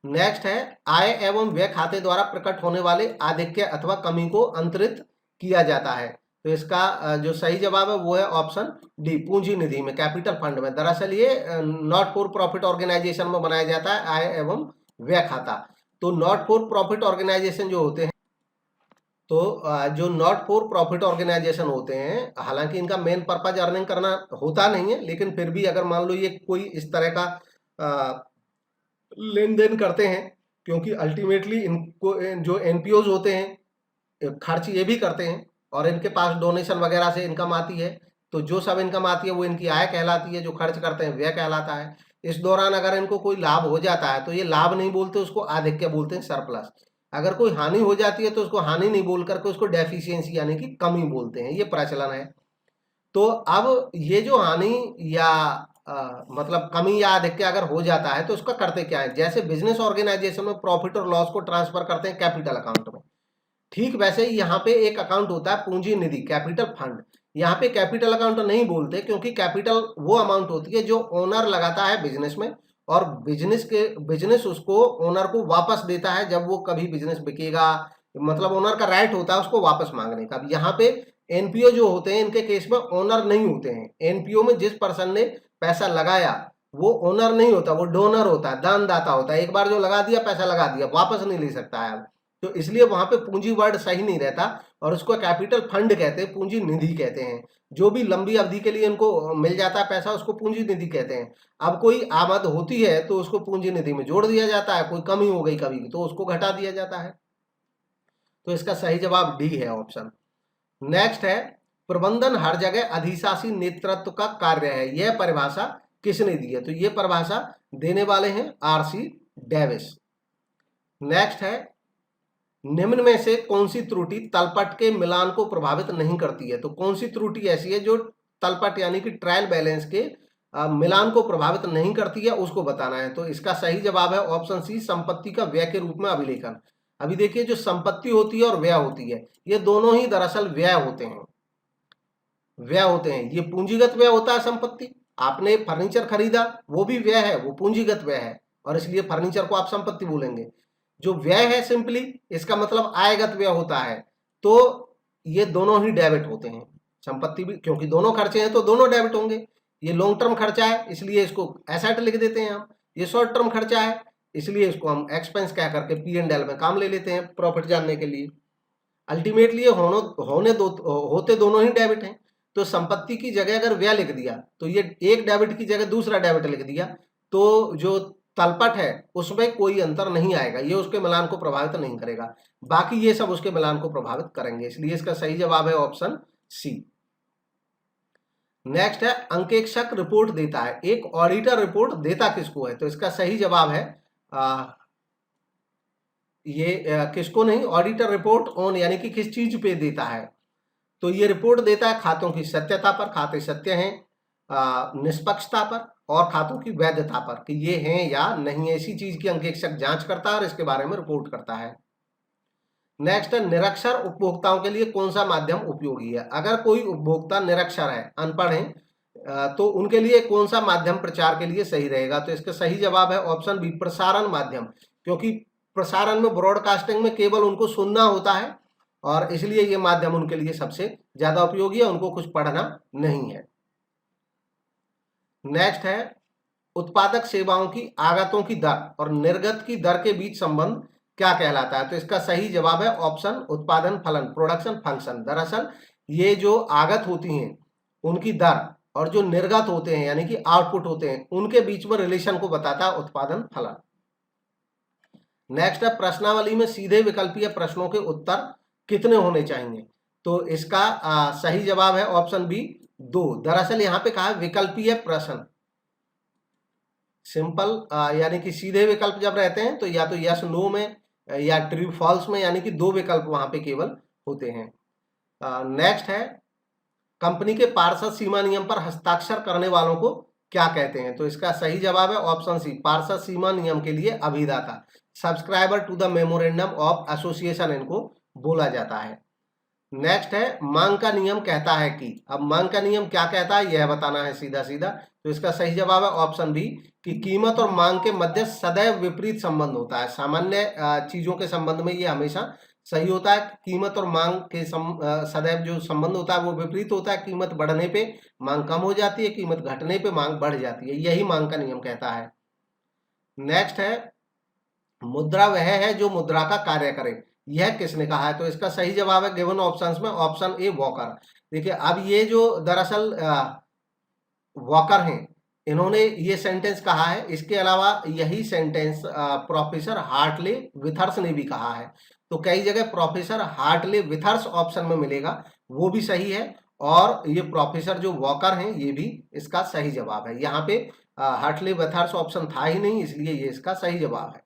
नेक्स्ट है, आय एवं व्यय खाते द्वारा प्रकट होने वाले आधिक्य अथवा कमी को अंतरित किया जाता है। तो इसका जो सही जवाब है वो है ऑप्शन डी, पूंजी निधि में, कैपिटल फंड में। दरअसल ये नॉट फॉर प्रॉफिट ऑर्गेनाइजेशन में बनाया जाता है आय एवं व्यय खाता। तो नॉट फॉर प्रॉफिट ऑर्गेनाइजेशन जो होते हैं, तो जो नॉट फॉर प्रॉफिट ऑर्गेनाइजेशन होते हैं, हालांकि इनका मेन पर्पज अर्निंग करना होता नहीं है, लेकिन फिर भी अगर मान लो ये कोई इस तरह का लेन देन करते हैं, क्योंकि अल्टीमेटली इनको जो एनपीओज होते हैं खर्च ये भी करते हैं और इनके पास डोनेशन वगैरह से इनकम आती है, तो जो सब इनकम आती है वो इनकी आय कहलाती है, जो खर्च करते हैं व्यय कहलाता है। इस दौरान अगर इनको कोई लाभ हो जाता है तो ये लाभ नहीं बोलते, उसको आधिक्य बोलते हैं, सरप्लस। अगर कोई हानि हो जाती है तो उसको हानि नहीं बोल करके उसको डेफिशिएंसी यानी कि कमी बोलते हैं, ये प्रचलन है। तो अब ये जो हानि या मतलब कमी या आधिक्य अगर हो जाता है तो उसका करते क्या है? जैसे बिजनेस ऑर्गेनाइजेशन में प्रॉफिट और लॉस को ट्रांसफर करते हैं कैपिटल अकाउंट में, ठीक वैसे ही यहाँ पे एक अकाउंट होता है पूंजी निधि, कैपिटल फंड। यहाँ पे कैपिटल अकाउंट नहीं बोलते, क्योंकि कैपिटल वो अमाउंट होती है जो ओनर लगाता है बिजनेस में, और बिजनेस उसको ओनर को वापस देता है जब वो कभी बिजनेस बिकेगा, मतलब ओनर का राइट होता है उसको वापस मांगने का। यहाँ पे एनपीओ जो होते हैं इनके केस में ओनर नहीं होते हैं। एनपीओ में जिस पर्सन ने पैसा लगाया वो ओनर नहीं होता, वो डोनर होता है, दानदाता होता है। एक बार जो लगा दिया, पैसा लगा दिया, वापस नहीं ले सकता है। तो इसलिए वहां पे पूंजी वर्ड सही नहीं रहता, और उसको कैपिटल फंड कहते हैं, पूंजी निधि कहते हैं। जो भी लंबी अवधि के लिए इनको मिल जाता है पैसा उसको पूंजी निधि कहते हैं। अब कोई आमद होती है तो उसको पूंजी निधि में जोड़ दिया जाता है, कोई कमी हो गई कभी तो उसको घटा दिया जाता है। तो इसका सही जवाब डी है, ऑप्शन। नेक्स्ट है, प्रबंधन हर जगह अधिशासी नेतृत्व का कार्य है, यह परिभाषा किसने दी है? तो ये परिभाषा देने वाले हैं आरसी डेविस। नेक्स्ट है, निम्न में से कौन सी त्रुटि तलपट के मिलान को प्रभावित नहीं करती है? तो कौन सी त्रुटि ऐसी है जो तलपट यानी कि ट्रायल बैलेंस के मिलान को प्रभावित नहीं करती है, उसको बताना है। तो इसका सही जवाब है ऑप्शन सी, संपत्ति का व्यय के रूप में अभिलेखन। अभी देखिए, जो संपत्ति होती है और व्यय होती है, ये दोनों ही दरअसल व्यय होते हैं, व्यय होते हैं। ये पूंजीगत व्यय होता है संपत्ति, आपने फर्नीचर खरीदा वो भी व्यय है, वो पूंजीगत व्यय है, और इसलिए फर्नीचर को आप संपत्ति बोलेंगे। जो व्यय है सिंपली इसका मतलब आयगत व्यय होता है, तो ये दोनों ही डेबिट होते हैं। संपत्ति भी, क्योंकि दोनों खर्चे हैं तो दोनों डेबिट होंगे। ये लॉन्ग टर्म खर्चा है इसलिए इसको एसेट लिख देते हैं हम, ये शॉर्ट टर्म खर्चा है इसलिए इसको हम एक्सपेंस कह करके P&L में काम ले लेते हैं प्रॉफिट जानने के लिए। अल्टीमेटली ये होते दोनों ही डेबिट हैं। तो संपत्ति की जगह अगर व्यय लिख दिया तो ये एक डेबिट की जगह दूसरा डेबिट लिख दिया, तो जो तलपट है उसमें कोई अंतर नहीं आएगा, ये उसके मिलान को प्रभावित नहीं करेगा। बाकी ये सब उसके मिलान को प्रभावित करेंगे, इसलिए इसका सही जवाब है ऑप्शन सी। नेक्स्ट है, अंकेक्षक रिपोर्ट देता है, एक ऑडिटर रिपोर्ट देता किसको है? तो इसका सही जवाब है किसको नहीं, ऑडिटर रिपोर्ट ऑन यानी कि किस चीज पे देता है? तो ये रिपोर्ट देता है खातों की सत्यता पर, खाते सत्य हैं, निष्पक्षता पर और खातों की वैधता पर कि ये हैं या नहीं, ऐसी चीज की अंकेक्षक जांच करता है और इसके बारे में रिपोर्ट करता है। नेक्स्ट है निरक्षर उपभोक्ताओं के लिए कौन सा माध्यम उपयोगी है। अगर कोई उपभोक्ता निरक्षर है, अनपढ़ है, तो उनके लिए कौन सा माध्यम प्रचार के लिए सही रहेगा। तो इसका सही जवाब है ऑप्शन बी, प्रसारण माध्यम, क्योंकि प्रसारण में, ब्रॉडकास्टिंग में केवल उनको सुनना होता है और इसलिए ये माध्यम उनके लिए सबसे ज्यादा उपयोगी है, उनको कुछ पढ़ना नहीं है। नेक्स्ट है उत्पादक सेवाओं की आगतों की दर और निर्गत की दर के बीच संबंध क्या कहलाता है। तो इसका सही जवाब है ऑप्शन उत्पादन फलन, प्रोडक्शन फंक्शन। दरअसल ये जो आगत होती हैं उनकी दर और जो निर्गत होते हैं यानी कि आउटपुट होते हैं उनके बीच में रिलेशन को बताता है उत्पादन फलन। नेक्स्ट है प्रश्नावली में सीधे विकल्पीय प्रश्नों के उत्तर कितने होने चाहिए। तो इसका सही जवाब है ऑप्शन बी, 2। दरअसल यहाँ पे कहा है विकल्पीय प्रश्न, सिंपल यानी कि सीधे विकल्प जब रहते हैं तो या तो यस नो में या ट्रू फॉल्स में, यानी कि 2 विकल्प वहां पे केवल होते हैं। नेक्स्ट है कंपनी के पार्षद सीमा नियम पर हस्ताक्षर करने वालों को क्या कहते हैं। तो इसका सही जवाब है ऑप्शन सी, पार्षद सीमा नियम के लिए अभिदाता, subscriber to the memorandum of association इनको बोला जाता है। नेक्स्ट है मांग का नियम कहता है कि, अब मांग का नियम क्या कहता है यह बताना है सीधा सीधा। तो इसका सही जवाब है ऑप्शन बी कि कीमत और मांग के मध्य सदैव विपरीत संबंध होता है। सामान्य चीजों के संबंध में ये हमेशा सही होता है। कीमत और मांग के सदैव जो संबंध होता है वो विपरीत होता है। कीमत बढ़ने पे मांग कम हो जाती है, कीमत घटने पे मांग बढ़ जाती है, यही मांग का नियम कहता है। नेक्स्ट है मुद्रा वह है जो मुद्रा का कार्य करे, यह किसने कहा है। तो इसका सही जवाब है गिवन ऑप्शंस में ऑप्शन ए, वॉकर। देखिए अब ये जो दरअसल वॉकर हैं इन्होंने ये सेंटेंस कहा है, इसके अलावा यही सेंटेंस प्रोफेसर हार्टले विथर्स ने भी कहा है। तो कई जगह प्रोफेसर हार्टले विथर्स ऑप्शन में मिलेगा, वो भी सही है, और ये प्रोफेसर जो वॉकर हैं ये भी इसका सही जवाब है। यहाँ पे हार्टले विथर्स ऑप्शन था ही नहीं, इसलिए ये इसका सही जवाब है।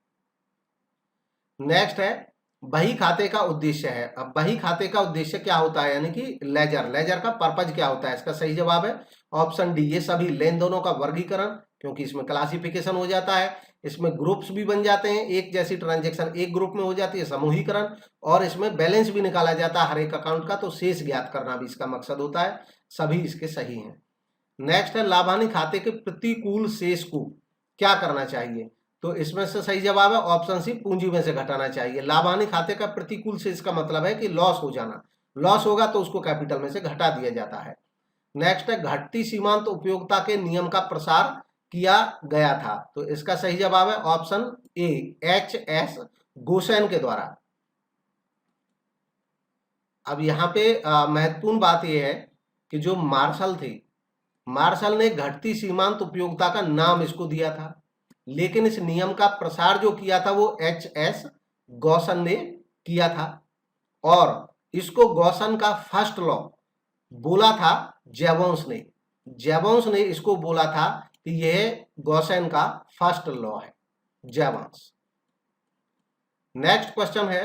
नेक्स्ट है बही खाते का उद्देश्य है। अब बही खाते का उद्देश्य क्या होता है, यानी कि लेजर, लेजर का पर्पज क्या होता है। इसका सही जवाब है ऑप्शन डी, ये सभी लेन देनों का वर्गीकरण, क्योंकि इसमें क्लासिफिकेशन हो जाता है, इसमें ग्रुप्स भी बन जाते हैं, एक जैसी ट्रांजैक्शन एक ग्रुप में हो जाती है, समूहीकरण, और इसमें बैलेंस भी निकाला जाता है हर एक अकाउंट का, तो शेष ज्ञात करना भी इसका मकसद होता है। सभी इसके सही हैं। नेक्स्ट है लाभानी खाते के प्रतिकूल शेष को क्या करना चाहिए। तो इसमें से सही जवाब है ऑप्शन सी, पूंजी में से घटाना चाहिए। लाभानी खाते का प्रतिकूल शेष का मतलब है कि लॉस हो जाना, लॉस होगा तो उसको कैपिटल में से घटा दिया जाता है। नेक्स्ट है घटती सीमांत उपयोगिता के नियम का प्रसार किया गया था। तो इसका सही जवाब है ऑप्शन ए, एच.एस. गोसेन के द्वारा। अब यहाँ पे महत्वपूर्ण बात यह है कि जो मार्शल थे, मार्शल ने घटती सीमांत उपयोगिता का नाम इसको दिया था, लेकिन इस नियम का प्रसार जो किया था वो एच.एस. गॉसन ने किया था, और इसको गॉसन का फर्स्ट लॉ बोला था जेबोन्स ने। जेबोन्स ने इसको बोला था कि यह गॉसन का फर्स्ट लॉ है, जेबोन्स। नेक्स्ट क्वेश्चन है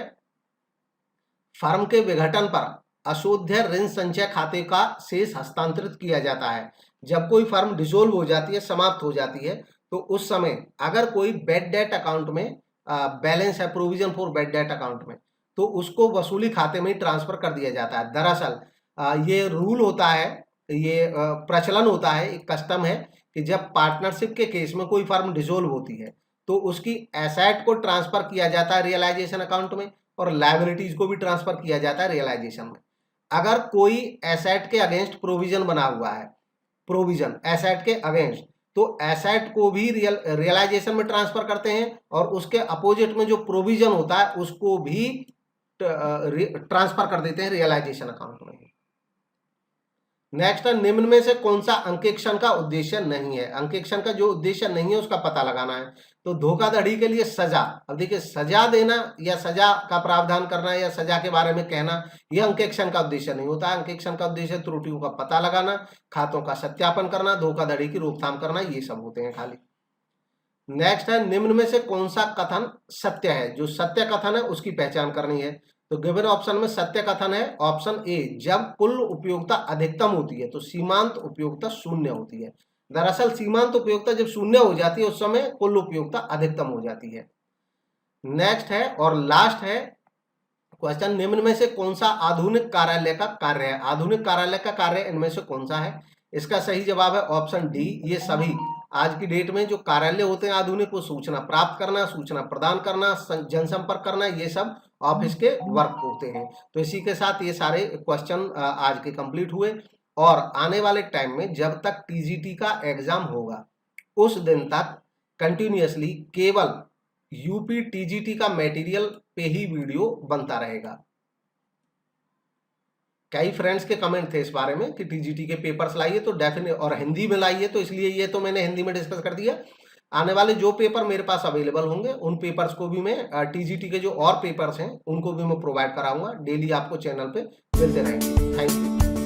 फर्म के विघटन पर अशोध्य ऋण संचय खाते का शेष हस्तांतरित किया जाता है। जब कोई फर्म डिसोल्व हो जाती है, समाप्त हो जाती है, तो उस समय अगर कोई बैड डेट अकाउंट में बैलेंस है, provision for bad debt account में, तो उसको वसूली खाते में ही ट्रांसफर कर दिया जाता है। दरअसल ये रूल होता है, ये प्रचलन होता है, एक कस्टम है कि जब पार्टनरशिप के केस में कोई फर्म डिसोल्व होती है तो उसकी एसेट को ट्रांसफर किया जाता है रियलाइजेशन अकाउंट में, और लायबिलिटीज को भी ट्रांसफर किया जाता है रियलाइजेशन में। अगर कोई एसेट के अगेंस्ट प्रोविजन बना हुआ है, प्रोविजन एसेट के अगेंस्ट, तो एसेट को भी रियलाइजेशन में ट्रांसफर करते हैं, और उसके अपोजिट में जो प्रोविजन होता है उसको भी ट्रांसफर कर देते हैं रियलाइजेशन अकाउंट में। नेक्स्ट है निम्न में से कौन सा अंकेक्षण का उद्देश्य नहीं है। अंकेक्षण का जो उद्देश्य नहीं है उसका पता लगाना है। तो धोखाधड़ी के लिए सजा, अब देखिए सजा देना या सजा का प्रावधान करना या सजा के बारे में कहना, यह अंकेक्षण का उद्देश्य नहीं होता। अंकेक्षण का उद्देश्य त्रुटियों का पता लगाना, खातों का सत्यापन करना, धोखाधड़ी की रोकथाम करना, ये सब होते हैं खाली। नेक्स्ट है निम्न में से कौन सा कथन सत्य है। जो सत्य कथन है उसकी पहचान करनी है। तो गिवन ऑप्शन में सत्य कथन है ऑप्शन ए, जब कुल उपयोगिता अधिकतम होती है तो सीमांत उपयोगिता शून्य होती है। दरअसल सीमांत उपयोगिता जब शून्य हो जाती है उस समय कुल उपयोगिता अधिकतम हो जाती है। नेक्स्ट है और लास्ट है क्वेश्चन, निम्न में से कौन सा आधुनिक कार्यालय का कार्य है? आधुनिक कार्यालय का कार्य इनमें से कौन सा है? इसका सही जवाब है ऑप्शन डी, ये सभी आज की डेट में जो कार्यालय होते हैं आधुनिक, वो सूचना प्राप्त करना, सूचना प्रदान करना, जनसंपर्क करना, ये सब ऑफिस के वर्क होते हैं। तो इसी के साथ ये सारे क्वेश्चन आज के कंप्लीट हुए और आने वाले टाइम में जब तक टीजीटी का एग्जाम होगा उस दिन तक कंटिन्यूअसली केवल यूपी टीजीटी का मटेरियल पे ही वीडियो बनता रहेगा। कई फ्रेंड्स के कमेंट थे इस बारे में कि टीजीटी के पेपर्स लाइए तो डेफिनेट और हिंदी में लाइए, तो इसलिए ये तो मैंने हिंदी में डिस्कस कर दिया। आने वाले जो पेपर मेरे पास अवेलेबल होंगे उन पेपर्स को भी मैं टीजीटी के जो और पेपर्स हैं उनको भी मैं प्रोवाइड कराऊंगा, डेली आपको चैनल पे मिलते रहेंगे। Thank you.